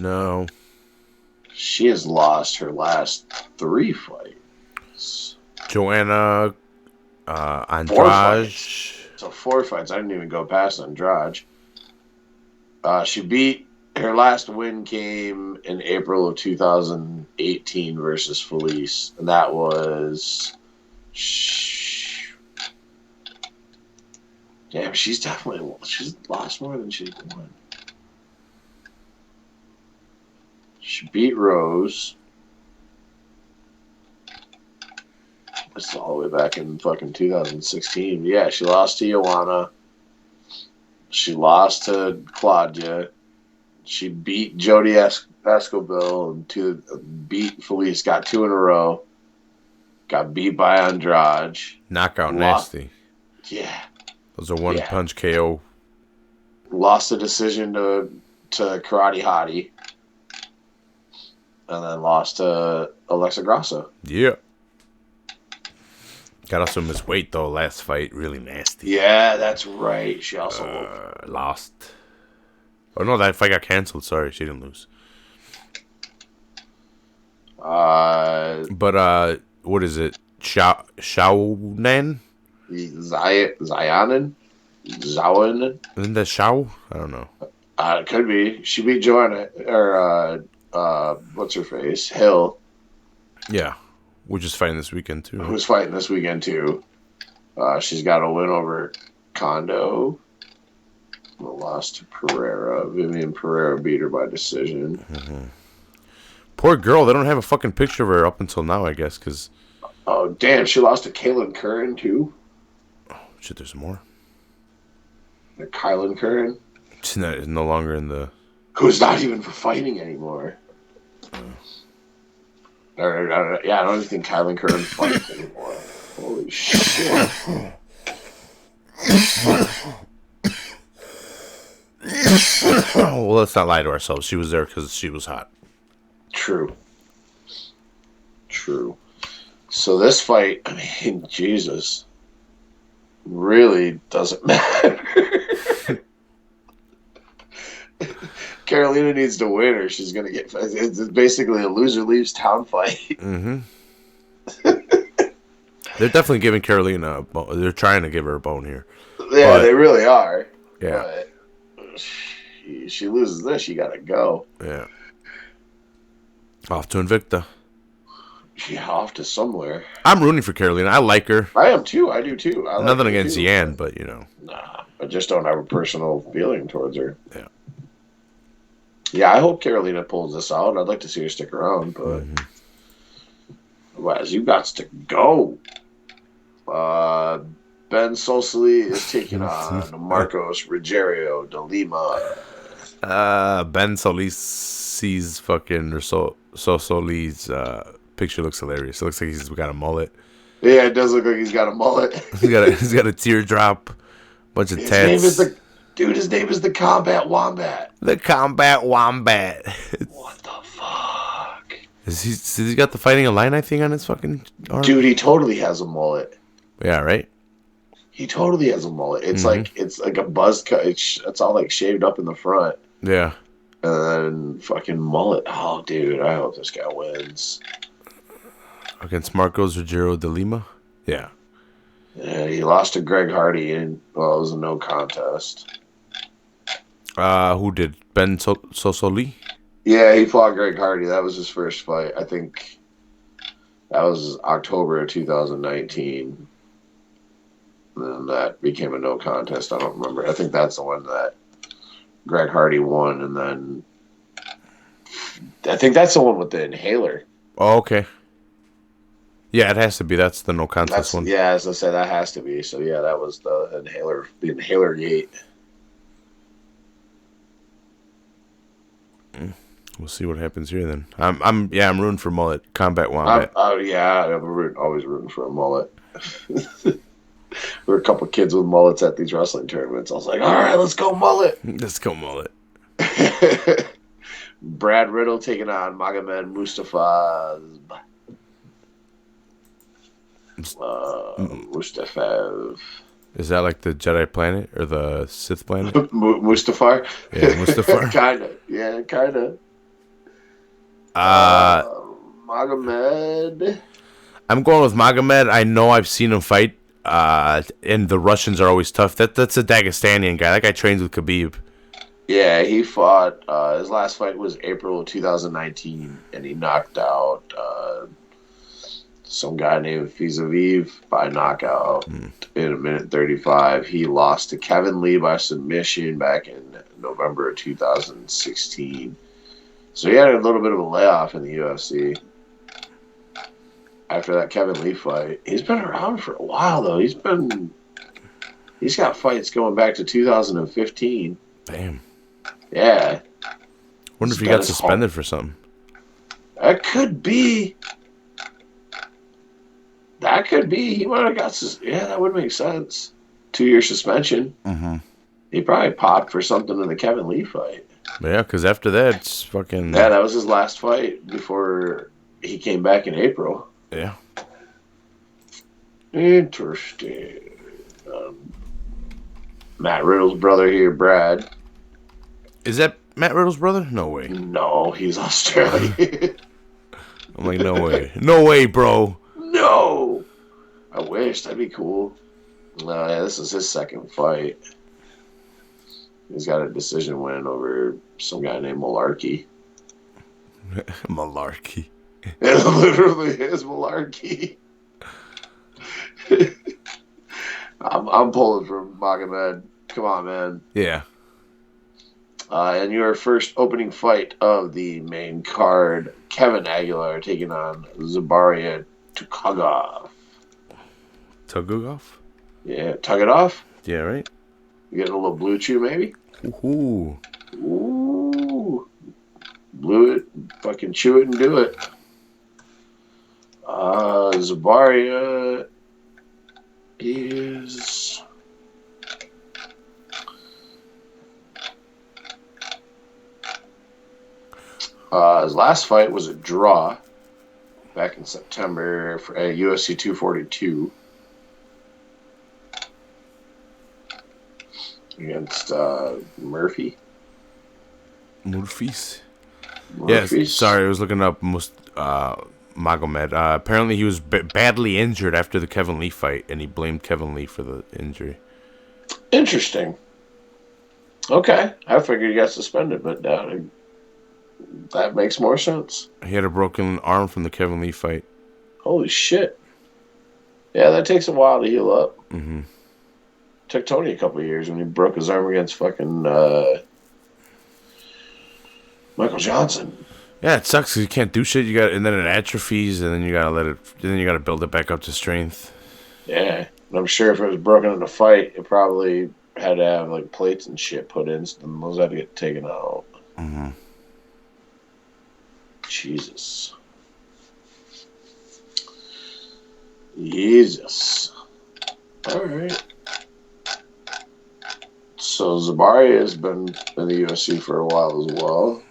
No. She has lost her last 3 fights. Joanna, Andrade. So 4 fights. I didn't even go past Andrade. She beat her last win came in April of 2018 versus Felice, and that was. Damn, she's lost more than she's won. She beat Rose. That's all the way back in fucking 2016. Yeah, she lost to Joanna. She lost to Claudia. She beat Jody Escobil and beat Felice. Got 2 in a row. Got beat by Andrade. Knockout nasty. Yeah. Those are one-punch KO. Lost the decision to Karate Hottie. And then lost to Alexa Grasso. Yeah. Got also missed weight, though, last fight. Really nasty. Yeah, that's right. She also lost. Oh, no, that fight got canceled. Sorry, she didn't lose. But, what is it? Shaonan? Zayanen? Zawanen? Isn't that Shao? I don't know. It could be. She beat Joanna, or, what's her face? Hill. Yeah. Which is fighting this weekend, too. Who's fighting this weekend, too. She's got a win over Kondo. Lost to Pereira. Vivian Pereira beat her by decision. Mm-hmm. Poor girl. They don't have a fucking picture of her up until now, I guess, because... Oh, damn. She lost to Kaylin Curran, too? Oh, shit, there's more. Kylan Curran, She's no longer in the. who's not even fighting anymore. Yeah, I don't even think Kylan Curran fights anymore. Holy shit. Well, let's not lie to ourselves. She was there because she was hot. True. So this fight, I mean, Jesus, really doesn't matter. Carolina needs to win or she's going to get... It's basically a loser leaves town fight. Mm-hmm. They're definitely giving Carolina a bone. They're trying to give her a bone here. Yeah, they really are. Yeah. But she loses this, she got to go. Yeah. Off to Invicta. Yeah, off to somewhere. I'm rooting for Carolina. I like her. I am too. I do too. Nothing against Yan, but you know. Nah, I just don't have a personal feeling towards her. Yeah. Yeah, I hope Carolina pulls this out. I'd like to see her stick around, but otherwise, you got to go. Ben Sosoli is taking on Marcos Rogério de Lima. Ben Solis's fucking Sosoli's picture looks hilarious. It looks like he's got a mullet. Yeah, it does look like he's got a mullet. he's got a teardrop, bunch of tats. His name is the Combat Wombat. The Combat Wombat. What the fuck? Has he got the Fighting Illini thing on his fucking arm? Dude, he totally has a mullet. Yeah, right? He totally has a mullet. It's like a buzz cut. It's all like shaved up in the front. Yeah. And then fucking mullet. Oh, dude, I hope this guy wins. Against Marcos Rogério de Lima? Yeah. Yeah, he lost to Greg Hardy, and it was a no contest. Who did? Ben Sosoli? Yeah, he fought Greg Hardy. That was his first fight. I think that was October of 2019. And that became a no contest. I don't remember. I think that's the one that Greg Hardy won, and then I think that's the one with the inhaler. Oh, okay. Yeah, it has to be. That's the no contest one. Yeah, as I said, that has to be. So yeah, that was the inhaler gate. We'll see what happens here then. I'm rooting for mullet. Combat Wombat. I'm always rooting for a mullet. There were a couple kids with mullets at these wrestling tournaments. I was like, all right, let's go mullet. Let's go mullet. Brad Riddle taking on Magomed Mustafa. Mustafa. Is that like the Jedi planet or the Sith planet? Mustafar? Yeah, Mustafar. Kinda. Yeah, kinda. Magomed. I'm going with Magomed. I know I've seen him fight. And the Russians are always tough. That's a Dagestanian guy. That guy trains with Khabib. Yeah, he fought. His last fight was April 2019, and he knocked out some guy named Fizaviv by knockout in a minute 35. He lost to Kevin Lee by submission back in November of 2016. So he had a little bit of a layoff in the UFC. After that Kevin Lee fight, he's been around for a while though. He's got fights going back to 2015. Damn. Yeah. Wonder if he got suspended for something. That could be. He might have got. Yeah, that would make sense. 2-year suspension. Mm-hmm. He probably popped for something in the Kevin Lee fight. Yeah, because after that, it's fucking. Yeah, that was his last fight before he came back in April. Yeah. Interesting. Matt Riddle's brother here, Brad. Is that Matt Riddle's brother? No way. No, he's Australian. I'm like, no way. No way, bro. No. I wish. That'd be cool. Yeah, this is his second fight. He's got a decision win over some guy named Malarkey. Malarkey. It literally is Malarkey. I'm pulling for Magomed. Come on, man. Yeah. And your first opening fight of the main card, Kevin Aguilar taking on Zabaria Tukagov. Tugugov? Yeah, Tugadov? Yeah, right? You getting a little blue chew, maybe? Ooh. Ooh. Blew it. Fucking chew it and do it. Zabaria is... his last fight was a draw back in September for UFC 242 against Murphy's. Yes, sorry, I was looking up Magomed. Apparently, he was badly injured after the Kevin Lee fight, and he blamed Kevin Lee for the injury. Interesting. Okay, I figured he got suspended, but that makes more sense. He had a broken arm from the Kevin Lee fight. Holy shit. Yeah, that takes a while to heal up. Mm-hmm. Took Tony a couple of years when he broke his arm against fucking Michael Johnson. Yeah, it sucks because you can't do shit. And then it atrophies, and then you gotta let it. Then you gotta build it back up to strength. Yeah, and I'm sure if it was broken in a fight, it probably had to have like plates and shit put in, so then those had to get taken out. Mm-hmm. Jesus. All right. So Zabaria has been in the UFC for a while as well.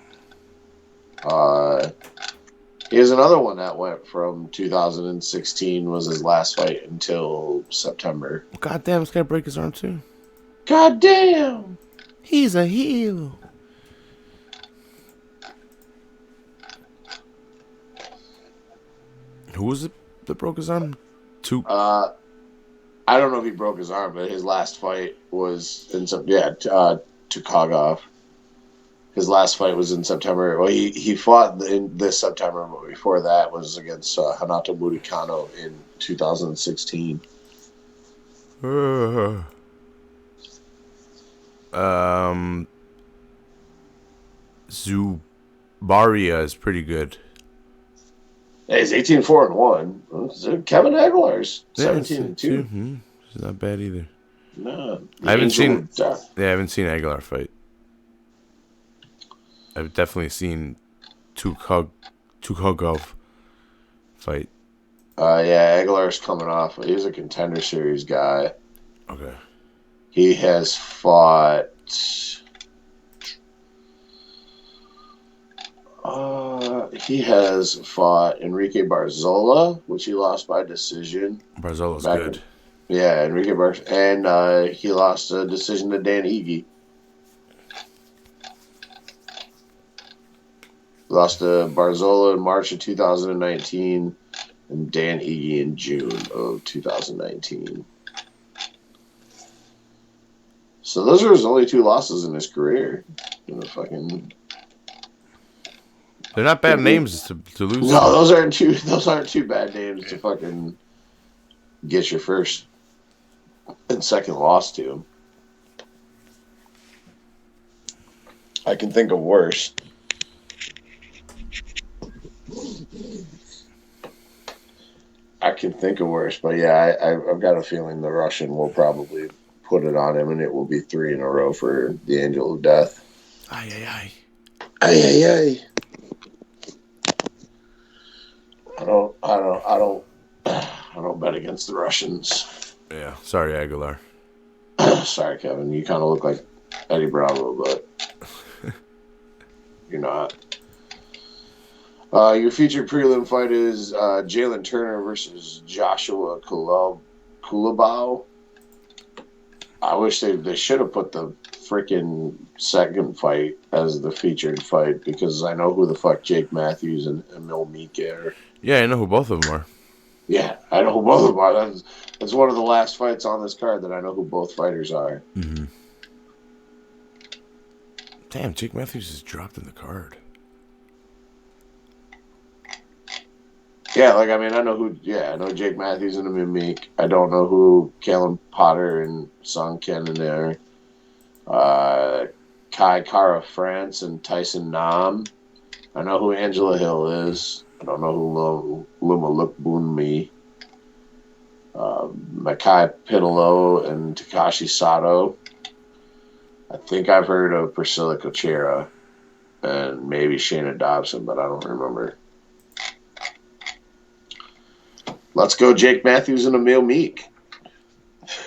Here's another one that went from 2016 was his last fight until September. God damn, this guy break his arm too. God damn. He's a heel. Who was it that broke his arm? I don't know if he broke his arm, but his last fight was in Tukagov. His last fight was in September. Well, he fought in this September, but before that was against Hanato Murikano in 2016. Zubaria is pretty good. Yeah, he's 18-4-1. Kevin Aguilar's 17-2. Mm-hmm. It's not bad either. No, I haven't seen. Yeah, I haven't seen Aguilar fight. I've definitely seen Tukagov fight. Yeah, Aguilar's coming off. He's a Contender Series guy. Okay. He has fought. He has fought Enrique Barzola, which he lost by decision. Barzola's good. Enrique Barzola. And he lost a decision to Dan Ige. Lost to Barzola in March of 2019 and Dan Ige in June of 2019. So those are his only two losses in his career. They're not bad names to lose. No, those aren't two bad names to fucking get your first and second loss to. I can think of worse. But yeah, I've got a feeling the Russian will probably put it on him, and it will be 3 in a row for the Angel of Death. Ay, ay, ay. Ay, ay, ay. I don't bet against the Russians. Yeah, sorry, Aguilar. Sorry, Kevin. You kind of look like Eddie Bravo, but you're not. Your featured prelim fight is Jalen Turner versus Joshua Kulabau. I wish they should have put the freaking second fight as the featured fight, because I know who the fuck Jake Matthews and Emil Meek are. Yeah, I know who both of them are. Yeah, I know who both of them are. That's one of the last fights on this card that I know who both fighters are. Mm-hmm. Damn, Jake Matthews is dropped in the card. Yeah, I know Jake Matthews and Emil Meek. I don't know who Callum Potter and Song Ken and there. Kai Kara France and Tyson Nam. I know who Angela Hill is. I don't know who Luma Lukbunmi. Makai Pitalo and Takashi Sato. I think I've heard of Priscilla Cochera and maybe Shayna Dobson, but I don't remember. Let's go, Jake Matthews and Emil Meek.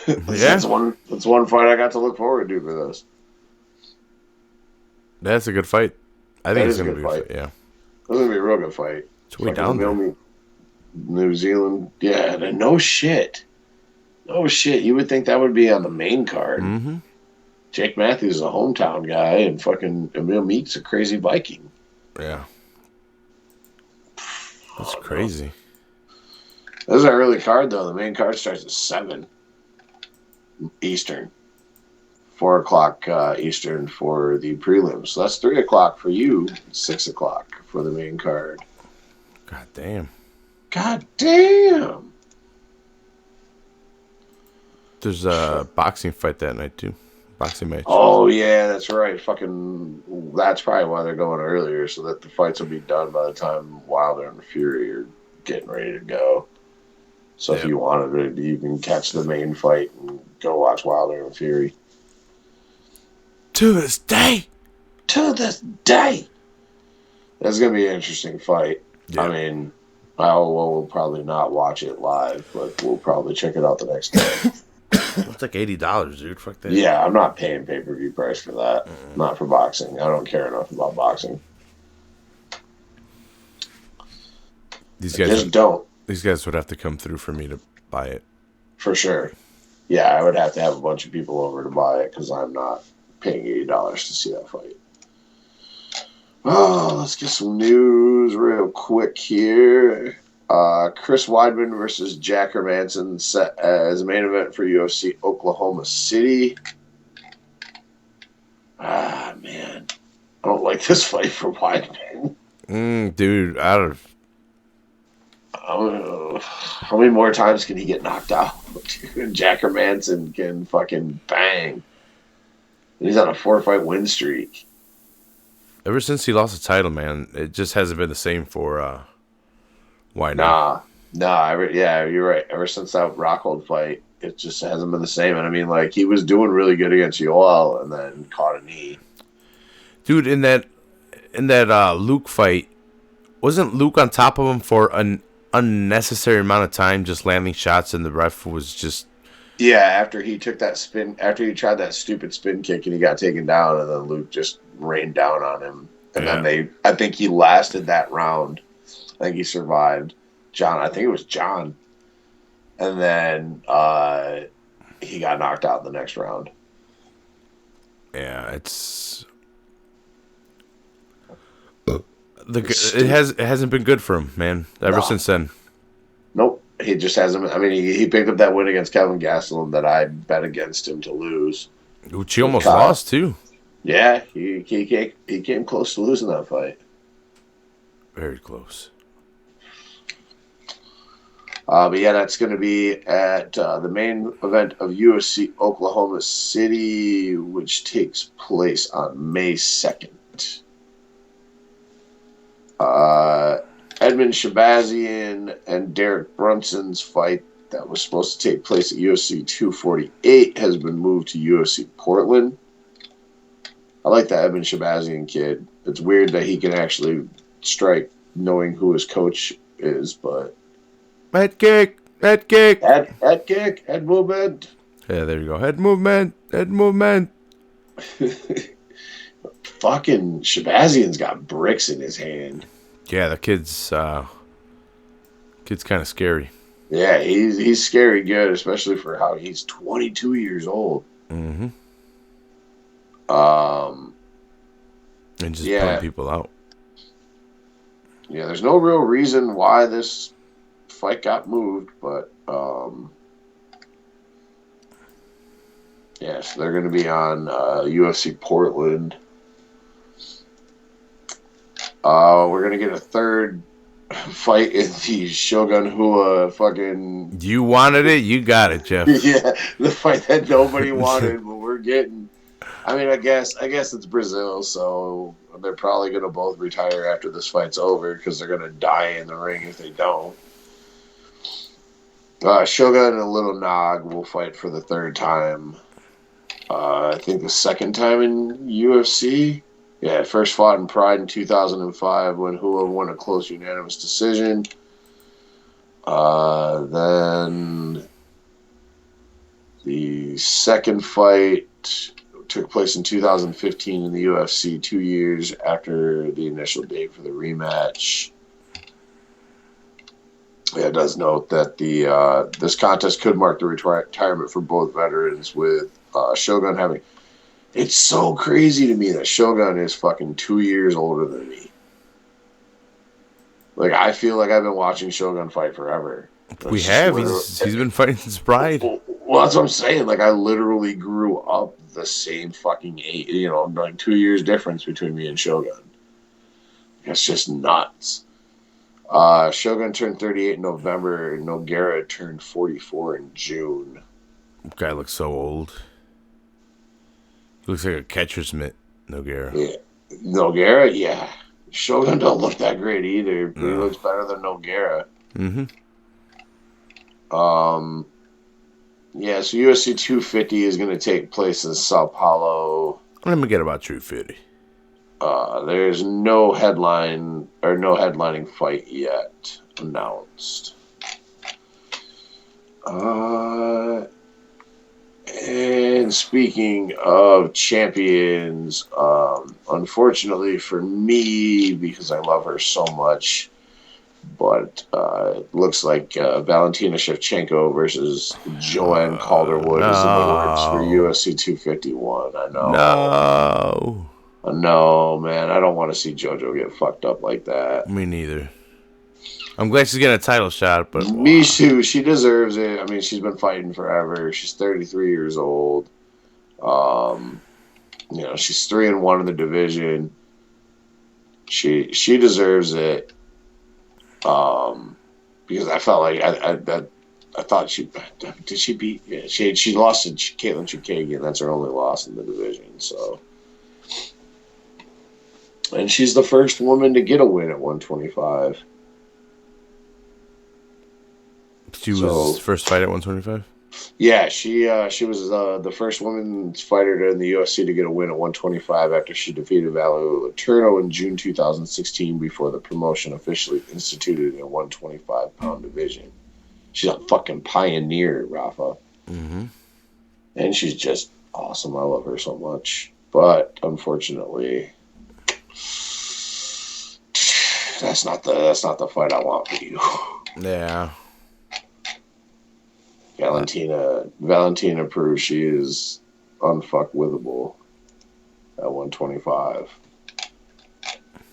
Yeah, That's one fight I got to look forward to for this. that's a good fight. I think That it's is a gonna good be a good fight. fight. Yeah, That's gonna be a real good fight. it's way Fucking down Emil there. Meek, New Zealand. Yeah, no shit. No shit. You would think that would be on the main card. Mm-hmm. Jake Matthews is a hometown guy, and fucking Emil Meek's a crazy Viking. Yeah, that's crazy. This is our early card, though. The main card starts at 7 Eastern. 4 o'clock Eastern for the prelims. So that's 3 o'clock for you, 6 o'clock for the main card. God damn. God damn. There's a boxing fight that night too. Boxing match. Oh, yeah, that's right. Fucking, that's probably why they're going earlier, so that the fights will be done by the time Wilder and Fury are getting ready to go. So if you wanted to, you can catch the main fight and go watch Wilder and Fury. To this day. To this day. That's going to be an interesting fight. Yeah. I mean, we'll probably not watch it live, but we'll probably check it out the next day. It's like $80, dude. Fuck that. Yeah, I'm not paying pay-per-view price for that. Not for boxing. I don't care enough about boxing. These guys just don't. These guys would have to come through for me to buy it. For sure. Yeah, I would have to have a bunch of people over to buy it because I'm not paying $80 to see that fight. Oh, let's get some news real quick here. Chris Weidman versus Jack Hermanson set as a main event for UFC Oklahoma City. Ah, man. I don't like this fight for Weidman. Dude, how many more times can he get knocked out? Jack Hermanson can fucking bang. He's on a 4-fight win streak. Ever since he lost the title, man, it just hasn't been the same for Weidman. Yeah, you're right. Ever since that Rockhold fight, it just hasn't been the same. And I mean, like, he was doing really good against Yoel and then caught a knee. Dude, in that Luke fight, wasn't Luke on top of him for an unnecessary amount of time, just landing shots, and the ref was just... Yeah, after he took that spin, after he tried that stupid spin kick and he got taken down, and then Luke just rained down on him. And then I think he lasted that round. I think he survived. I think it was John. And then he got knocked out in the next round. Yeah, it's... It hasn't been good for him, man, ever since then. Nope. He just hasn't. I mean, he picked up that win against Kevin Gastelum that I bet against him to lose. Which he almost lost, too. Yeah, he came close to losing that fight. Very close. But yeah, that's going to be at the main event of UFC Oklahoma City, which takes place on May 2nd. Edmund Shabazian and Derek Brunson's fight that was supposed to take place at UFC 248 has been moved to UFC Portland. I like that Edmund Shabazian kid. It's weird that he can actually strike knowing who his coach is, but... Head kick! Head kick! Head movement! Yeah, there you go. Head movement! Head movement! Fucking Shabazian's got bricks in his hand. Yeah, the kid's kind of scary. Yeah, he's scary good, especially for how he's 22 years old. Mm-hmm. And just putting people out. Yeah, there's no real reason why this fight got moved, but yeah, so they're going to be on UFC Portland. We're going to get a third fight in the Shogun Hua fucking... You wanted it, you got it, Jeff. Yeah, the fight that nobody wanted, but we're getting... I mean, I guess it's Brazil, so they're probably going to both retire after this fight's over because they're going to die in the ring if they don't. Shogun and Little Nog will fight for the third time. I think the second time in UFC. Yeah, first fought in Pride in 2005 when Hua won a close unanimous decision. Then the second fight took place in 2015 in the UFC, 2 years after the initial date for the rematch. Yeah, it does note that this contest could mark the retirement for both veterans, with Shogun having. It's so crazy to me that Shogun is fucking 2 years older than me. Like, I feel like I've been watching Shogun fight forever. We have. He's been fighting since Pride. Well, that's what I'm saying. Like, I literally grew up the same fucking age. Like 2 years difference between me and Shogun. It's just nuts. Shogun turned 38 in November. Nogueira turned 44 in June. Guy looks so old. He looks like a catcher's mitt, Nogueira. Yeah. Nogueira, yeah. Shogun don't look that great either. But he looks better than Nogueira. Mm-hmm. Yeah, so UFC 250 is going to take place in Sao Paulo. Let me get about 250. There's no headlining fight yet announced. And speaking of champions, unfortunately for me, because I love her so much, but it looks like Valentina Shevchenko versus Joanne Calderwood is in the works for UFC 251. I know. No. No, man. I don't want to see JoJo get fucked up like that. Me neither. I'm glad she's getting a title shot, but me too. She deserves it. I mean, she's been fighting forever. She's 33 years old. She's 3-1 in the division. She deserves it. Because I felt like I thought did she beat? Yeah, she lost to Caitlin Chukagian. That's her only loss in the division. So. And she's the first woman to get a win at 125. She was first fight at 125? Yeah, she was the first women's fighter in the UFC to get a win at 125 after she defeated Valerie Letourneau in June 2016 before the promotion officially instituted a 125-pound division. She's a fucking pioneer, Rafa. Mm-hmm. And she's just awesome. I love her so much. But unfortunately, that's not the fight I want for you. Yeah. Valentina proves she is unfuckwithable at 125.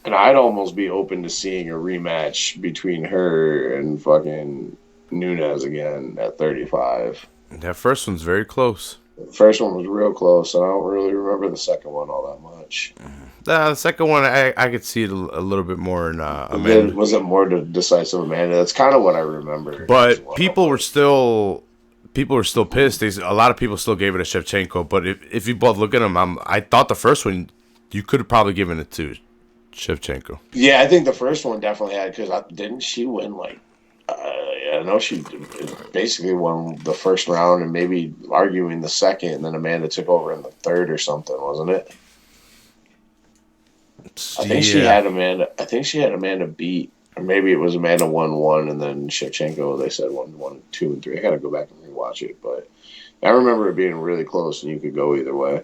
And I'd almost be open to seeing a rematch between her and fucking Nunes again at 35. That first one's very close. The first one was real close, and I don't really remember the second one all that much. The second one, I could see it a little bit more in Amanda. Was it more decisive Amanda? That's kind of what I remember. But people were still pissed. A lot of people still gave it to Shevchenko. But if you both look at them, I thought the first one you could have probably given it to Shevchenko. Yeah, I think the first one definitely had, because didn't she win like? I know she basically won the first round and maybe arguing the second, and then Amanda took over in the third or something, wasn't it? I think she had Amanda beat, or maybe it was Amanda 1-1, and then Shevchenko, they said 1-1, 2 and 3. I got to go back and rewatch it, but I remember it being really close, and you could go either way.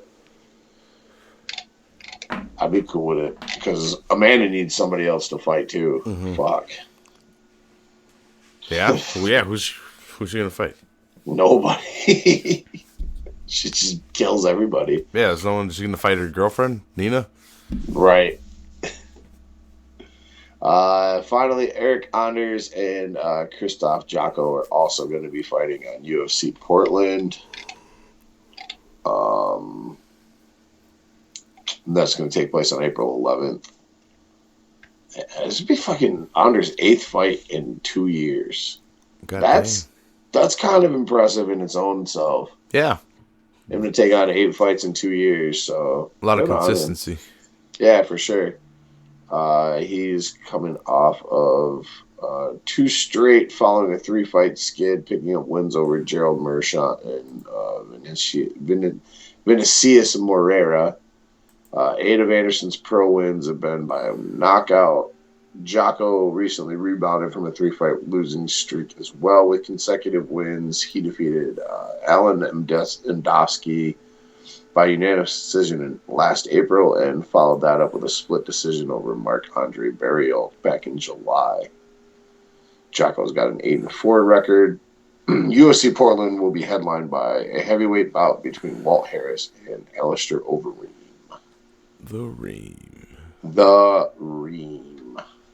I'd be cool with it because Amanda needs somebody else to fight too. Mm-hmm. Fuck. Yeah, well, yeah. Who's she gonna fight? Nobody. She just kills everybody. Yeah, is no one just gonna fight her girlfriend, Nina? Right. Finally, Eric Anders and Christoph Jocko are also going to be fighting on UFC Portland. That's going to take place on April 11th. This would be fucking Anders' 8th fight in 2 years. That's kind of impressive in its own self. Yeah. Him to take on 8 fights in 2 years, so a lot of consistency. Yeah, for sure. He's coming off of 2 straight following a 3-fight skid, picking up wins over Gerald Mershon and Vinicius Moreira. 8 of Anderson's pro wins have been by a knockout. Jocko recently rebounded from a 3-fight losing streak as well with consecutive wins. He defeated Alan Mdovsky by unanimous decision in last April and followed that up with a split decision over Marc-Andre Barriault back in July. Jocko's got an 8-4 record. UFC Portland will be headlined by a heavyweight bout between Walt Harris and Alistair Overeem. The Ream.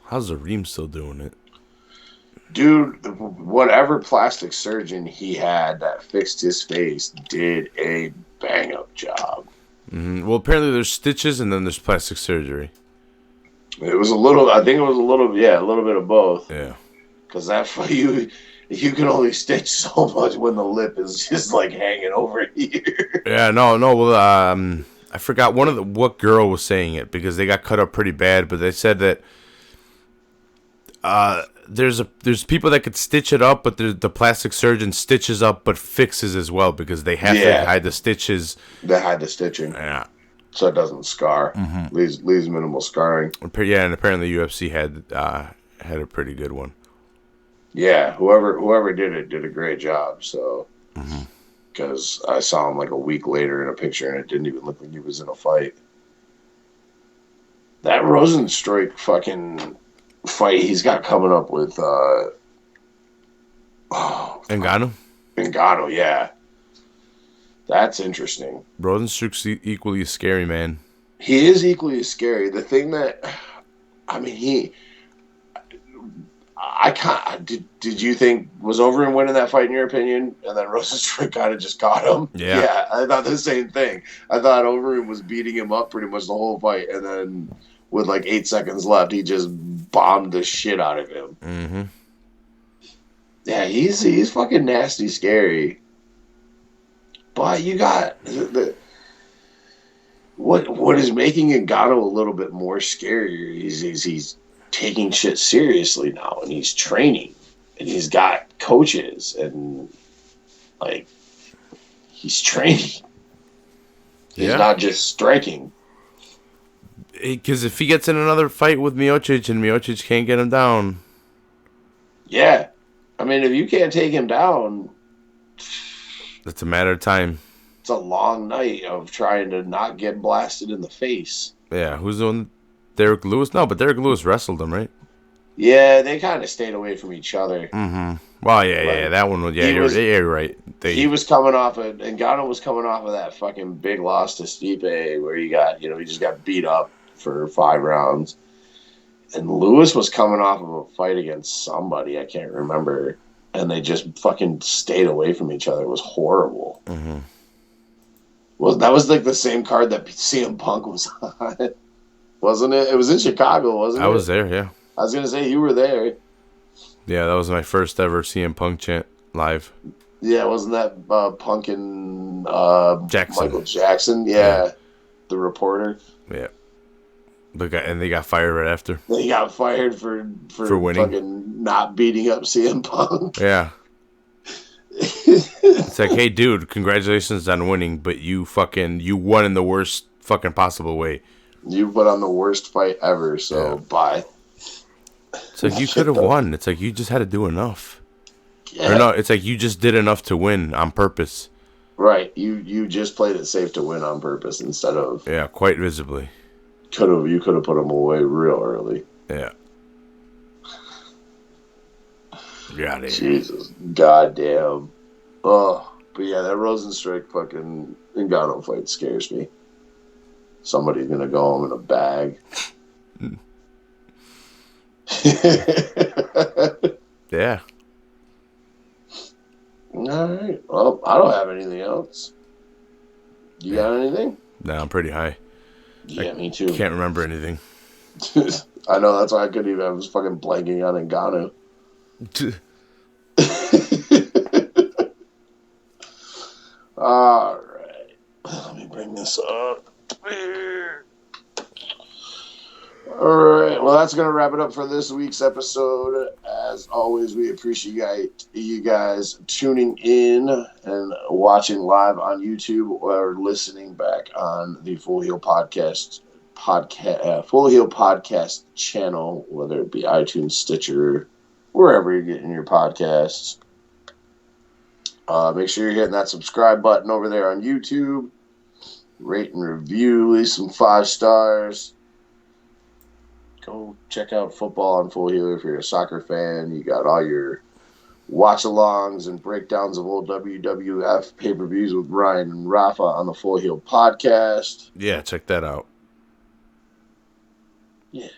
How's the Ream still doing it? Dude, whatever plastic surgeon he had that fixed his face did a bang-up job. Mm-hmm. Well, apparently there's stitches and then there's plastic surgery. It was a little, I think it was a little bit of both. Yeah. Because you can only stitch so much when the lip is just like hanging over here. Yeah, no. Well, I forgot what girl was saying it because they got cut up pretty bad, but they said that there's people that could stitch it up, but the plastic surgeon stitches up but fixes as well because they have to hide the stitches. They hide the stitching. Yeah. So it doesn't scar. Mm-hmm. Leaves minimal scarring. Yeah, and apparently UFC had a pretty good one. Yeah, whoever did it did a great job. So, because I saw him like a week later in a picture, and it didn't even look like he was in a fight. That Rosenstruik fucking fight he's got coming up with Ngannou, yeah. That's interesting. Rosenstruik's equally scary, man. He is equally scary. The thing that, I mean, I can't. Did you think was Overeem winning that fight in your opinion? And then Rosenstruik kind of just got him. Yeah, I thought the same thing. I thought Overeem was beating him up pretty much the whole fight, and then with like 8 seconds left, he just bombed the shit out of him. Mm-hmm. Yeah, he's fucking nasty, scary. But you got what is making Ngannou a little bit more scary is he's taking shit seriously now, and he's training, and he's got coaches, and like he's training. He's not just striking. Because if he gets in another fight with Miocic and Miocic can't get him down, yeah, I mean, if you can't take him down, it's a matter of time. It's a long night of trying to not get blasted in the face. Yeah, who's the one? Derek Lewis? No, but Derek Lewis wrestled him, right? Yeah, they kind of stayed away from each other. Mm-hmm. Well, yeah, that one was. Yeah, you're right. He was coming off and Ngannou was coming off of that fucking big loss to Stipe, where he just got beat up for 5 rounds, and Lewis was coming off of a fight against somebody I can't remember, and they just fucking stayed away from each other. It was horrible. Mm-hmm. Well, that was like the same card that CM Punk was on. Wasn't it? It was in Chicago, wasn't it? I was there, yeah. I was going to say, you were there. Yeah, that was my first ever CM Punk chant live. Yeah, wasn't that Punk and Jackson. Michael Jackson? Yeah. The reporter. Yeah. And they got fired right after. They got fired for winning. Fucking not beating up CM Punk. Yeah. It's like, hey, dude, congratulations on winning, but you won in the worst fucking possible way. You put on the worst fight ever, so bye. It's like, you could have won. It's like, you just had to do enough. Yeah. Or no, it's like, you just did enough to win on purpose. Right. You just played it safe to win on purpose instead of... Yeah, quite visibly. You could have put him away real early. Yeah. Got it. Jesus. Goddamn. Oh, but yeah, that Rosenstruik fucking Ngannou fight scares me. Somebody's going to go home in a bag. Yeah. All right. Well, I don't have anything else. You got anything? No, I'm pretty high. Yeah, me too. Can't remember anything. I know, that's why I couldn't even. I was fucking blanking on Ngannou. All right. Let me bring this up. All right. Well, that's going to wrap it up for this week's episode. as always, we appreciate you guys tuning in and watching live on YouTube or listening back on the Full Heel Podcast channel, whether it be iTunes, Stitcher, wherever you're getting your podcasts. Make sure you're hitting that subscribe button over there on YouTube. Rate and review, leave some 5 stars. Go check out football on Full Heel if you're a soccer fan. You got all your watch-alongs and breakdowns of old WWF pay-per-views with Ryan and Rafa on the Full Heel Podcast. Yeah, check that out. Yeah.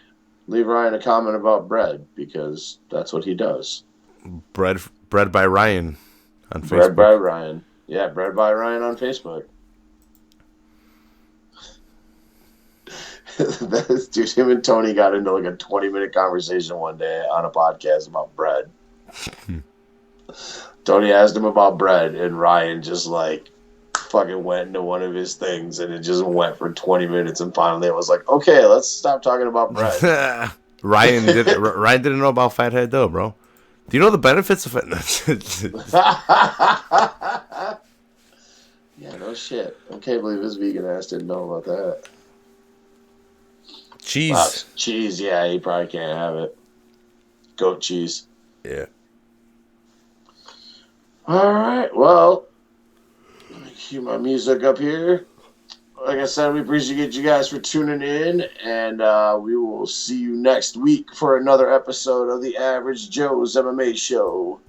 Leave Ryan a comment about bread, because that's what he does. Bread by Ryan on Facebook. Bread by Ryan. Yeah, Bread by Ryan on Facebook. Dude, him and Tony got into like a 20-minute conversation one day on a podcast about bread. Tony asked him about bread, and Ryan just like fucking went into one of his things, and it just went for 20 minutes, and finally it was like, okay, let's stop talking about bread. Ryan didn't know about Fathead though, bro. Do you know the benefits of it? Yeah, no shit. I can't believe his vegan ass didn't know about that. Cheese. Wow, cheese, yeah, he probably can't have it. Goat cheese. Yeah. All right, well, let me cue my music up here. Like I said, we appreciate you guys for tuning in, and we will see you next week for another episode of the Average Joe's MMA Show.